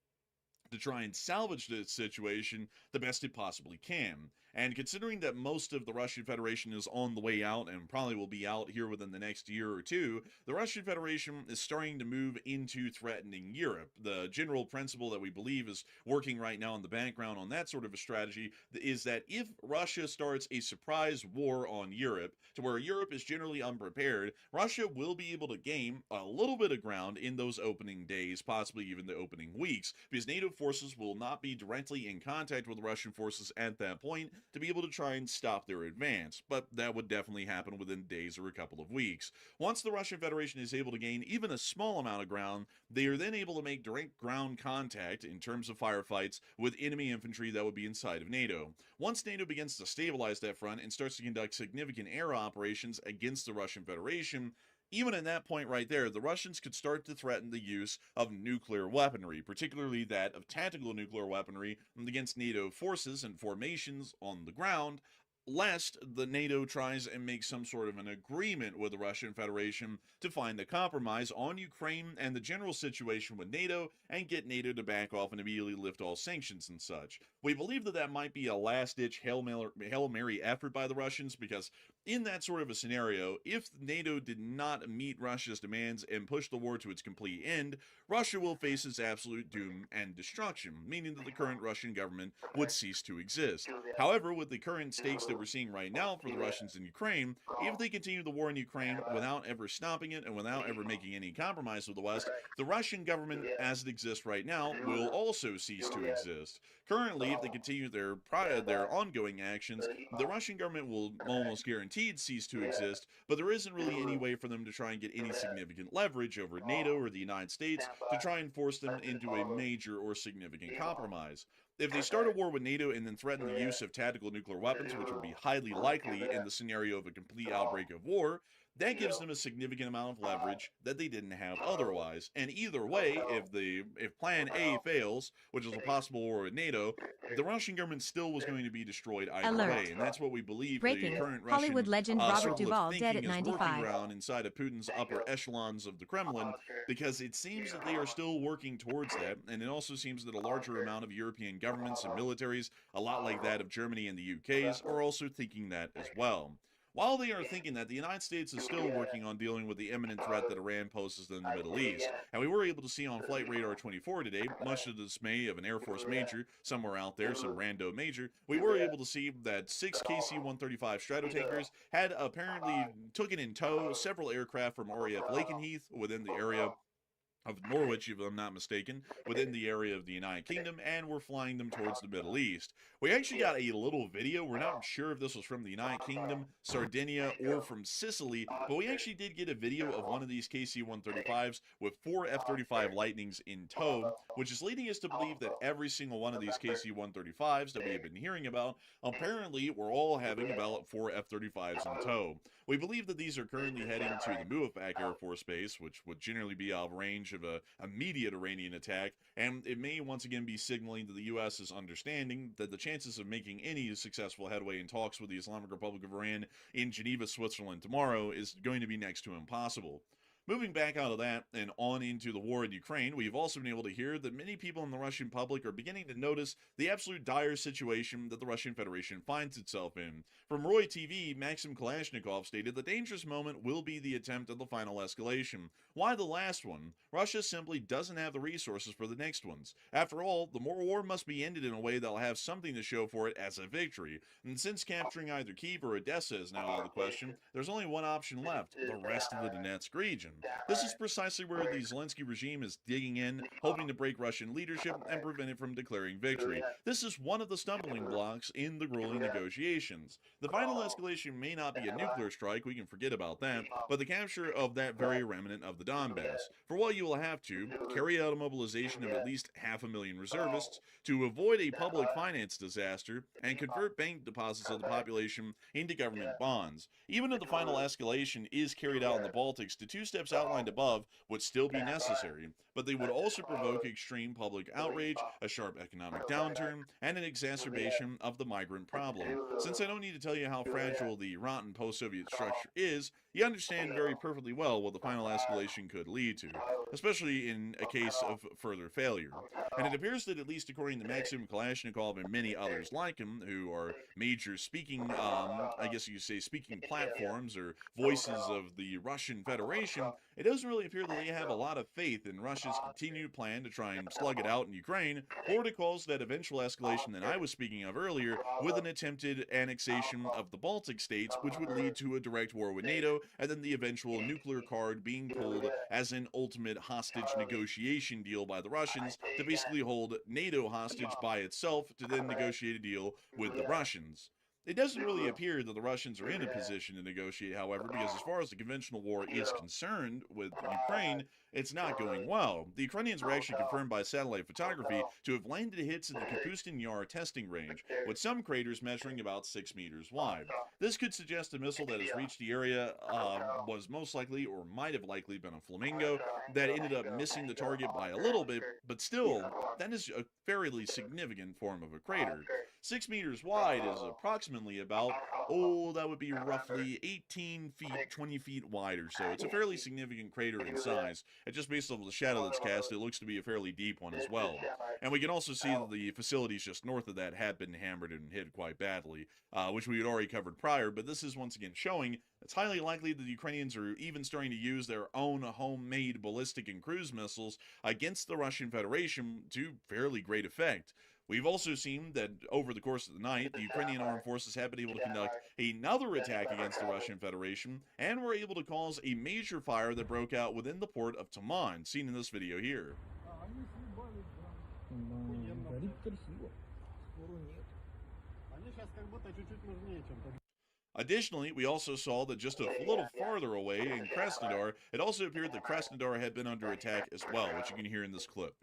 to try and salvage this situation the best it possibly can. And considering that most of the Russian Federation is on the way out and probably will be out here within the next year or two, the Russian Federation is starting to move into threatening Europe. The general principle that we believe is working right now in the background on that sort of a strategy is that if Russia starts a surprise war on Europe, to where Europe is generally unprepared, Russia will be able to gain a little bit of ground in those opening days, possibly even the opening weeks, because NATO forces will not be directly in contact with Russian forces at that point to be able to try and stop their advance, but that would definitely happen within days or a couple of weeks. Once the Russian Federation is able to gain even a small amount of ground, they are then able to make direct ground contact in terms of firefights with enemy infantry that would be inside of NATO. Once NATO begins to stabilize that front and starts to conduct significant air operations against the Russian Federation, even at that point right there, the Russians could start to threaten the use of nuclear weaponry, particularly that of tactical nuclear weaponry against NATO forces and formations on the ground, lest the NATO tries and makes some sort of an agreement with the Russian Federation to find a compromise on Ukraine and the general situation with NATO and get NATO to back off and immediately lift all sanctions and such. We believe that that might be a last-ditch Hail Mary effort by the Russians, because in that sort of a scenario, if NATO did not meet Russia's demands and push the war to its complete end, Russia will face its absolute doom and destruction, meaning that the current Russian government would cease to exist. However, with the current stakes that we're seeing right now for the Russians in Ukraine, if they continue the war in Ukraine without ever stopping it and without ever making any compromise with the West, the Russian government as it exists right now will also cease to exist. Currently, if they continue their ongoing actions, the Russian government will almost guaranteed cease to exist, but there isn't really any way for them to try and get any significant leverage over NATO or the United States to try and force them into a major or significant compromise. If they start a war with NATO and then threaten the use of tactical nuclear weapons, which would be highly likely in the scenario of a complete outbreak of war, that gives them a significant amount of leverage that they didn't have otherwise. And either way, if Plan A fails, which is a possible war with NATO, the Russian government still was going to be destroyed either way. And that's what we believe Breaking. the current Hollywood Russian legend Robert circle Duvall of dead thinking at is working 95. around inside of Putin's upper echelons of the Kremlin, because it seems that they are still working towards that. And it also seems that a larger amount of European governments and militaries, a lot like that of Germany and the UK's, are also thinking that as well. While they are thinking that, the United States is still working on dealing with the imminent threat that Iran poses in the Middle East. And we were able to see on Flight Radar 24 today, much to the dismay of an Air Force major, somewhere out there, some rando major, we were able to see that 6 KC-135 Stratotankers had apparently taken in tow several aircraft from RAF Lakenheath within the area of Norwich, if I'm not mistaken, within the area of the United Kingdom, and we're flying them towards the Middle East. We actually got a little video. We're not sure if this was from the United Kingdom, Sardinia, or from Sicily, but we actually did get a video of one of these KC-135s with 4 F-35 Lightnings in tow, which is leading us to believe that every single one of these KC-135s that we have been hearing about, apparently we're all having about 4 F-35s in tow. We believe that these are currently heading to the Muaffaq Air Force Base, which would generally be out of range of an immediate Iranian attack, and it may once again be signaling to the U.S.'s understanding that the chances of making any successful headway in talks with the Islamic Republic of Iran in Geneva, Switzerland tomorrow is going to be next to impossible. Moving back out of that and on into the war in Ukraine, we've also been able to hear that many people in the Russian public are beginning to notice the absolute dire situation that the Russian Federation finds itself in. From Roy TV, Maxim Kalashnikov stated the dangerous moment will be the attempt at the final escalation. Why the last one? Russia simply doesn't have the resources for the next ones. After all, the war must be ended in a way that'll have something to show for it as a victory. And since capturing either Kyiv or Odessa is now out of the question, there's only one option left, the rest of the Donetsk region. This is precisely where the Zelensky regime is digging in, hoping to break Russian leadership and prevent it from declaring victory. This is one of the stumbling blocks in the grueling negotiations. The final escalation may not be a nuclear strike, we can forget about that, but the capture of that very remnant of the Donbass. For what you will have to carry out a mobilization of at least 500,000 reservists to avoid a public finance disaster and convert bank deposits of the population into government bonds. Even if the final escalation is carried out in the Baltics, to two-step steps outlined above would still be necessary, but they would also provoke extreme public outrage, a sharp economic downturn, and an exacerbation of the migrant problem. Since I don't need to tell you how fragile the rotten post-Soviet structure is, you understand very perfectly well what the final escalation could lead to, especially in a case of further failure. And it appears that, at least according to Maxim Kalashnikov and many others like him, who are major speaking, I guess you could say, speaking platforms or voices of the Russian Federation, it doesn't really appear that they have a lot of faith in Russia's continued plan to try and slug it out in Ukraine, or to cause that eventual escalation that I was speaking of earlier with an attempted annexation of the Baltic states, which would lead to a direct war with NATO, and then the eventual nuclear card being pulled as an ultimate hostage negotiation deal by the Russians to basically hold NATO hostage by itself to then negotiate a deal with the Russians. It doesn't really appear that the Russians are in a position to negotiate, however, because as far as the conventional war is concerned with Ukraine, it's not going well. The Ukrainians were actually confirmed by satellite photography to have landed hits in the Kapustin Yar testing range, with some craters measuring about 6 meters wide. This could suggest a missile that has reached the area was most likely, or might have likely been, a Flamingo that ended up missing the target by a little bit, but still, that is a fairly significant form of a crater. 6 meters wide is approximately about, that would be roughly 18 feet, 20 feet wide or so. It's a fairly significant crater in size, and just based on the shadow that's cast, it looks to be a fairly deep one as well. And we can also see that the facilities just north of that had been hammered and hit quite badly, which we had already covered prior, but this is once again showing it's highly likely that the Ukrainians are even starting to use their own homemade ballistic and cruise missiles against the Russian Federation to fairly great effect. We've also seen that over the course of the night, the Ukrainian armed forces have been able to conduct another attack against the Russian Federation, and were able to cause a major fire that broke out within the port of Taman, seen in this video here. Additionally, we also saw that just a little farther away in Krasnodar, it also appeared that Krasnodar had been under attack as well, which you can hear in this clip.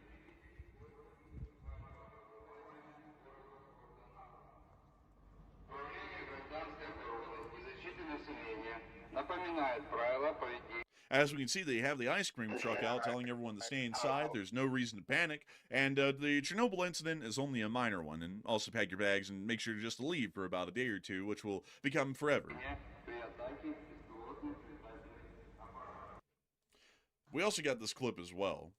As we can see, they have the ice cream truck out telling everyone to stay inside. There's no reason to panic. And the Chernobyl incident is only a minor one. And also pack your bags and make sure just to leave for about a day or two, which will become forever. We also got this clip as well.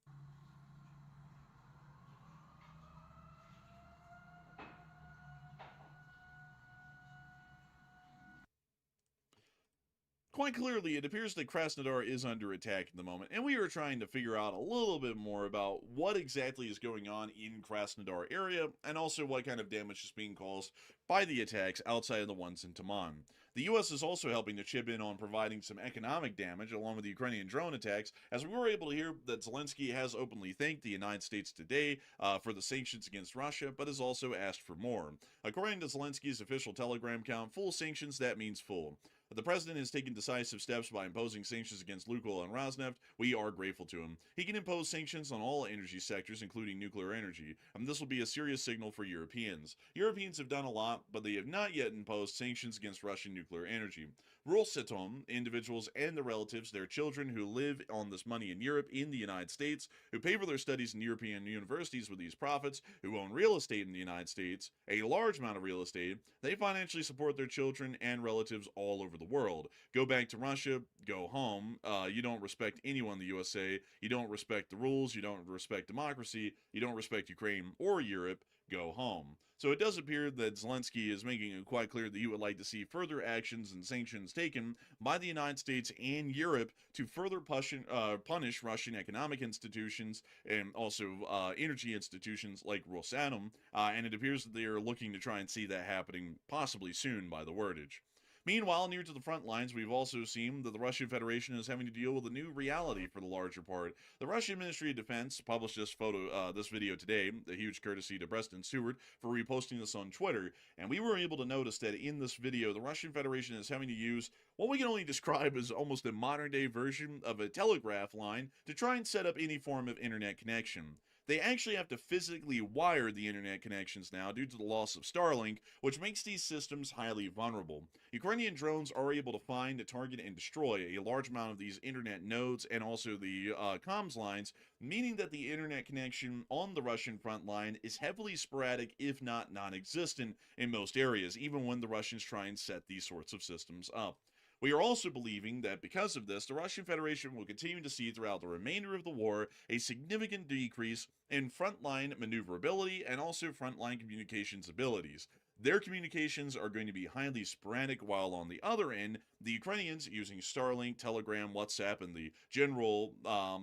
Quite clearly, it appears that Krasnodar is under attack at the moment, and we are trying to figure out a little bit more about what exactly is going on in Krasnodar area, and also what kind of damage is being caused by the attacks outside of the ones in Taman. The U.S. is also helping to chip in on providing some economic damage along with the Ukrainian drone attacks, as we were able to hear that Zelensky has openly thanked the United States today for the sanctions against Russia, but has also asked for more. According to Zelensky's official Telegram account, full sanctions, that means full. The president has taken decisive steps by imposing sanctions against Lukoil and Rosneft. We are grateful to him. He can impose sanctions on all energy sectors, including nuclear energy, and this will be a serious signal for Europeans. Europeans have done a lot, but they have not yet imposed sanctions against Russian nuclear energy. Rosatom, individuals and their relatives, their children who live on this money in Europe, in the United States, who pay for their studies in European universities with these profits, who own real estate in the United States, a large amount of real estate, they financially support their children and relatives all over the world. Go back to Russia, go home. You don't respect anyone in the USA. You don't respect the rules. You don't respect democracy. You don't respect Ukraine or Europe. Go home. So it does appear that Zelensky is making it quite clear that he would like to see further actions and sanctions taken by the United States and Europe to further punish Russian economic institutions and also energy institutions like Rosatom, and it appears that they are looking to try and see that happening possibly soon by the wordage. Meanwhile, near to the front lines, we've also seen that the Russian Federation is having to deal with a new reality for the larger part. The Russian Ministry of Defense published this video today, a huge courtesy to Preston Stewart for reposting this on Twitter, and we were able to notice that in this video, the Russian Federation is having to use what we can only describe as almost a modern-day version of a telegraph line to try and set up any form of internet connection. They actually have to physically wire the internet connections now due to the loss of Starlink, which makes these systems highly vulnerable. Ukrainian drones are able to find, target, and destroy a large amount of these internet nodes and also the comms lines, meaning that the internet connection on the Russian front line is heavily sporadic, if not non-existent, in most areas, even when the Russians try and set these sorts of systems up. We are also believing that because of this, the Russian Federation will continue to see throughout the remainder of the war a significant decrease in frontline maneuverability and also frontline communications abilities. Their communications are going to be highly sporadic, while on the other end, the Ukrainians, using Starlink, Telegram, WhatsApp, and the general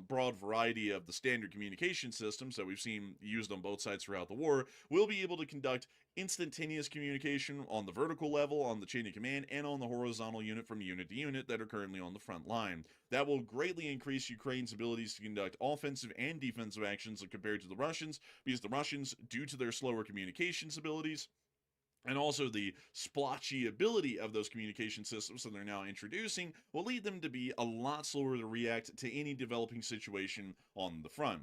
broad variety of the standard communication systems that we've seen used on both sides throughout the war, will be able to conduct instantaneous communication on the vertical level, on the chain of command, and on the horizontal unit from unit to unit that are currently on the front line. That will greatly increase Ukraine's abilities to conduct offensive and defensive actions compared to the Russians, because the Russians, due to their slower communications abilities, and also the splotchy ability of those communication systems that they're now introducing, will lead them to be a lot slower to react to any developing situation on the front.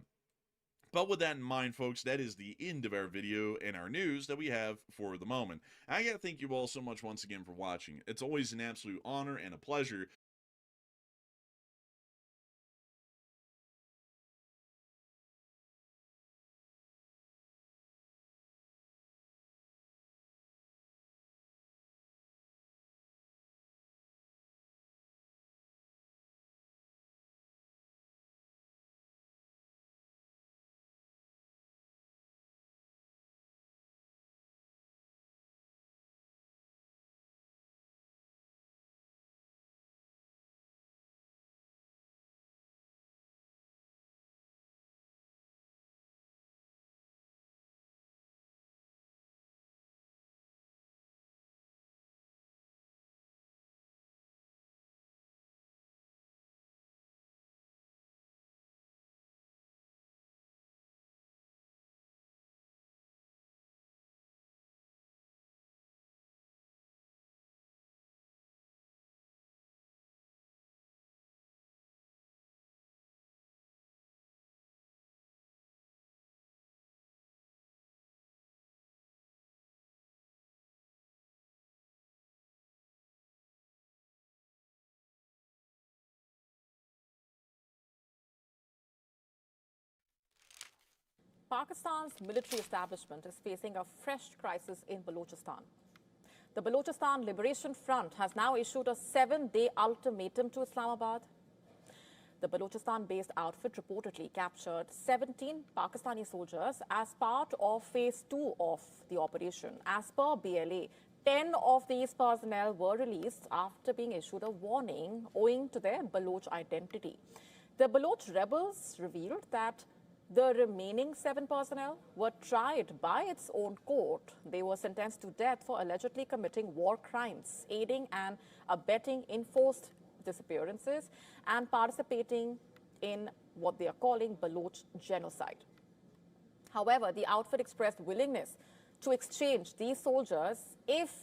But with that in mind, folks, that is the end of our video and our news that we have for the moment. I gotta thank you all so much once again for watching. It's always an absolute honor and a pleasure Pakistan's military establishment is facing a fresh crisis in Balochistan. The Balochistan Liberation Front has now issued a 7-day ultimatum to Islamabad. The Balochistan-based outfit reportedly captured 17 Pakistani soldiers as part of Phase 2 of the operation. As per BLA, 10 of these personnel were released after being issued a warning owing to their Baloch identity. The Baloch rebels revealed that the remaining 7 personnel were tried by its own court. They were sentenced to death for allegedly committing war crimes, aiding and abetting enforced disappearances, and participating in what they are calling Baloch genocide. However, the outfit expressed willingness to exchange these soldiers if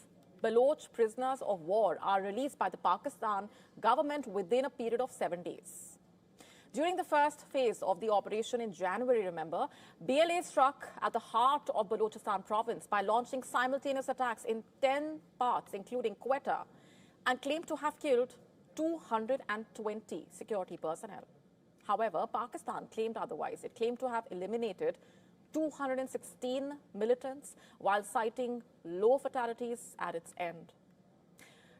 Baloch prisoners of war are released by the Pakistan government within a period of 7 days. During the first phase of the operation in January, remember, BLA struck at the heart of Balochistan province by launching simultaneous attacks in 10 parts, including Quetta, and claimed to have killed 220 security personnel. However, Pakistan claimed otherwise. It claimed to have eliminated 216 militants while citing low fatalities at its end.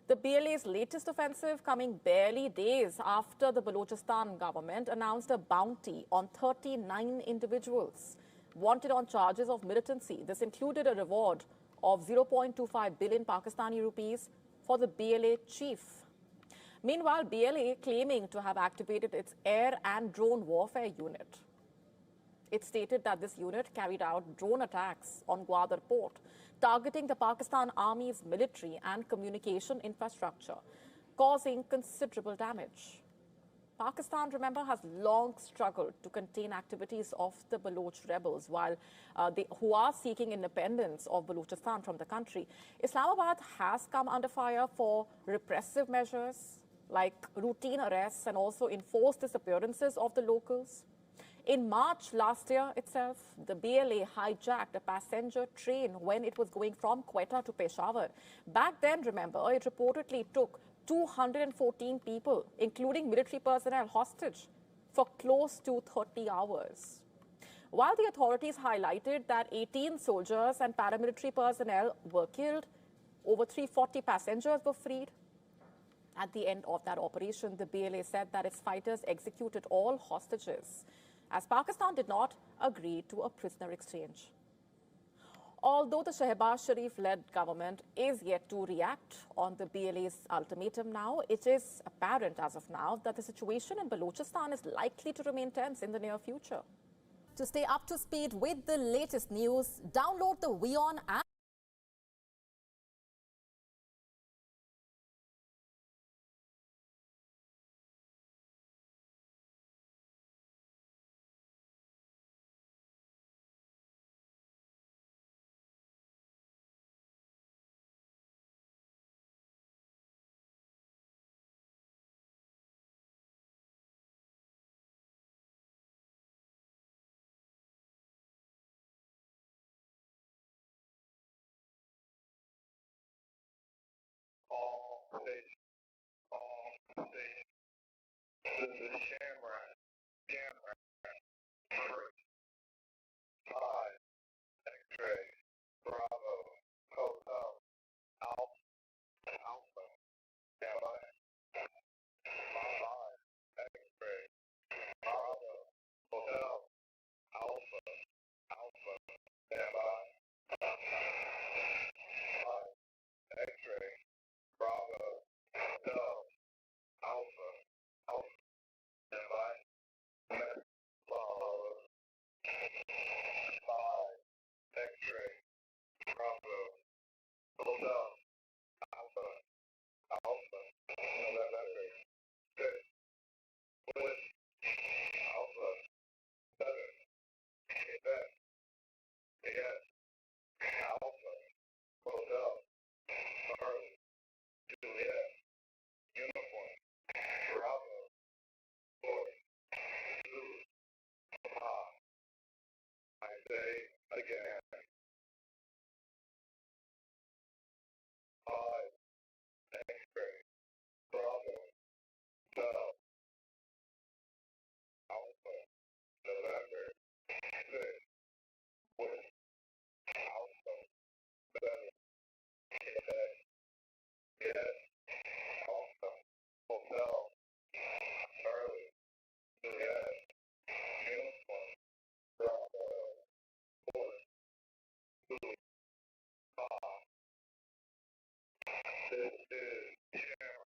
The BLA's latest offensive coming barely days after the Balochistan government announced a bounty on 39 individuals wanted on charges of militancy. This included a reward of 0.25 billion Pakistani rupees for the BLA chief. Meanwhile, BLA claiming to have activated its air and drone warfare unit. It stated that this unit carried out drone attacks on Gwadar port, targeting the Pakistan Army's military and communication infrastructure, causing considerable damage. Pakistan, remember, has long struggled to contain activities of the Baloch rebels who are seeking independence of Balochistan from the country. Islamabad has come under fire for repressive measures like routine arrests and also enforced disappearances of the locals. In March last year itself, the BLA hijacked a passenger train when it was going from Quetta to Peshawar. Back then, remember, it reportedly took 214 people, including military personnel, hostage for close to 30 hours. While the authorities highlighted that 18 soldiers and paramilitary personnel were killed, over 340 passengers were freed. At the end of that operation, the BLA said that its fighters executed all hostages, as Pakistan did not agree to a prisoner exchange. Although the Shehbaz Sharif-led government is yet to react on the BLA's ultimatum now, it is apparent as of now that the situation in Balochistan is likely to remain tense in the near future. To stay up to speed with the latest news, download the WION app. This is Shamrock. 5, X-ray, Bravo, Hotel, Alpha, Gamma, 5, X-ray, Bravo, Hotel, Alpha, Gamma, 5, X-ray, Bravo, Hotel, Alpha, Gamma, follow. 5, X-ray, Bravo, Hotel, Alpha, November, 6, Split, Alpha, 7, Quebec, yes, Alpha, Hotel, Charlie, Juliet, Uniform, Bravo, 4, Blue, I say again. 5, X-ray, Bravo, Hotel, Alpha, November, 6, Split, Alpha, 7, Quebec, yes, Alpha, Hotel, Charlie, Juliet, Uniform, Bravo, 4, Blue, this is Shamrock.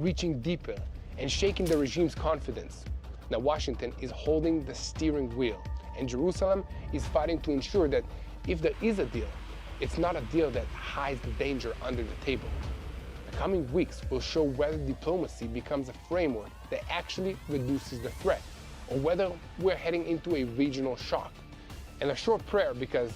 Reaching deeper and shaking the regime's confidence. Now Washington is holding the steering wheel, and Jerusalem is fighting to ensure that if there is a deal, it's not a deal that hides the danger under the table. The coming weeks will show whether diplomacy becomes a framework that actually reduces the threat, or whether we're heading into a regional shock. And a short prayer, because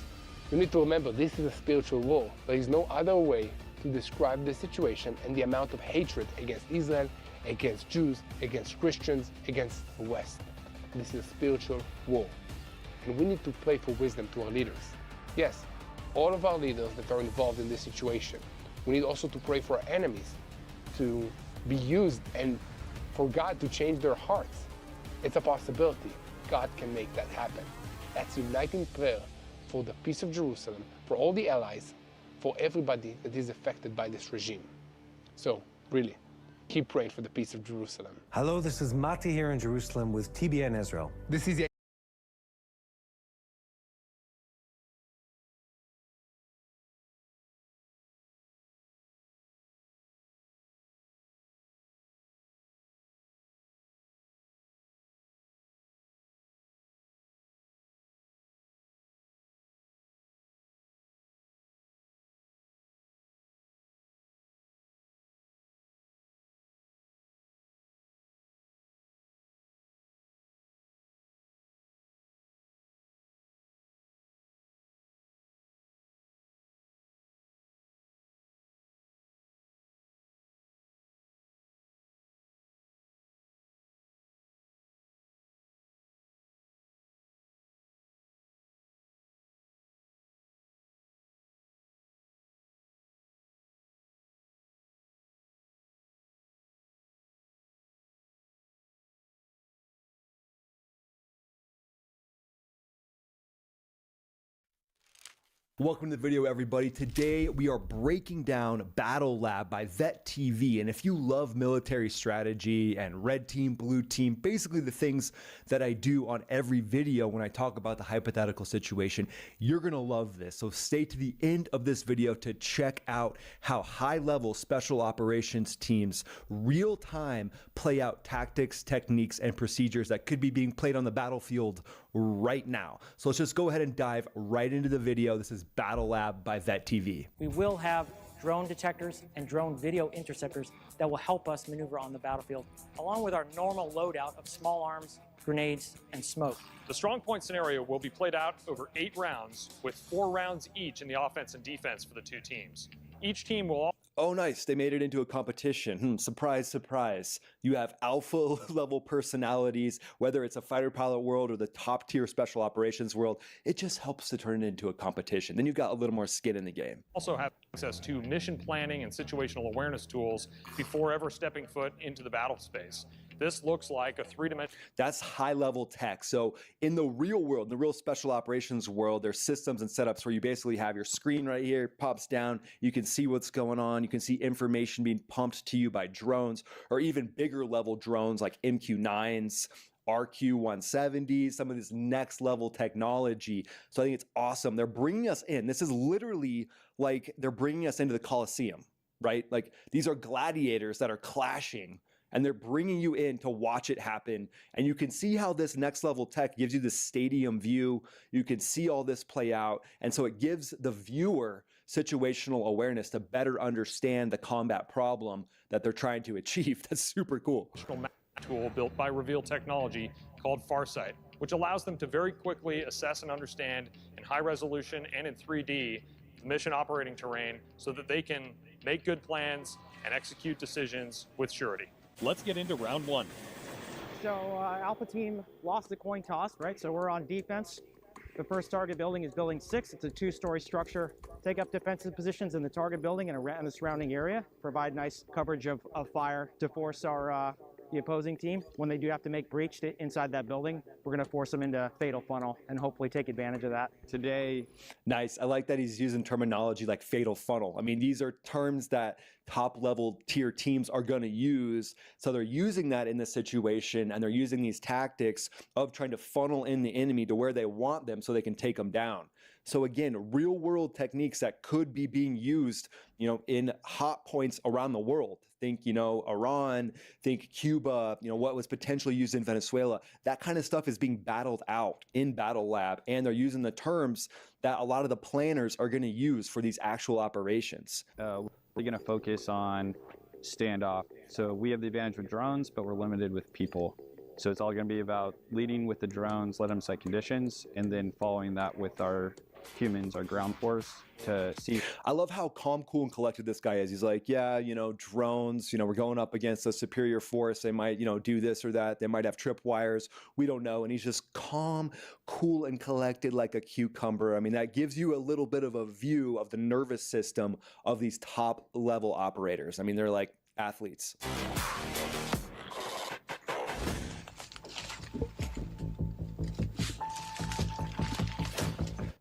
you need to remember this is a spiritual war. There is no other way to describe the situation and the amount of hatred against Israel, against Jews, against Christians, against the West. This is a spiritual war. And we need to pray for wisdom to our leaders. Yes, all of our leaders that are involved in this situation. We need also to pray for our enemies to be used and for God to change their hearts. It's a possibility. God can make that happen. Let's unite in prayer for the peace of Jerusalem, for all the allies, for everybody that is affected by this regime. So, really, keep praying for the peace of Jerusalem. Hello, this is Mati here in Jerusalem with TBN Israel. This is Welcome to the video, everybody. Today we are breaking down Battle Lab by Vet TV, and if you love military strategy and red team, blue team, basically the things that I do on every video when I talk about the hypothetical situation, you're gonna love this. So stay to the end of this video to check out how high-level special operations teams real-time play out tactics, techniques, and procedures that could be being played on the battlefield right now. So let's just go ahead and dive right into the video. This is Battle Lab by Vet TV. We will have drone detectors and drone video interceptors that will help us maneuver on the battlefield, along with our normal loadout of small arms, grenades, and smoke. The strong point scenario will be played out over 8 rounds, with 4 rounds each in the offense and defense for the two teams. Each team will Oh, nice. They made it into a competition. Surprise, surprise. You have alpha level personalities, whether it's a fighter pilot world or the top tier special operations world. It just helps to turn it into a competition. Then you've got a little more skin in the game. also have access to mission planning and situational awareness tools before ever stepping foot into the battle space. This looks like a 3-dimensional. That's high level tech. So in the real world, the real special operations world, there's systems and setups where you basically have your screen right here, pops down, you can see what's going on, you can see information being pumped to you by drones, or even bigger level drones like MQ-9s, RQ-170s, some of this next level technology. So I think it's awesome. They're bringing us in. This is literally like they're bringing us into the Coliseum, right? Like these are gladiators that are clashing, and they're bringing you in to watch it happen. And you can see how this next level tech gives you this stadium view. You can see all this play out. And so it gives the viewer situational awareness to better understand the combat problem that they're trying to achieve. That's super cool. Tool built by Reveal Technology called Farsight, which allows them to very quickly assess and understand in high resolution and in 3D the mission operating terrain so that they can make good plans and execute decisions with surety. Let's get into round 1. So Alpha Team lost the coin toss, right? So we're on defense. The first target building is Building 6. It's a 2-story structure. Take up defensive positions in the target building and around the surrounding area. Provide nice coverage of fire to force our the opposing team. When they do have to make breach inside that building, we're going to force them into fatal funnel and hopefully take advantage of that. Today, nice. I like that he's using terminology like fatal funnel. I mean, these are terms that top level tier teams are going to use. So they're using that in this situation, and they're using these tactics of trying to funnel in the enemy to where they want them so they can take them down. So again, real world techniques that could be being used, in hot points around the world. Think, Iran, think Cuba, what was potentially used in Venezuela. That kind of stuff is being battled out in Battle Lab, and they're using the terms that a lot of the planners are going to use for these actual operations. We're going to focus on standoff. So we have the advantage with drones, but we're limited with people. So it's all going to be about leading with the drones, let them set conditions, and then following that with our humans, our ground force, to see. I love how calm, cool, and collected this guy is. He's like, yeah, drones, we're going up against a superior force. They might, do this or that. They might have tripwires. We don't know. And he's just calm, cool, and collected like a cucumber. I mean, that gives you a little bit of a view of the nervous system of these top level operators. I mean, they're like athletes.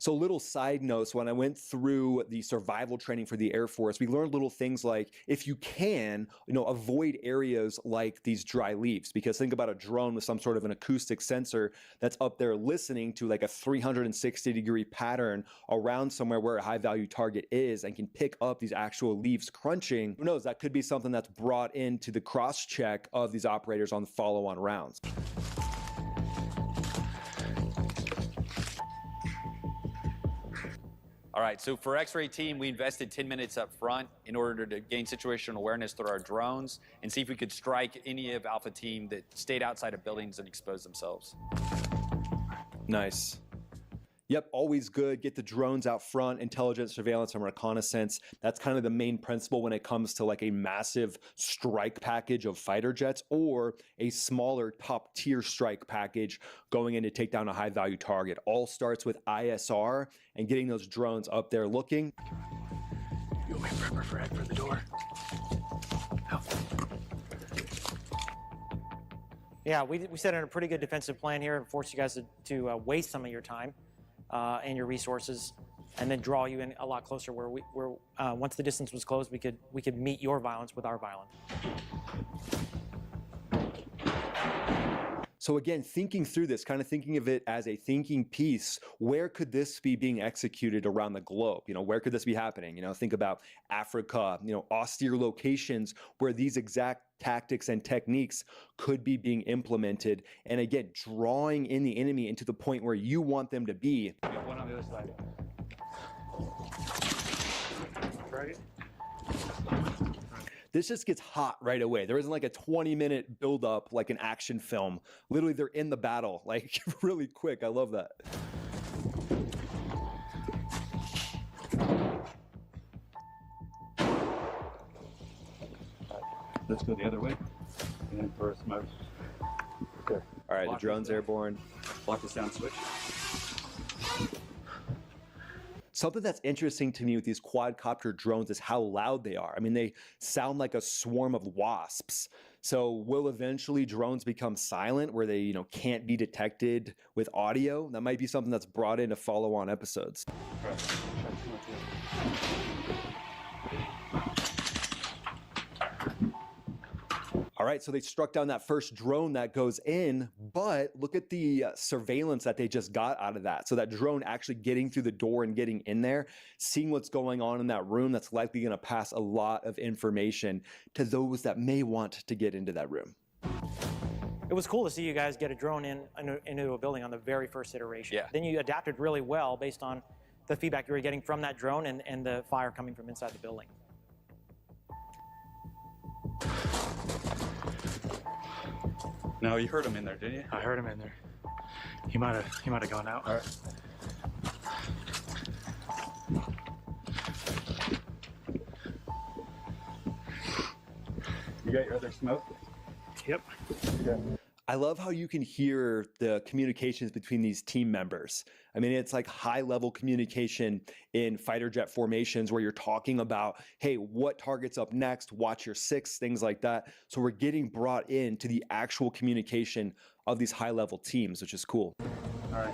So little side notes, when I went through the survival training for the Air Force, we learned little things like, if you can, avoid areas like these dry leaves, because think about a drone with some sort of an acoustic sensor that's up there listening to like a 360-degree pattern around somewhere where a high value target is and can pick up these actual leaves crunching. Who knows, that could be something that's brought into the cross check of these operators on the follow-on rounds. All right, so for X-ray team, we invested 10 minutes up front in order to gain situational awareness through our drones and see if we could strike any of Alpha team that stayed outside of buildings and exposed themselves. Nice. Yep, always good. Get the drones out front, intelligence, surveillance, and reconnaissance. That's kind of the main principle when it comes to like a massive strike package of fighter jets or a smaller top tier strike package going in to take down a high value target. All starts with ISR and getting those drones up there looking. You wait for the door. Yeah, we set in a pretty good defensive plan here and force you guys to waste some of your time and your resources, and then draw you in a lot closer where once the distance was closed, we could meet your violence with our violence. So again, thinking through this, kind of thinking of it as a thinking piece, where could this be being executed around the globe? Where could this be happening? Think about Africa, austere locations where these exact tactics and techniques could be being implemented. And again, drawing in the enemy into the point where you want them to be. We have one on the other side. Right. This just gets hot right away. There isn't like a 20-minute build-up like an action film. Literally, they're in the battle, like really quick. I love that. Let's go the other way. And then for smoke. Okay. All right, the drone's airborne. Block the sound switch. Something that's interesting to me with these quadcopter drones is how loud they are. I mean, they sound like a swarm of wasps. So will eventually drones become silent where they, can't be detected with audio? That might be something that's brought into follow-on episodes. All right, so they struck down that first drone that goes in, but look at the surveillance that they just got out of that. So that drone actually getting through the door and getting in there, seeing what's going on in that room, that's likely going to pass a lot of information to those that may want to get into that room. It was cool to see you guys get a drone into a building on the very first iteration. Yeah. Then you adapted really well based on the feedback you were getting from that drone and the fire coming from inside the building. No, you heard him in there, didn't you? I heard him in there. He might have gone out. All right. You got your other smoke? Yep. Okay. I love how you can hear the communications between these team members. I mean, it's like high-level communication in fighter jet formations where you're talking about, hey, what target's up next, watch your six, things like that. So we're getting brought into the actual communication of these high-level teams, which is cool. All right.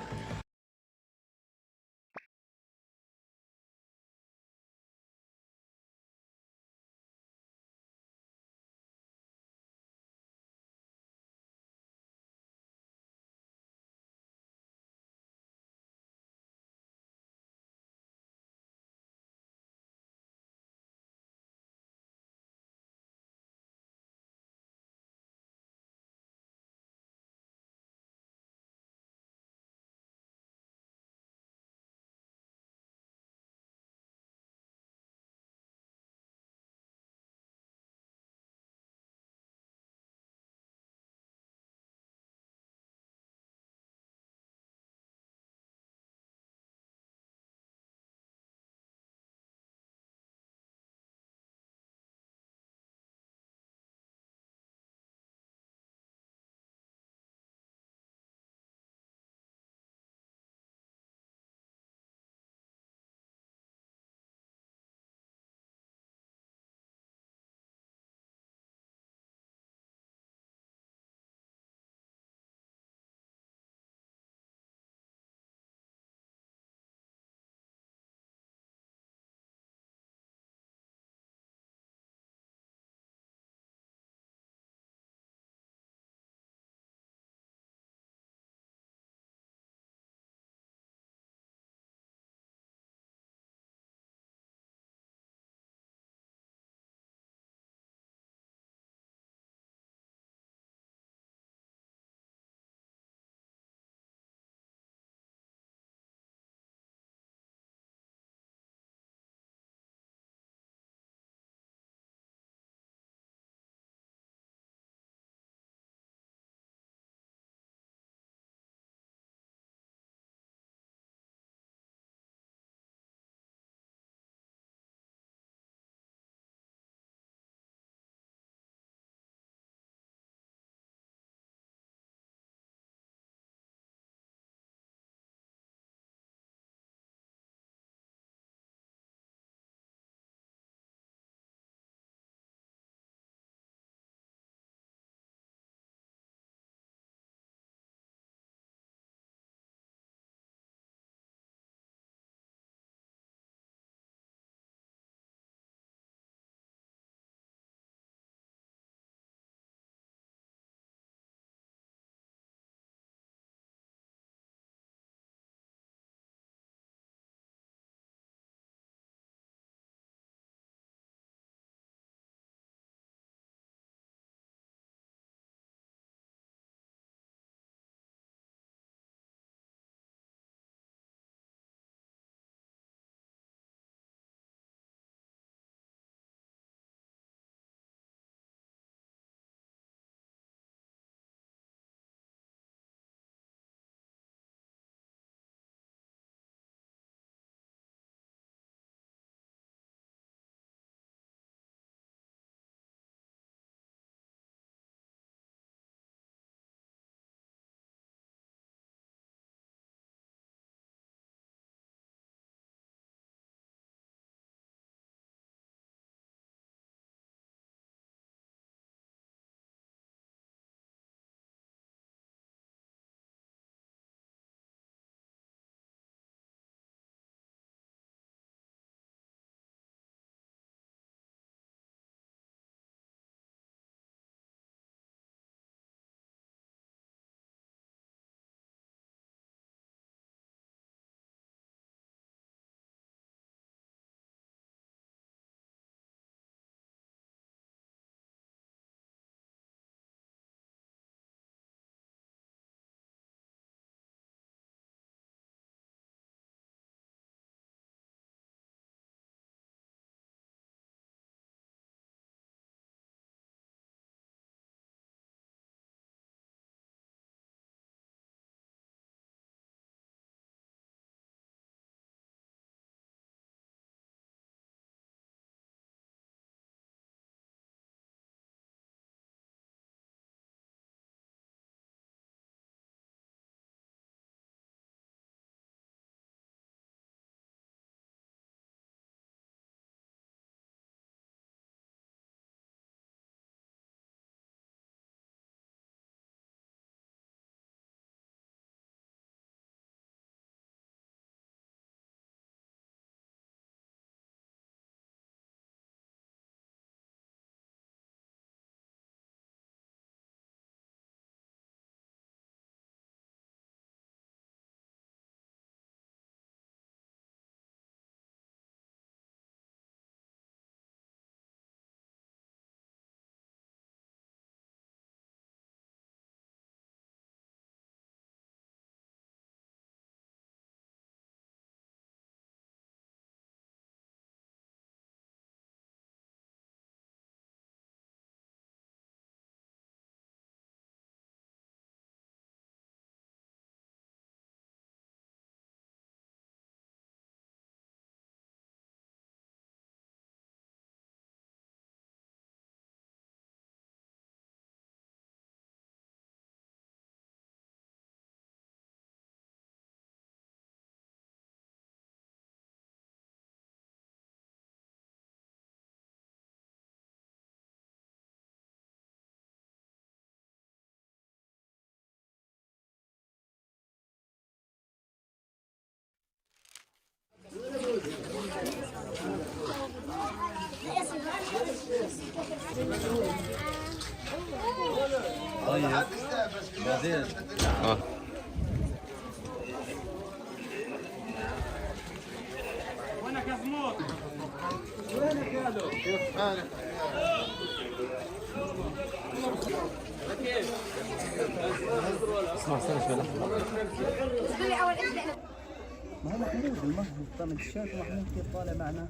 ما هو محمود المهبط طالع الشاشه محمود كيف طالع معنا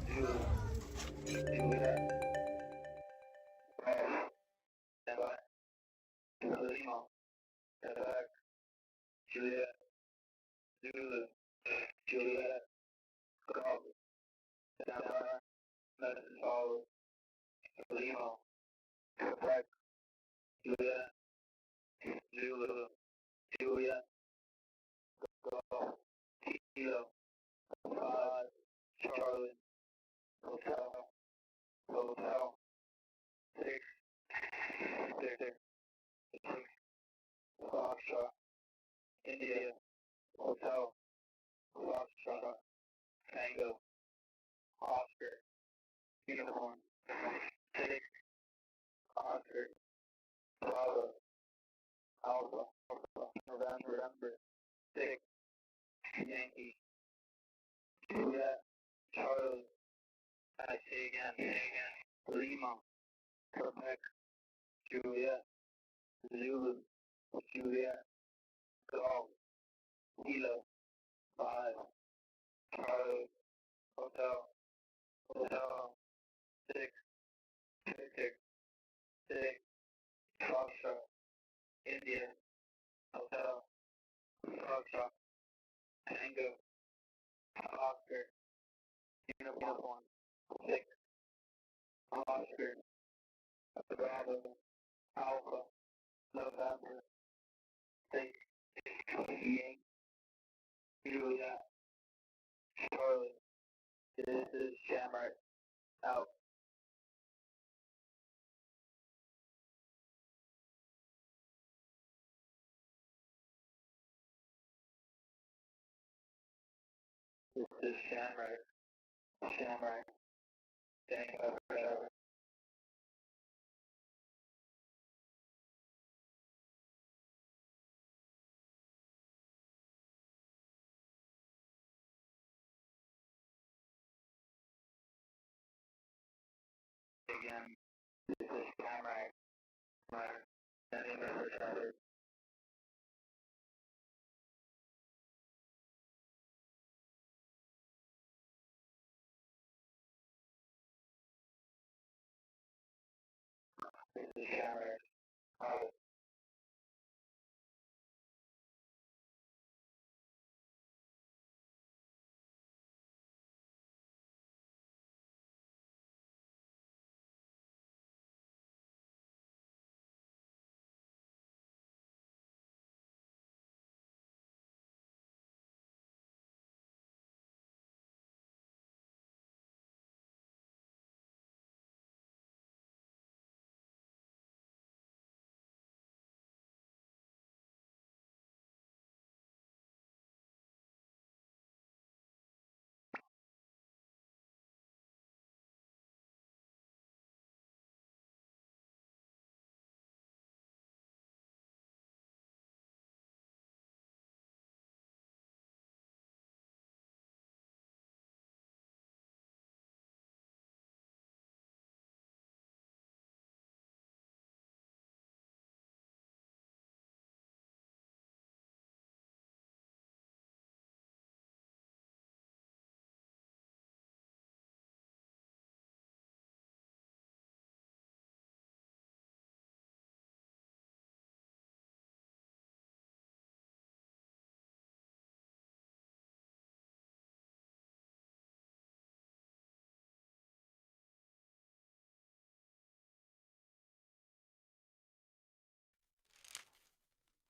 Charlie, Hotel, Hotel, 6, Victor, 6, Foxtrot, India, Hotel, Foxtrot, Tango, Oscar, Uniform, 6, Oscar, Bravo, Alpha, November, 6, Yankee, Juliet, Charlie, I say again, Lima, Quebec, Juliet, Zulu, Juliet, Golf, Kilo, 5, Charlie, Hotel, Hotel, 6, Victor, 6, Foxtrot, India, Hotel, Foxtrot, Tango, Oscar, Uniform, 6, Oscar, Bravo, Alpha, November, 6, Yankee, Juliet, Charlie. This is Shamrock, out. This is Shamrock, Shamrock, Tango, Bravo. Again, this is Shamrock, Tango, this is Shamrock, out.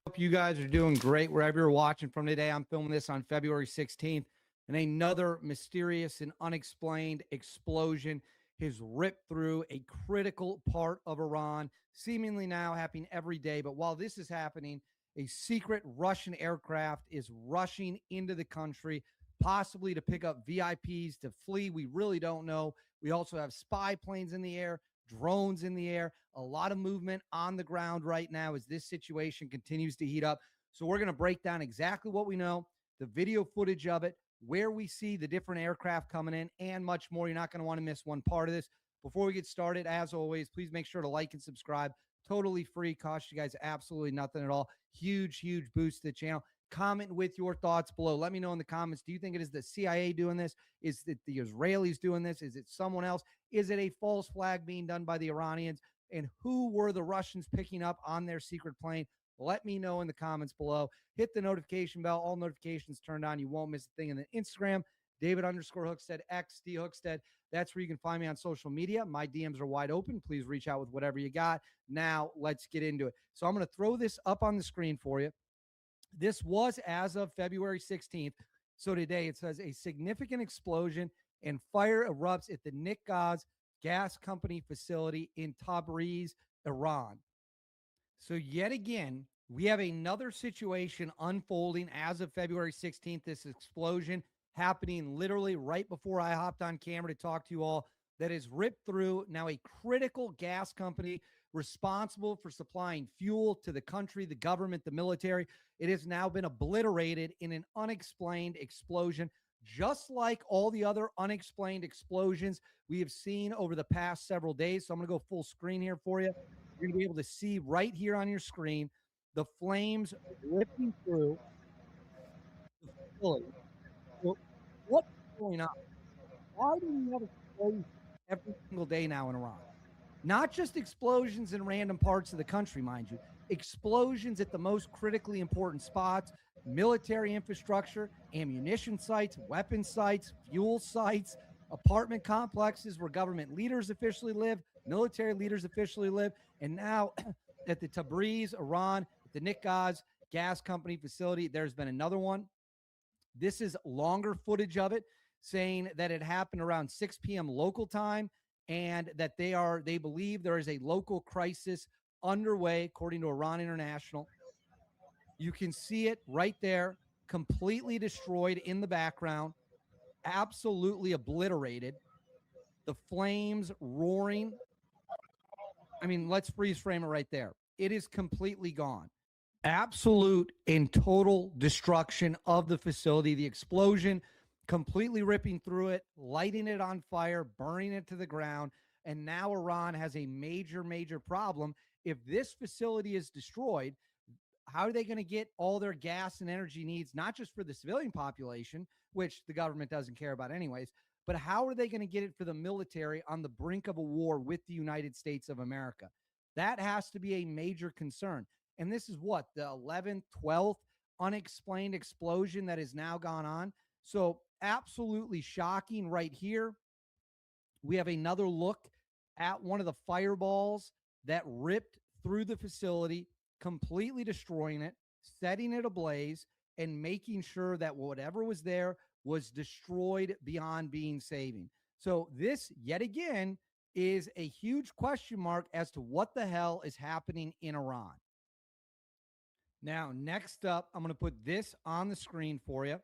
Hope you guys are doing great wherever you're watching from today. I'm filming this on February 16th, and another mysterious and unexplained explosion has ripped through a critical part of Iran, seemingly now happening every day. But while this is happening, a secret Russian aircraft is rushing into the country, possibly to pick up VIPs to flee. We really don't know. We also have spy planes in the air. drones in the air, a lot of movement on the ground right now as this situation continues to heat up. So we're going to break down exactly what we know, the video footage of it, where we see the different aircraft coming in, and much more. You're not going to want to miss one part of this. Before we get started, as always, please make sure to like and subscribe. Totally free, costs you guys absolutely nothing at all. Huge, huge boost to the channel. Comment with your thoughts below. Let me know in the comments. Do you think it is the CIA doing this? Is it the Israelis doing this? Is it someone else? Is it a false flag being done by the Iranians? And who were the Russians picking up on their secret plane? Let me know in the comments below. Hit the notification bell. All notifications turned on. You won't miss a thing. And then Instagram, David_Hookstead, XD Hookstead. That's where you can find me on social media. My DMs are wide open. Please reach out with whatever you got. Now, let's get into it. So I'm going to throw this up on the screen for you. This was as of February 16th. So today it says a significant explosion and fire erupts at the Nikgaz gas company facility in Tabriz, Iran. So yet again, we have another situation unfolding as of February 16th. This explosion happening literally right before I hopped on camera to talk to you all, that is ripped through now a critical gas company responsible for supplying fuel to the country, the government, the military. It has now been obliterated in an unexplained explosion, just like all the other unexplained explosions we have seen over the past several days. So I'm going to go full screen here for you. You're going to be able to see right here on your screen the flames ripping through the facility. So what's going on? Why do we have explosions every single day now in Iran? Not just explosions in random parts of the country, mind you. Explosions at the most critically important spots, military infrastructure, ammunition sites, weapon sites, fuel sites, apartment complexes where government leaders officially live, military leaders officially live, and now at the Tabriz, Iran, at the Nikgaz gas company facility, there's been another one. This is longer footage of it, saying that it happened around 6 p.m. local time, and that they believe there is a local crisis underway, according to Iran International. You can see it right there, completely destroyed in the background, absolutely obliterated. The flames roaring. I mean, let's freeze frame it right there. It is completely gone. Absolute and total destruction of the facility. The explosion completely ripping through it, lighting it on fire, burning it to the ground. And now Iran has a major, major problem. If this facility is destroyed, how are they going to get all their gas and energy needs, not just for the civilian population, which the government doesn't care about anyways, but how are they going to get it for the military on the brink of a war with the United States of America? That has to be a major concern. And this is what, the 11th, 12th unexplained explosion that has now gone on. So absolutely shocking right here. We have another look at one of the fireballs that ripped through the facility, completely destroying it, setting it ablaze, and making sure that whatever was there was destroyed beyond being saving. So this, yet again, is a huge question mark as to what the hell is happening in Iran. Now, next up, I'm going to put this on the screen for you.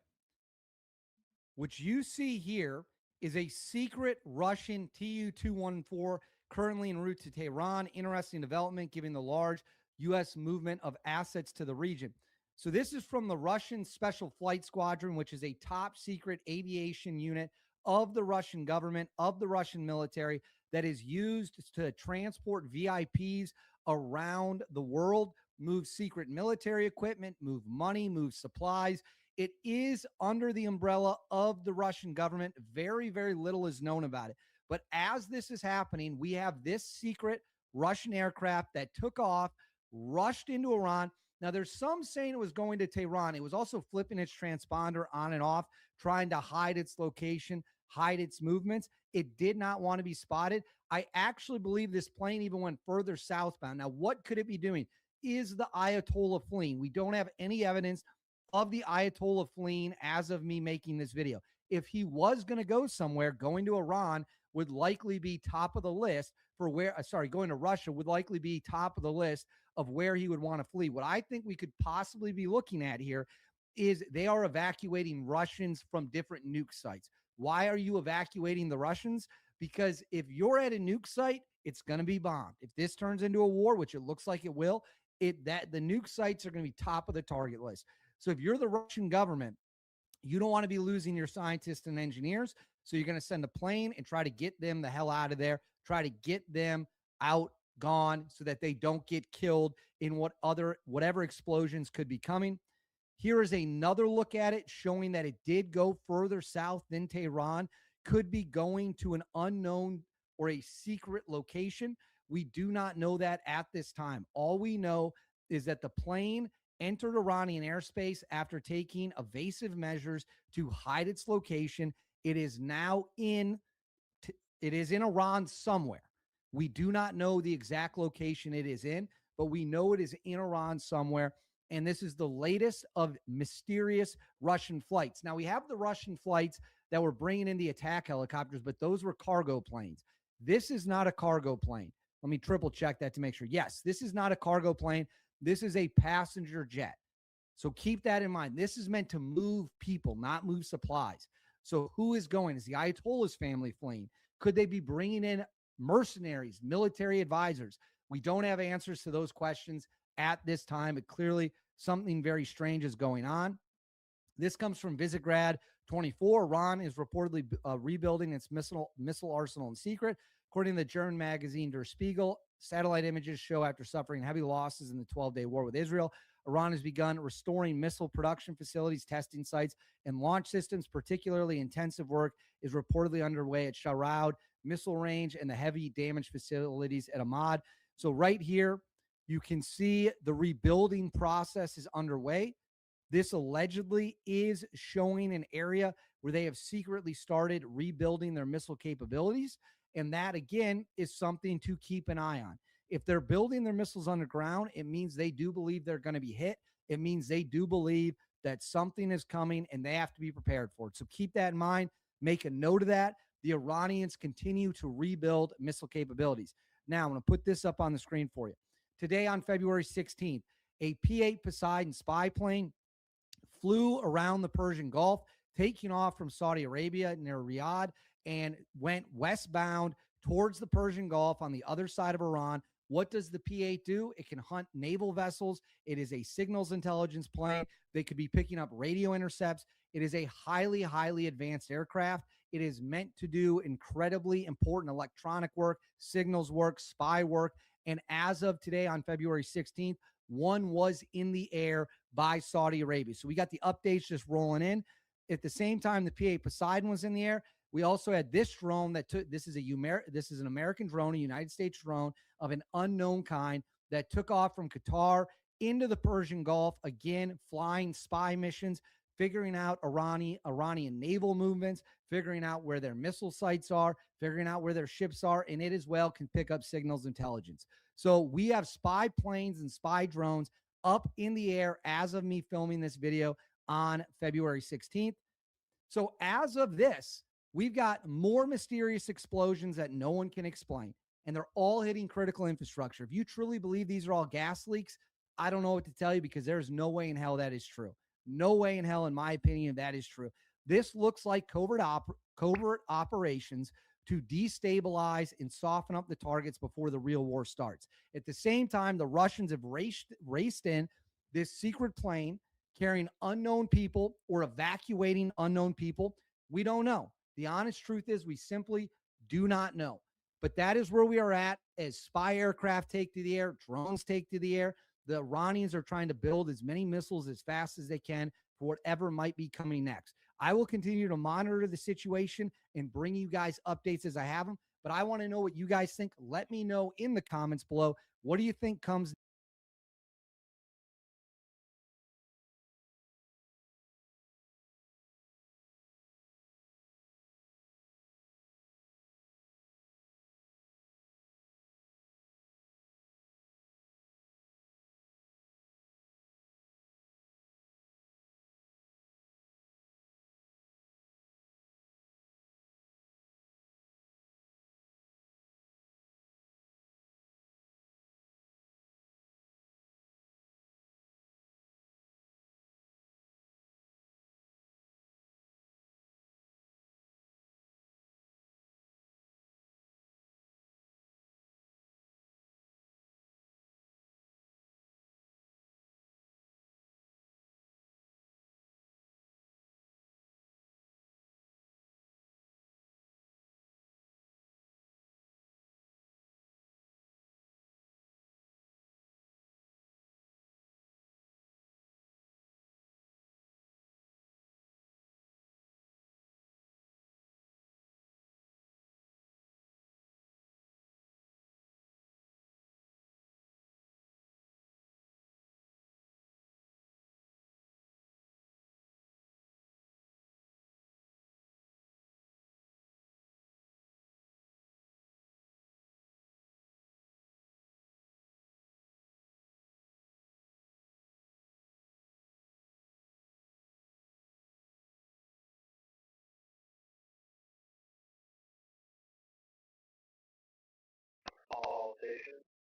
What you see here is a secret Russian Tu-214 currently en route to Tehran. Interesting development, given the large U.S. movement of assets to the region. So this is from the Russian Special Flight Squadron, which is a top secret aviation unit of the Russian government, of the Russian military, that is used to transport VIPs around the world, move secret military equipment, move money, move supplies. It is under the umbrella of the Russian government. Very, very little is known about it. But as this is happening, we have this secret Russian aircraft that took off, rushed into Iran. Now, there's some saying it was going to Tehran. It was also flipping its transponder on and off, trying to hide its location, hide its movements. It did not want to be spotted. I actually believe this plane even went further southbound. Now, what could it be doing? Is the Ayatollah fleeing? We don't have any evidence of the Ayatollah fleeing as of me making this video. If he was going to go somewhere, going to Iran would likely be top of the list for where, going to Russia would likely be top of the list of where he would want to flee. What I think we could possibly be looking at here is they are evacuating Russians from different nuke sites. Why are you evacuating the Russians? Because if you're at a nuke site, it's going to be bombed. If this turns into a war, which it looks like it will, the nuke sites are going to be top of the target list. So if you're the Russian government, you don't want to be losing your scientists and engineers. So you're going to send a plane and try to get them the hell out of there, try to get them out, gone, so that they don't get killed in whatever explosions could be coming. Here is another look at it showing that it did go further south than Tehran, could be going to an unknown or a secret location. We do not know that at this time. All we know is that the plane entered Iranian airspace after taking evasive measures to hide its location. It is now in Iran somewhere. We do not know the exact location it is in, but we know it is in Iran somewhere. And this is the latest of mysterious Russian flights. Now, we have the Russian flights that were bringing in the attack helicopters, but those were cargo planes. This is not a cargo plane. Let me triple check that to make sure. Yes, this is not a cargo plane. This is a passenger jet. So keep that in mind. This is meant to move people, not move supplies. So who is going? Is the Ayatollah's family fleeing? Could they be bringing in mercenaries, military advisors? We don't have answers to those questions at this time, but clearly something very strange is going on. This comes from Visegrad 24. Iran is reportedly rebuilding its missile arsenal in secret. According to the German magazine Der Spiegel, satellite images show after suffering heavy losses in the 12-day war with Israel, Iran has begun restoring missile production facilities, testing sites, and launch systems. Particularly intensive work is reportedly underway at Sharaud missile range and the heavy damage facilities at Ahmad. So right here, you can see the rebuilding process is underway. This allegedly is showing an area where they have secretly started rebuilding their missile capabilities. And that, again, is something to keep an eye on. If they're building their missiles underground, it means they do believe they're going to be hit. It means they do believe that something is coming and they have to be prepared for it. So keep that in mind. Make a note of that. The Iranians continue to rebuild missile capabilities. Now, I'm going to put this up on the screen for you. Today, on February 16th, a P-8 Poseidon spy plane flew around the Persian Gulf, taking off from Saudi Arabia near Riyadh, and went westbound towards the Persian Gulf on the other side of Iran. What does the P-8 do? It can hunt naval vessels. It is a signals intelligence plane. They could be picking up radio intercepts. It is a highly, highly advanced aircraft. It is meant to do incredibly important electronic work, signals work, spy work. And as of today, on February 16th, one was in the air by Saudi Arabia. So we got the updates just rolling in. At the same time, the P-8 Poseidon was in the air. We also had this drone that took, this is an American drone, a United States drone of an unknown kind that took off from Qatar into the Persian Gulf, again, flying spy missions, figuring out Iranian naval movements, figuring out where their missile sites are, figuring out where their ships are, and it as well can pick up signals intelligence. So we have spy planes and spy drones up in the air as of me filming this video on February 16th. So as of this, we've got more mysterious explosions that no one can explain, and they're all hitting critical infrastructure. If you truly believe these are all gas leaks, I don't know what to tell you, because there's no way in hell that is true. No way in hell, in my opinion, that is true. This looks like covert operations to destabilize and soften up the targets before the real war starts. At the same time, the Russians have raced in this secret plane carrying unknown people or evacuating unknown people. We don't know. The honest truth is we simply do not know. But that is where we are at as spy aircraft take to the air, drones take to the air. The Iranians are trying to build as many missiles as fast as they can for whatever might be coming next. I will continue to monitor the situation and bring you guys updates as I have them. But I want to know what you guys think. Let me know in the comments below. What do you think comes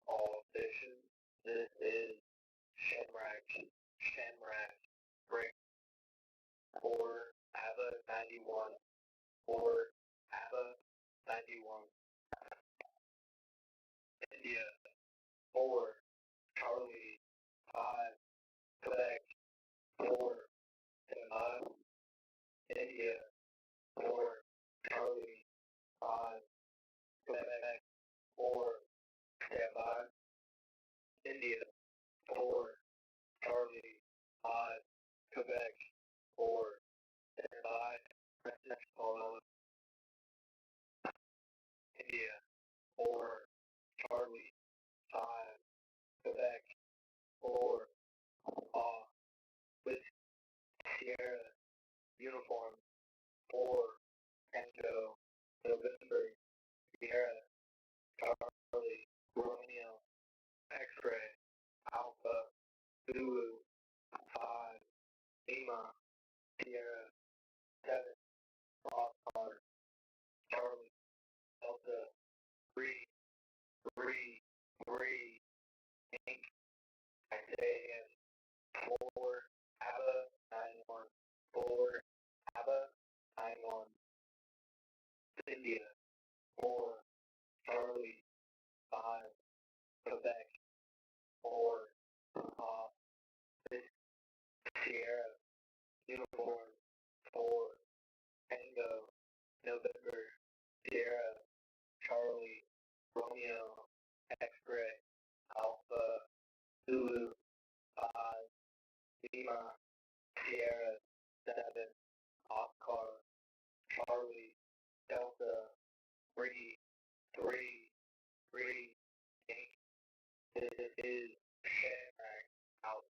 all stations. This is Shamrock, break 4, ABBA 91, 4, ABBA 91. India, 4, Charlie, 5, Quebec, 4, Canada. India, 4, Charlie, 5, Quebec, 4, Canada. India, 4, Charlie, 5, Quebec, 4, standby. India, 4, Charlie, 5, Quebec, 4, off, with Sierra, uniform, 4, Tango, November, Sierra, Charlie, Romeo, X-ray, Alpha, Zulu, 5, Lima, Sierra, 7, Oscar, Charlie, Delta, 3, 3, 3, Inc. IJN, 4, ABBA, 91, 4, ABBA, 91. India, 4, Charlie, 5, Quebec, 4, off, Sierra, uniform, 4, Tango, November, Sierra, Charlie, Romeo, X-ray, Alpha, Zulu, 5, Lima, Sierra, 7, Oscar, Charlie, Delta, 3, 3, 3, Inc. This is Shamrock, out.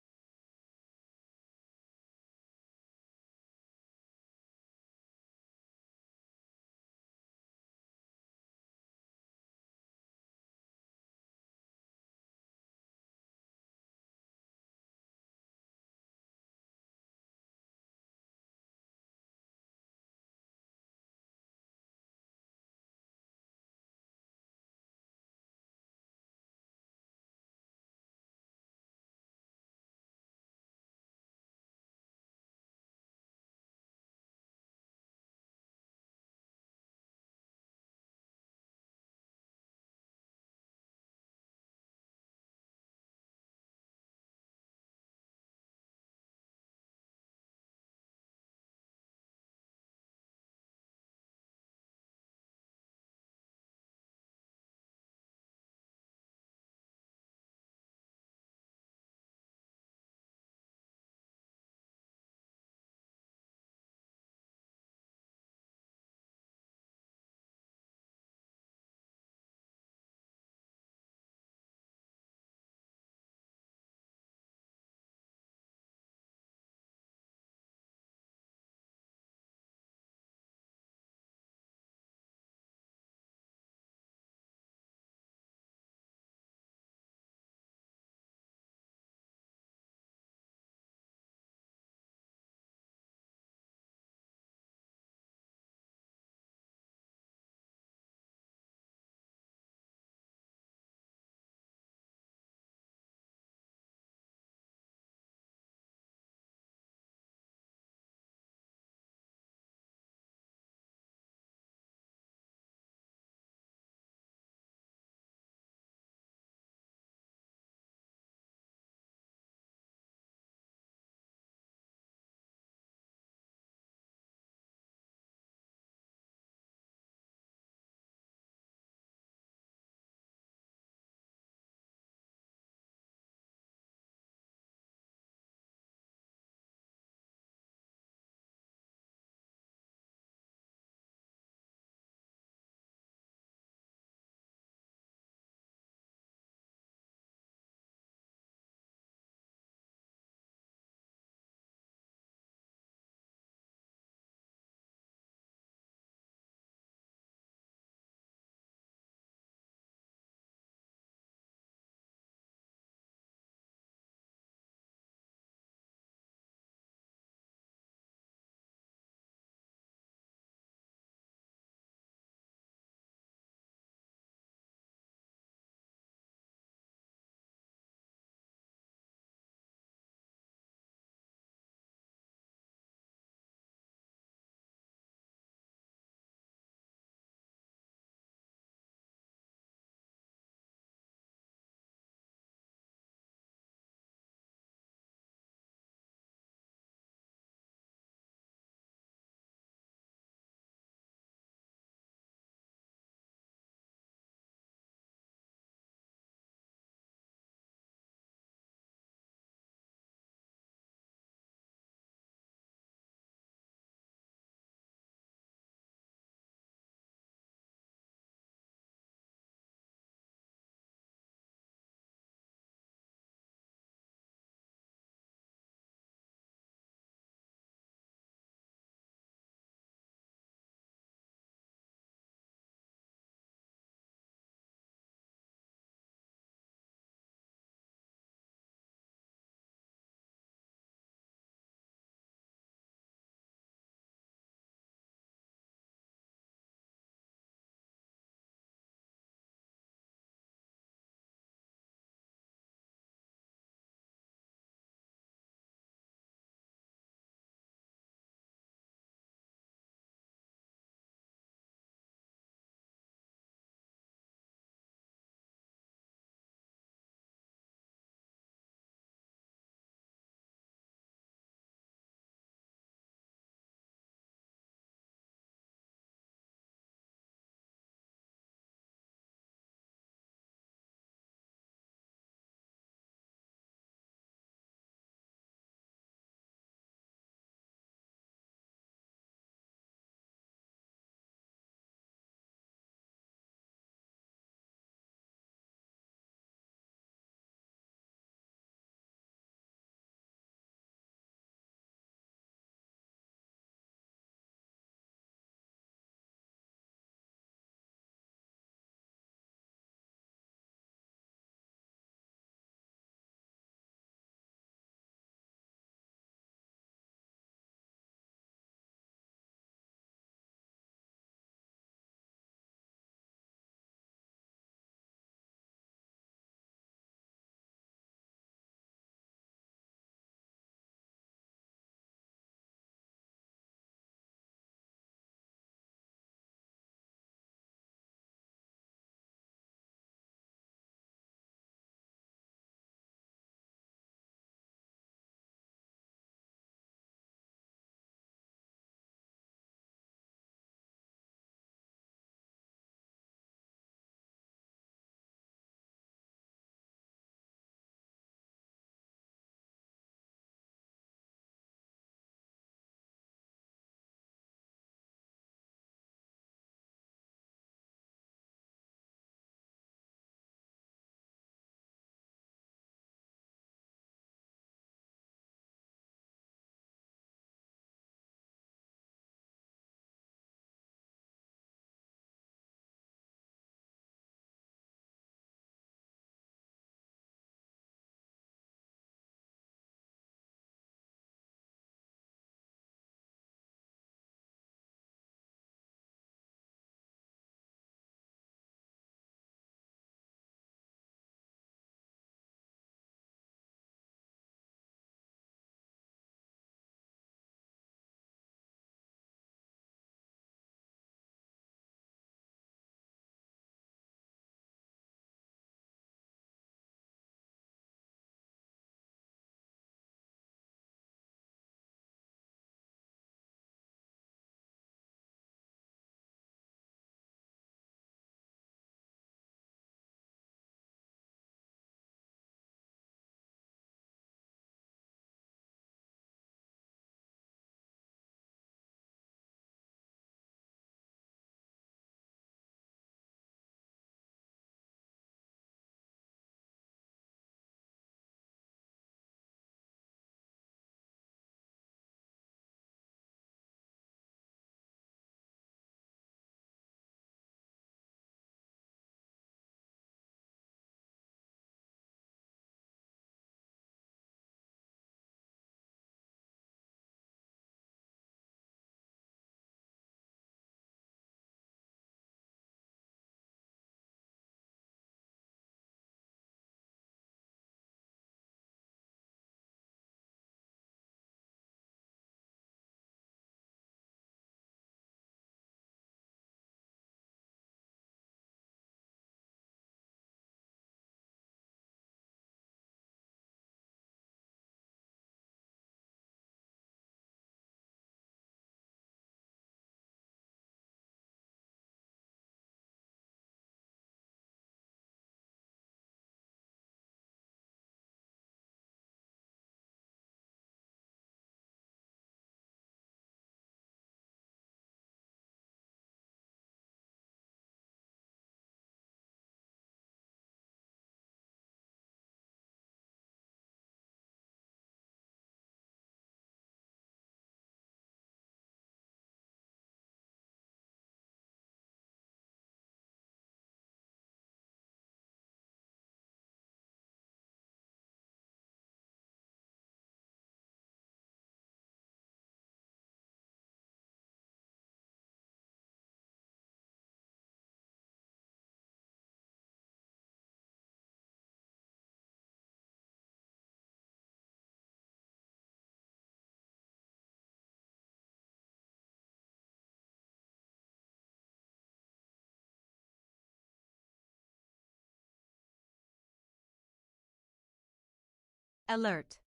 Alert.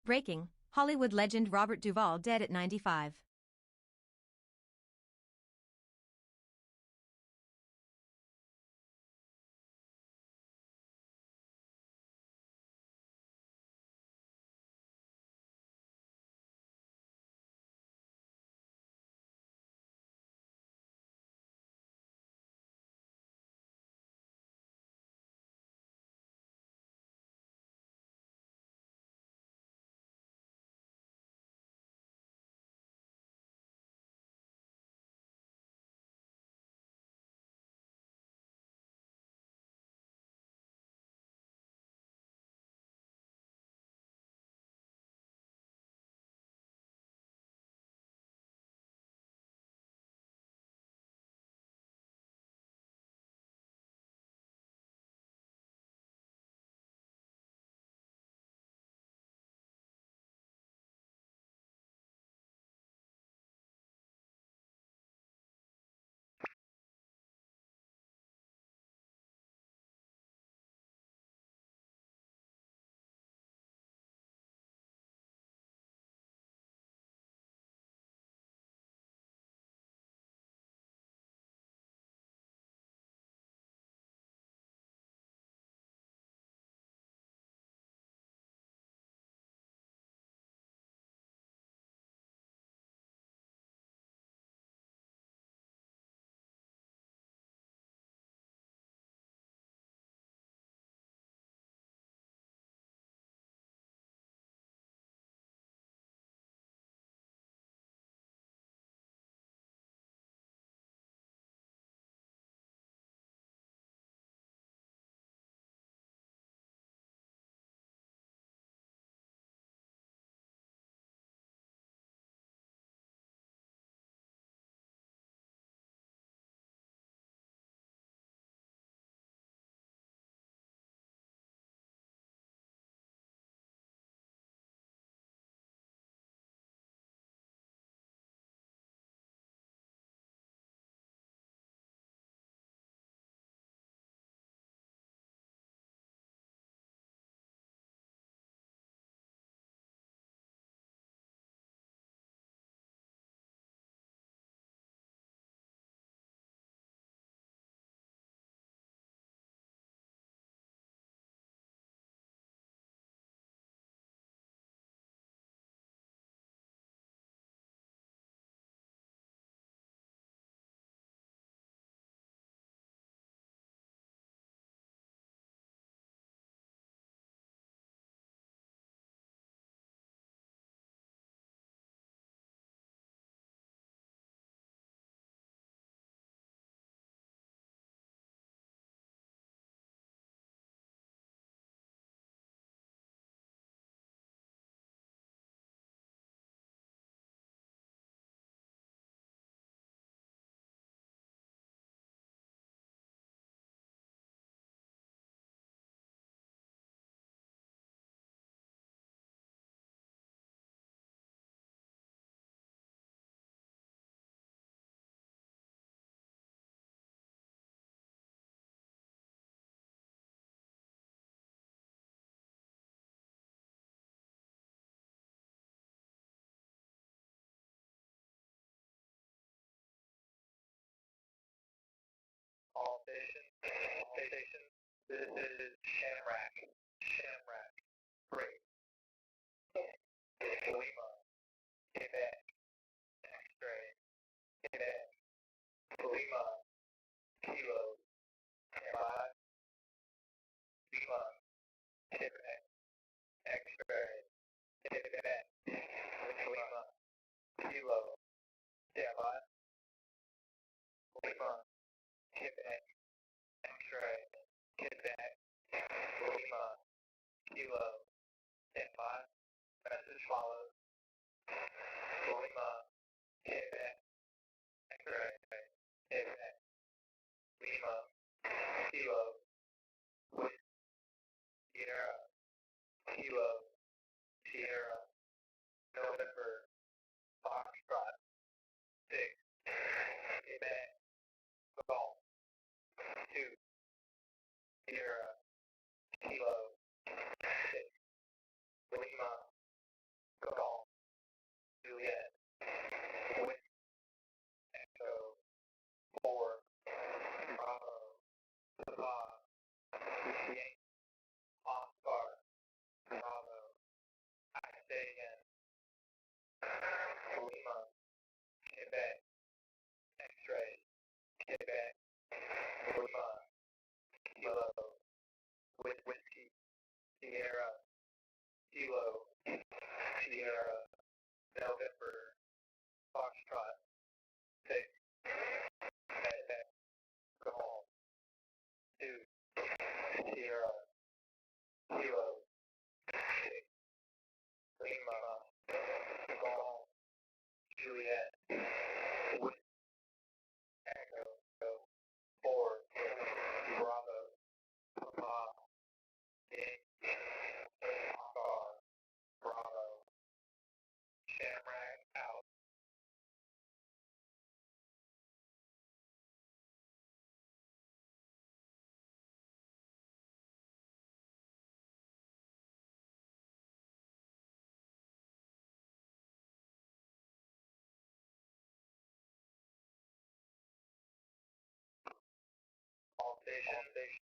Breaking, Hollywood legend Robert Duvall dead at 95. All stations, this is Shamrock. Shamrock. Great. Lima. Quebec. X-ray. Quebec. Lima. Kilo. Five. Lima. Quebec. X-ray. Quebec. Lima. Kilo. Five. Lima. Quebec. X-ray. Quebec. Lima. Kilo. 5. Message follows. Lima. Quebec. X-ray. Quebec. Lima. Kilo. Sierra. Kilo. Sierra. November. Foxtrot. 6. Quebec. Golf. 2. Sierra. Kilo. 6. Kilo, Sierra, November, Foxtrot, 6, Golf, 2, Sierra, Kilo, 6, Lima, Golf, Juliet, Whit, Echo, 4, Bravo, Papa, Yankee, Oscar, Bravo, Shamrock, out.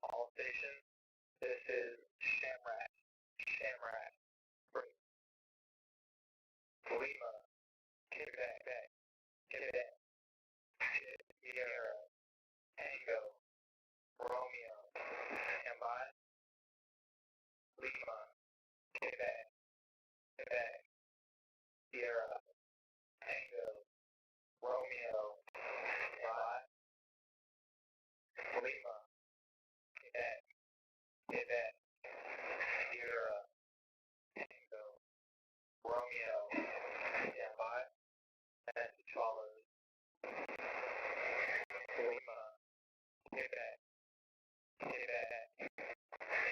All stations, this is Shamrock, break. Lima, Quebec, Sierra, Tango, Romeo, stand by. Lima, Quebec, Sierra, Tango, Romeo, stand by. Lima, Quebec, Sierra, Tango, Romeo, stand by. Message follows. Lima, Quebec,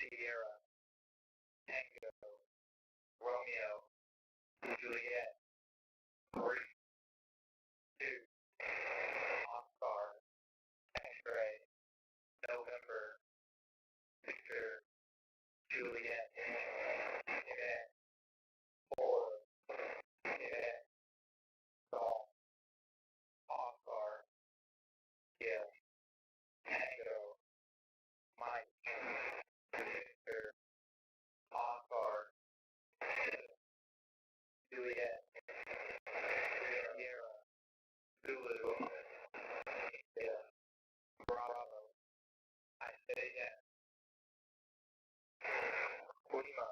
Sierra, Tango, Romeo, Juliet, 3, 2, Oscar, X-ray, November, Victor, Juliet, Quebec, 4, Quebec, Golf, Oscar, Yes, Tango, Mike, Victor, Oscar, Juliet, Sierra, Zulu, India, Bravo, I say yes. Lima,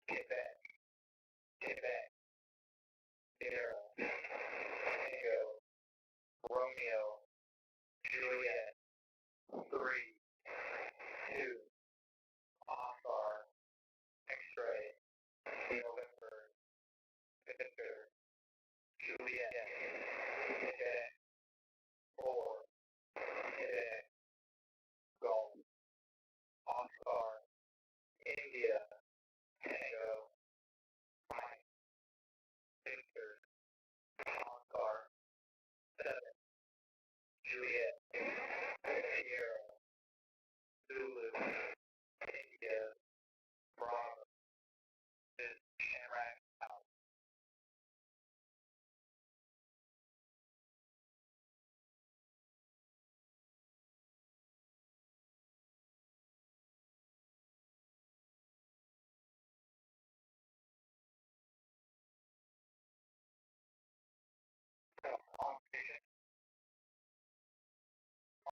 Quebec, Sierra, Tango, Romeo, Juliet, 3, 2, Oscar, X-ray, November, Victor, Juliet, Quebec, 4, Quebec, Golf, Oscar, India, Tango, Mike, Victor, Oscar, 7, Juliet, Sierra, Zulu, India, Bravo, Shamrock, out.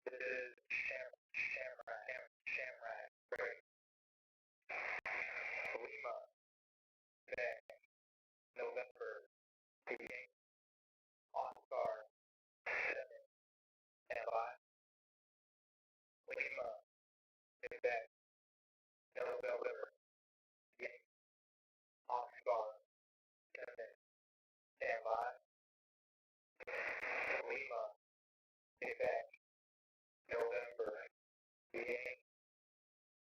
This is Shamrock, break. Lima, Quebec, November, Beijing, Oscar, 7, standby. Lima, Quebec, November, Beijing, Oscar, 7, standby. Lima, Quebec, November, Beijing,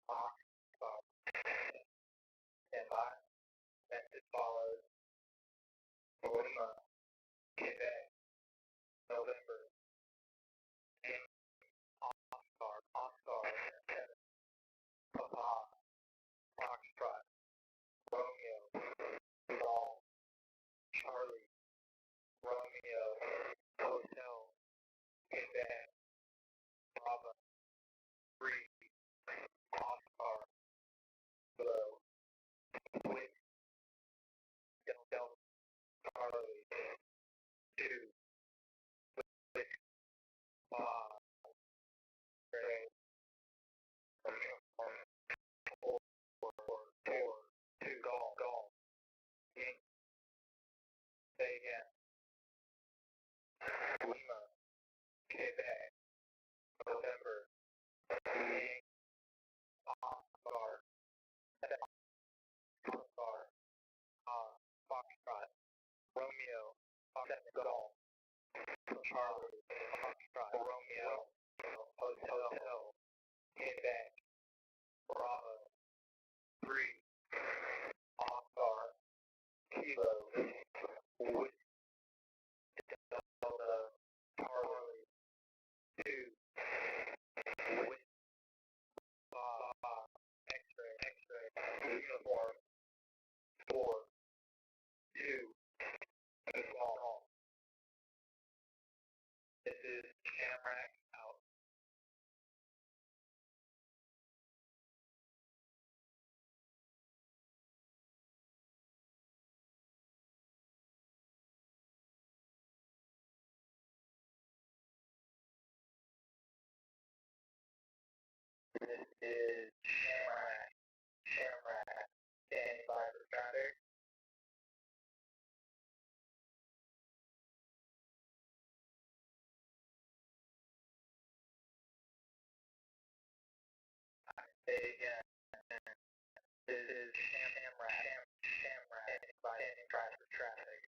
Oscar, standby. Message follows. Lima, Quebec, November, Beijing, Oscar, 7, Papa, Foxtrot, Romeo, Golf, Charlie, Romeo, Hotel, Quebec, Bravo, 3, Oscar, Below, Whit, Del, Charlie, 2, Whit, Bob, Gray, 4, 2, Golf, Oscar, Oscar, Foxtrot, Romeo, Golf, Charlie, Foxtrot, Romeo, Hotel, Quebec, Bravo, 3, Oscar, Kilo, Wood, Delta, Charlie, 2, Wood, X-ray, uniform, 4, 2, golf. This is Shamrock out. This is Shamrock, standing by for traffic. Say again. This is Shamrock, standing by for traffic.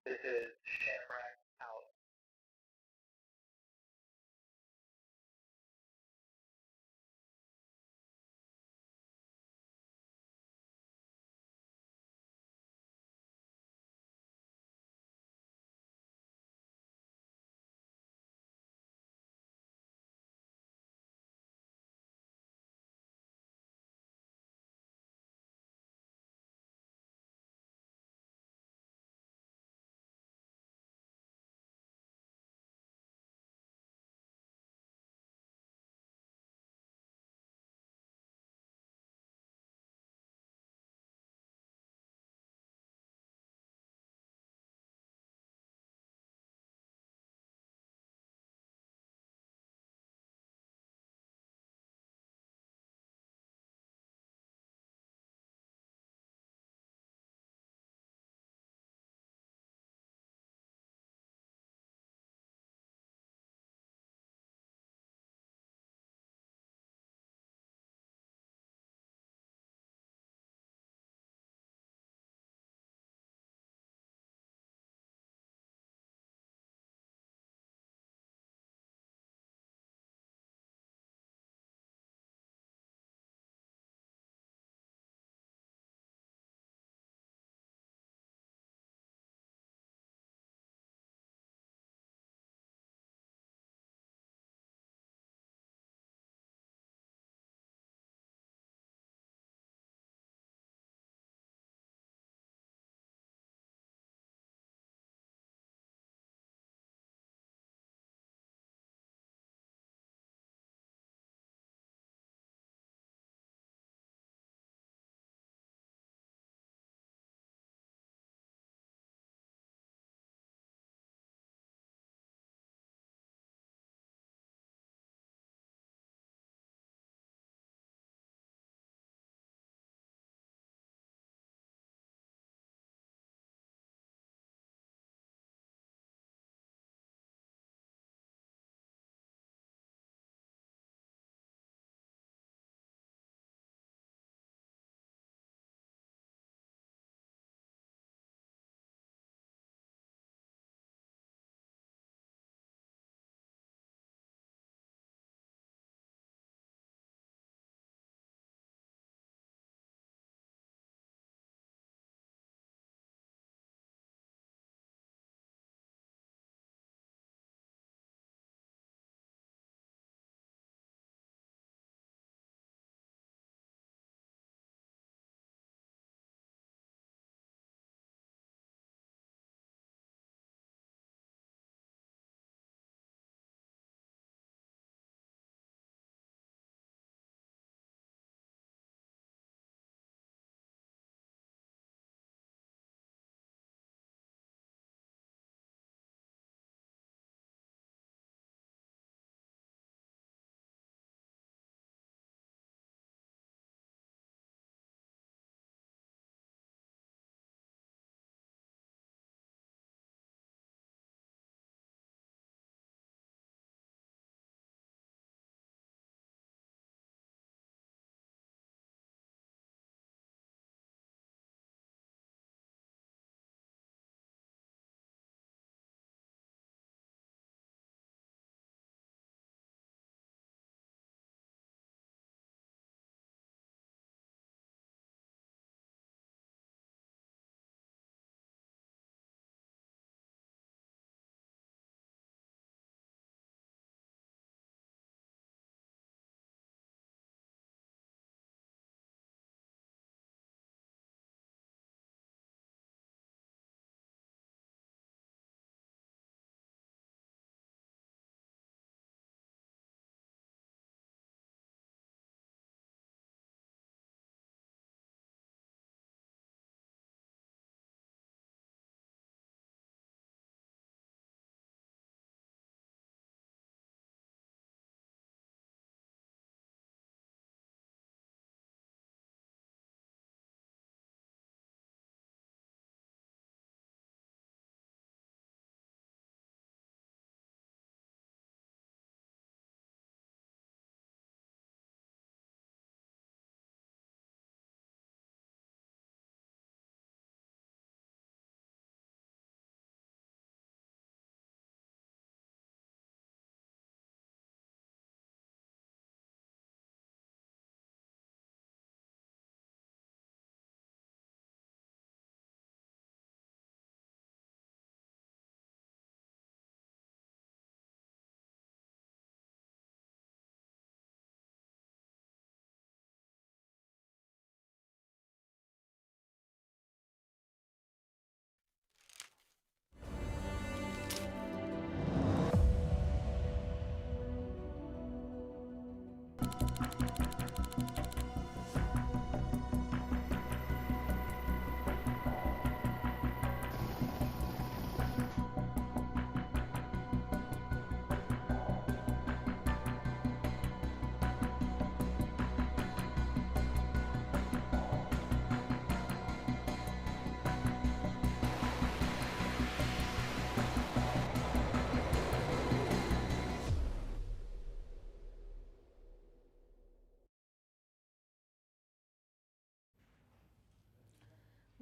This is Shamrock out.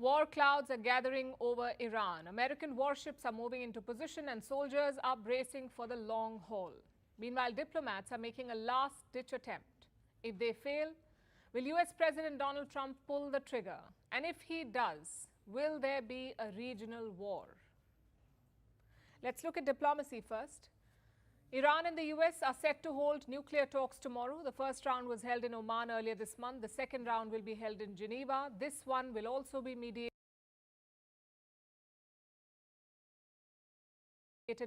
War clouds are gathering over Iran. American warships are moving into position and soldiers are bracing for the long haul. Meanwhile, diplomats are making a last-ditch attempt. If they fail, will US President Donald Trump pull the trigger? And if he does, will there be a regional war? Let's look at diplomacy first. Iran and the US are set to hold nuclear talks tomorrow. The first round was held in Oman earlier this month. The second round will be held in Geneva. This one will also be mediated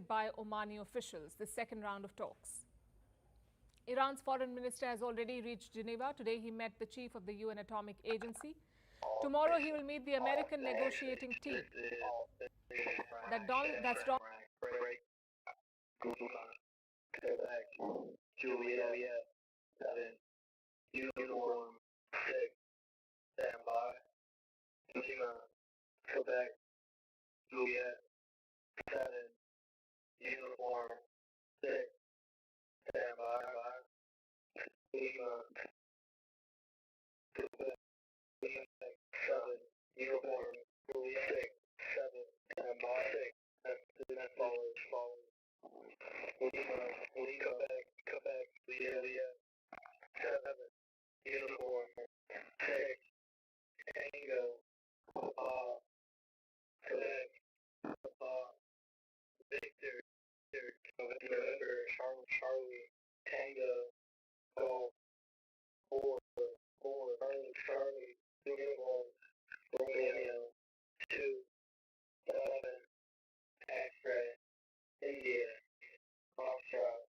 by Omani officials, the second round of talks. Iran's foreign minister has already reached Geneva. Today he met the chief of the UN Atomic Agency. Tomorrow he will meet the American negotiating team. That's Quebec, Juliet, 7, uniform, 6, standby, Lima, Quebec, Juliet, 7, uniform, 6, standby, Lima, Quebec, 7, uniform, Juliet, 6, 7, standby, 6, that follows. Quebec, Juliet, 7, uniform, 6, Tango, Quebec, Victor, November, Charlie, Tango, Golf, 4, Charlie, uniform, Romeo, 2, 7, X-ray, India, Foxtrot,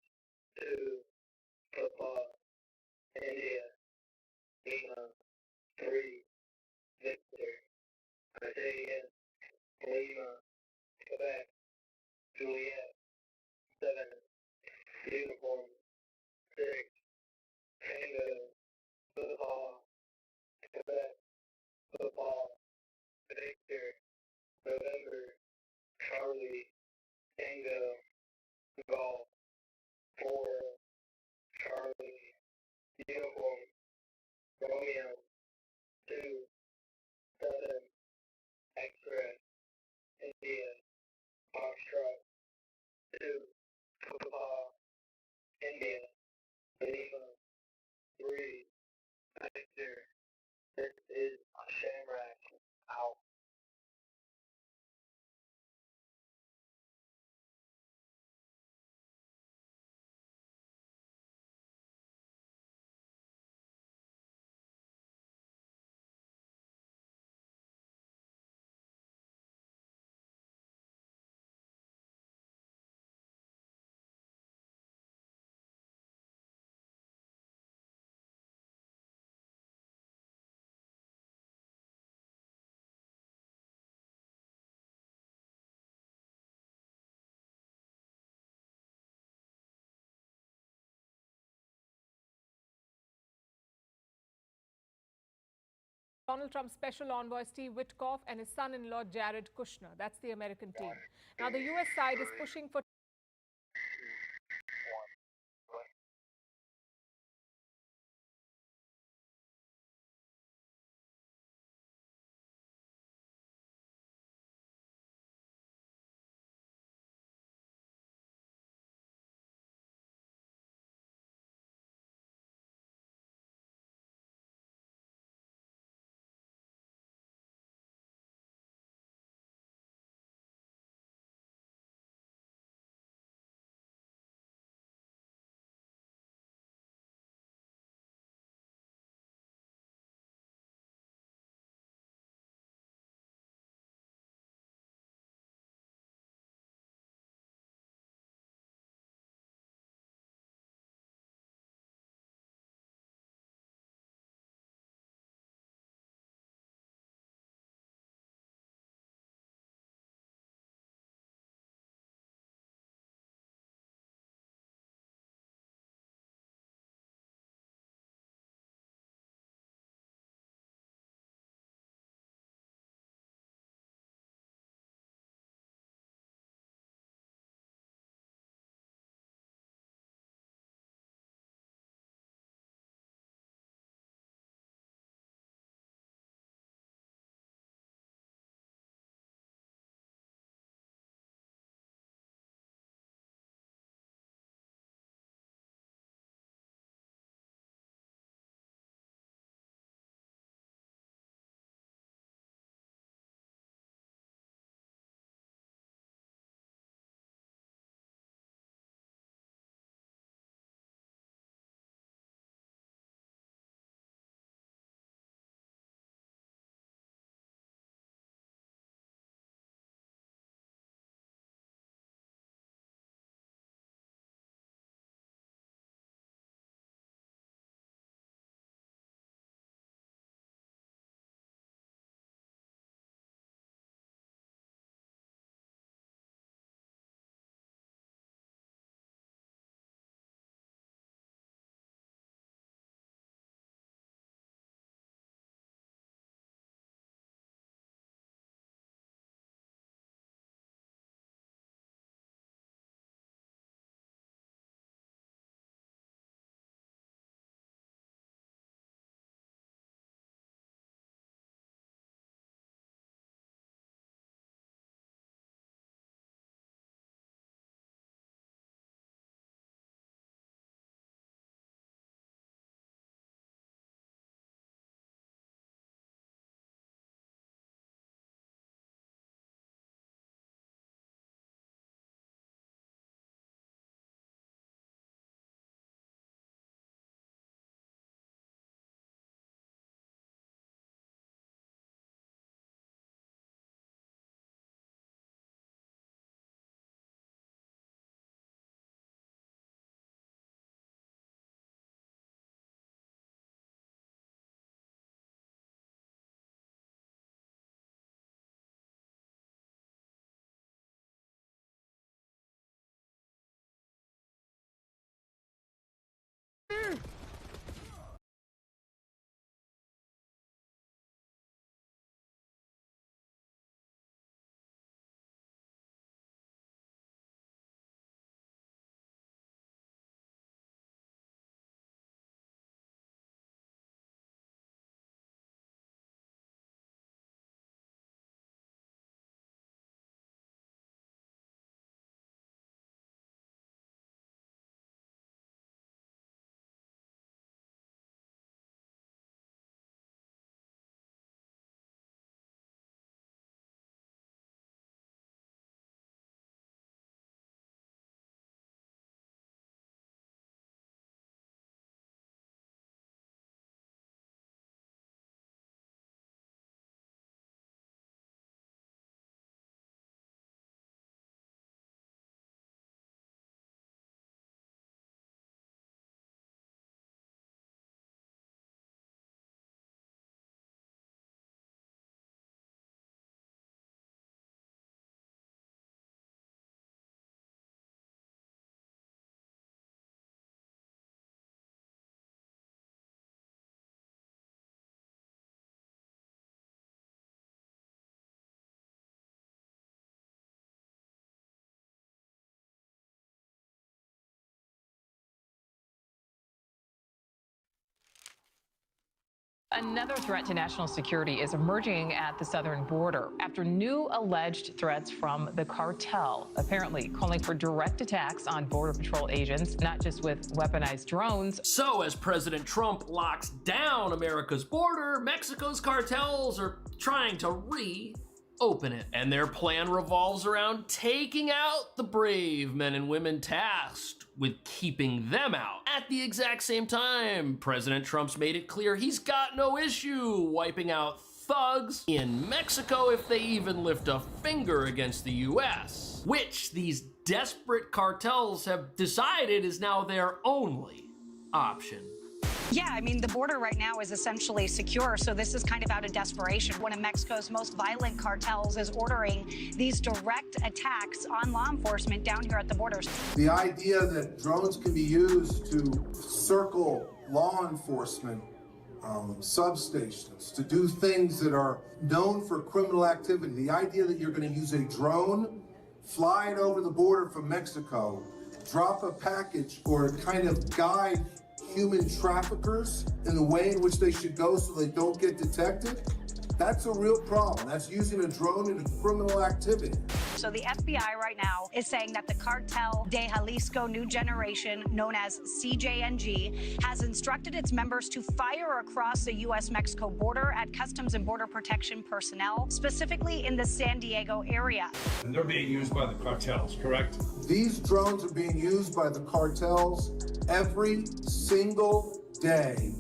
2, football, India, Lima, 3, Victor, I say again, Lima, Quebec, Juliet, 7, uniform, 6, Tango, football, Quebec, football, Victor, November, Charlie, Tango, Golf, 4, Charlie, uniform, Romeo, 2, 7, X-ray, India, Foxtrot, 2, football, India, Lima, 3, Victor. This is Shamrock, out. Donald Trump's special envoy Steve Witkoff and his son-in-law Jared Kushner. That's the American team. Now the US side is pushing for Another threat to national security is emerging at the southern border after new alleged threats from the cartel, apparently calling for direct attacks on Border Patrol agents, not just with weaponized drones. So as President Trump locks down America's border, Mexico's cartels are trying to reopen it. And their plan revolves around taking out the brave men and women tasked with keeping them out. At the exact same time, President Trump's made it clear he's got no issue wiping out thugs in Mexico if they even lift a finger against the US, which these desperate cartels have decided is now their only option. Yeah, I mean, the border right now is essentially secure, so this is kind of out of desperation. One of Mexico's most violent cartels is ordering these direct attacks on law enforcement down here at the borders. The idea that drones can be used to circle law enforcement substations, to do things that are known for criminal activity, the idea that you're going to use a drone, fly it over the border from Mexico, drop a package, or kind of guide human traffickers in the way in which they should go so they don't get detected, that's a real problem. That's using a drone in a criminal activity. So the FBI right now is saying that the Cartel de Jalisco New Generation, known as CJNG, has instructed its members to fire across the U.S.-Mexico border at Customs and Border Protection personnel, specifically in the San Diego area. And they're being used by the cartels, correct? These drones are being used by the cartels every single day.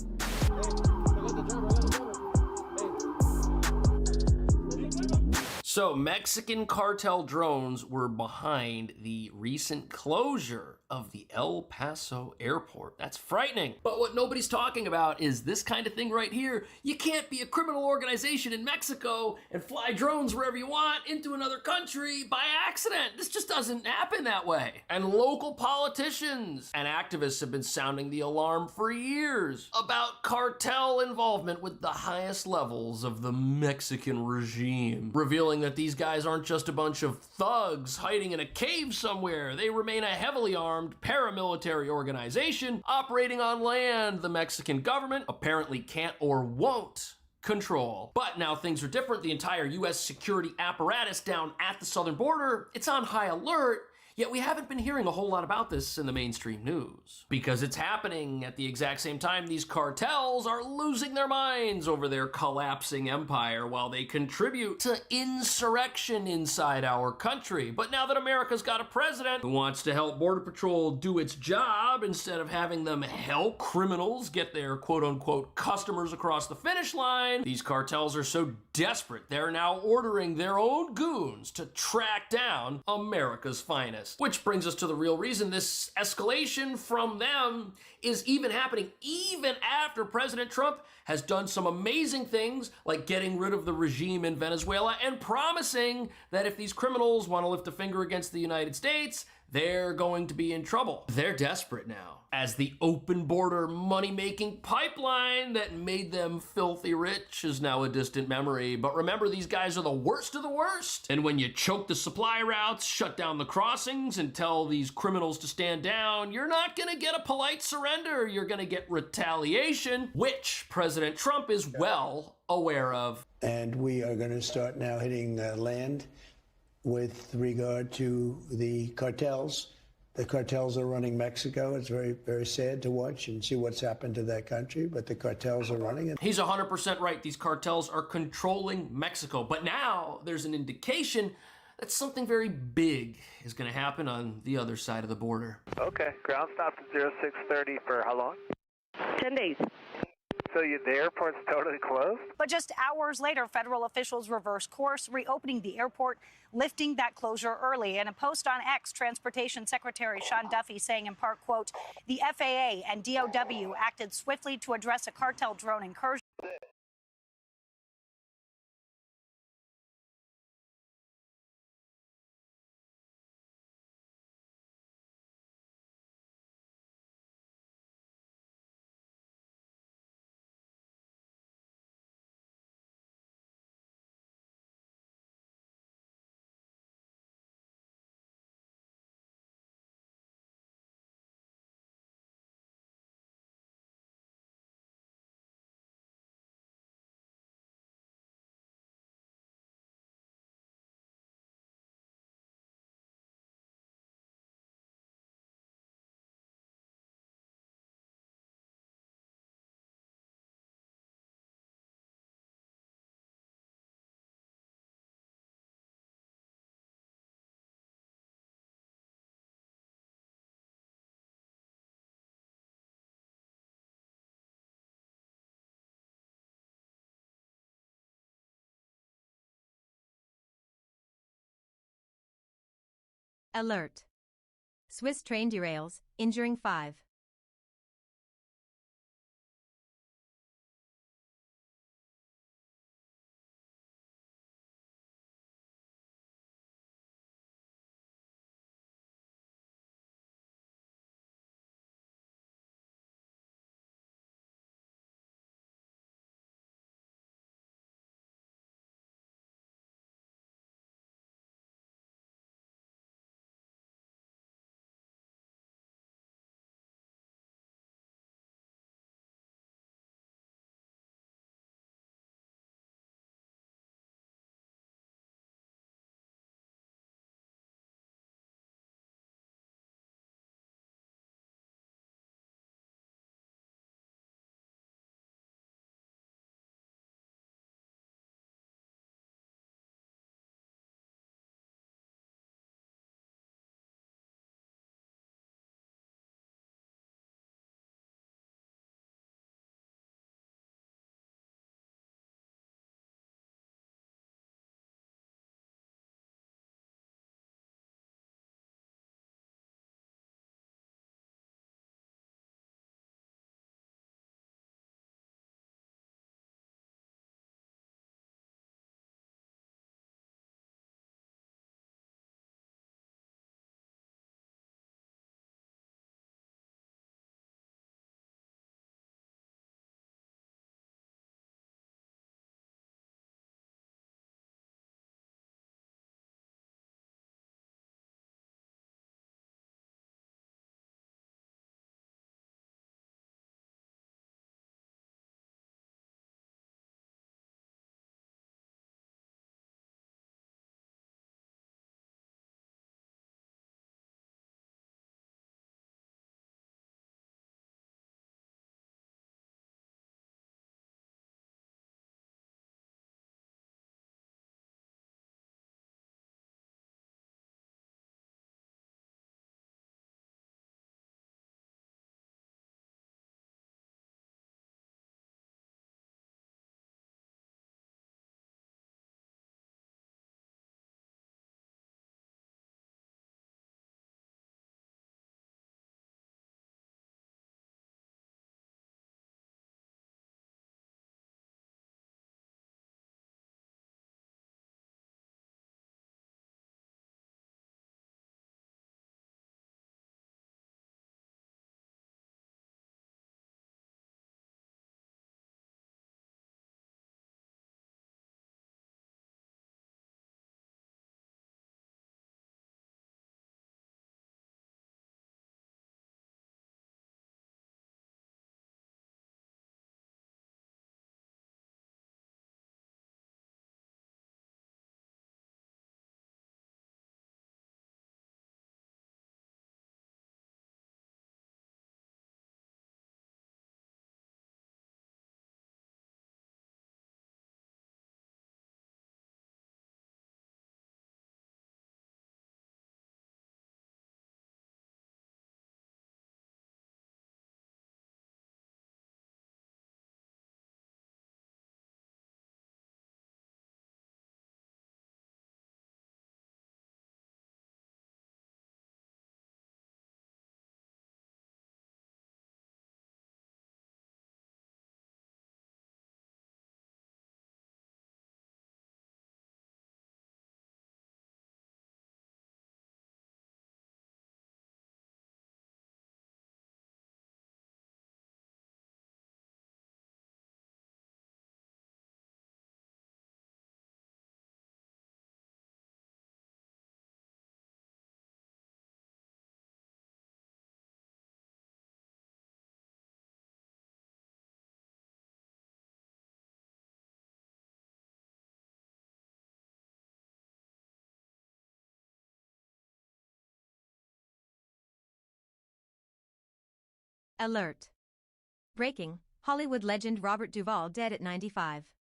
So Mexican cartel drones were behind the recent closure of the El Paso airport. That's frightening. But what nobody's talking about is this kind of thing right here. You can't be a criminal organization in Mexico and fly drones wherever you want into another country by accident. This just doesn't happen that way. And local politicians and activists have been sounding the alarm for years about cartel involvement with the highest levels of the Mexican regime, revealing that these guys aren't just a bunch of thugs hiding in a cave somewhere. They remain a heavily armed paramilitary organization operating on land the Mexican government apparently can't or won't control. But now things are different. The entire US security apparatus down at the southern border, it's on high alert. Yet we haven't been hearing a whole lot about this in the mainstream news, because it's happening at the exact same time these cartels are losing their minds over their collapsing empire while they contribute to insurrection inside our country. But now that America's got a president who wants to help Border Patrol do its job instead of having them help criminals get their quote-unquote customers across the finish line, these cartels are so desperate they're now ordering their own goons to track down America's finest. Which brings us to the real reason this escalation from them is even happening even after President Trump has done some amazing things like getting rid of the regime in Venezuela and promising that if these criminals want to lift a finger against the United States, they're going to be in trouble. They're desperate now, as the open border money-making pipeline that made them filthy rich is now a distant memory. But remember, these guys are the worst of the worst. And when you choke the supply routes, shut down the crossings, and tell these criminals to stand down, you're not gonna get a polite surrender. You're gonna get retaliation, which President Trump is well aware of. And we are gonna start now hitting land with regard to the cartels. The cartels are running Mexico. It's very, very sad to watch and see what's happened to that country, but the cartels are running it. He's 100% right. These cartels are controlling Mexico. But now there's an indication that something very big is going to happen on the other side of the border. Okay, ground stop to 0630 for how long? 10 days. So the airport's totally closed? But just hours later, federal officials reversed course, reopening the airport, lifting that closure early. In a post on X, Transportation Secretary Sean Duffy saying in part, quote, the FAA and DOW acted swiftly to address a cartel drone incursion. Alert. Swiss train derails, injuring 5. Alert. Breaking, Hollywood legend Robert Duvall dead at 95.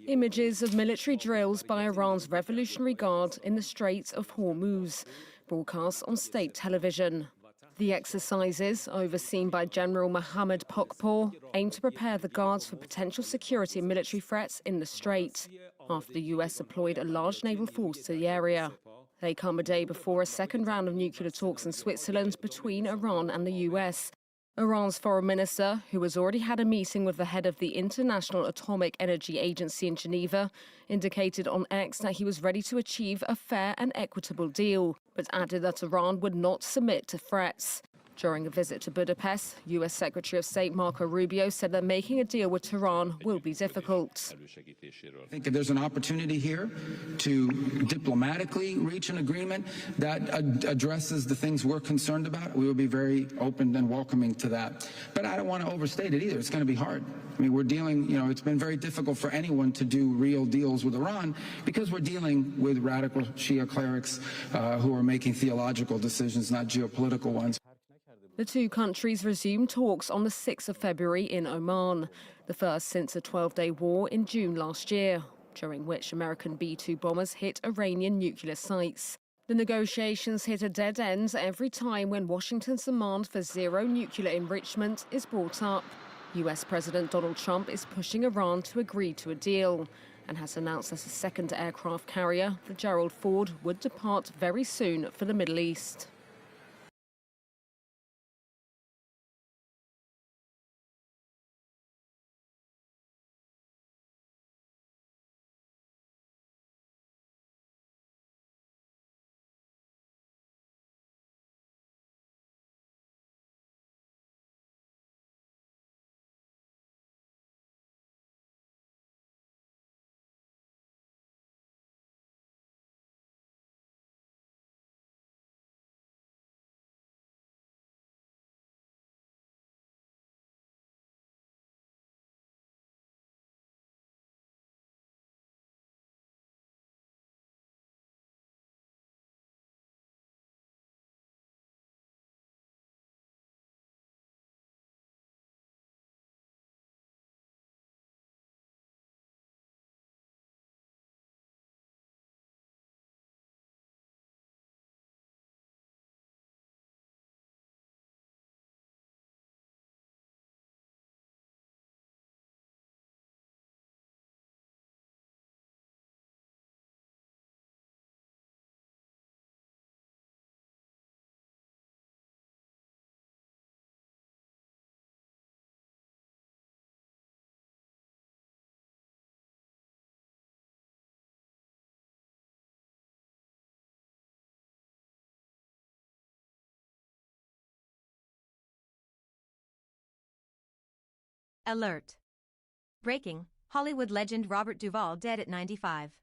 Images of military drills by Iran's Revolutionary Guard in the Straits of Hormuz, broadcast on state television. The exercises, overseen by General Mohammad Pakpour, aim to prepare the guards for potential security and military threats in the strait, after the US deployed a large naval force to the area. They come a day before a second round of nuclear talks in Switzerland between Iran and the US. Iran's foreign minister, who has already had a meeting with the head of the International Atomic Energy Agency in Geneva, indicated on X that he was ready to achieve a fair and equitable deal, but added that Iran would not submit to threats. During a visit to Budapest, US Secretary of State Marco Rubio said that making a deal with Tehran will be difficult. I think if there's an opportunity here to diplomatically reach an agreement that addresses the things we're concerned about, we will be very open and welcoming to that. But I don't want to overstate it either. It's going to be hard. I mean, we're dealing, it's been very difficult for anyone to do real deals with Iran because we're dealing with radical Shia clerics who are making theological decisions, not geopolitical ones. The two countries resumed talks on the 6th of February in Oman, the first since a 12-day war in June last year, during which American B-2 bombers hit Iranian nuclear sites. The negotiations hit a dead end every time when Washington's demand for zero nuclear enrichment is brought up. US President Donald Trump is pushing Iran to agree to a deal and has announced that a second aircraft carrier, the Gerald Ford, would depart very soon for the Middle East. Alert. Breaking, Hollywood legend Robert Duvall dead at 95.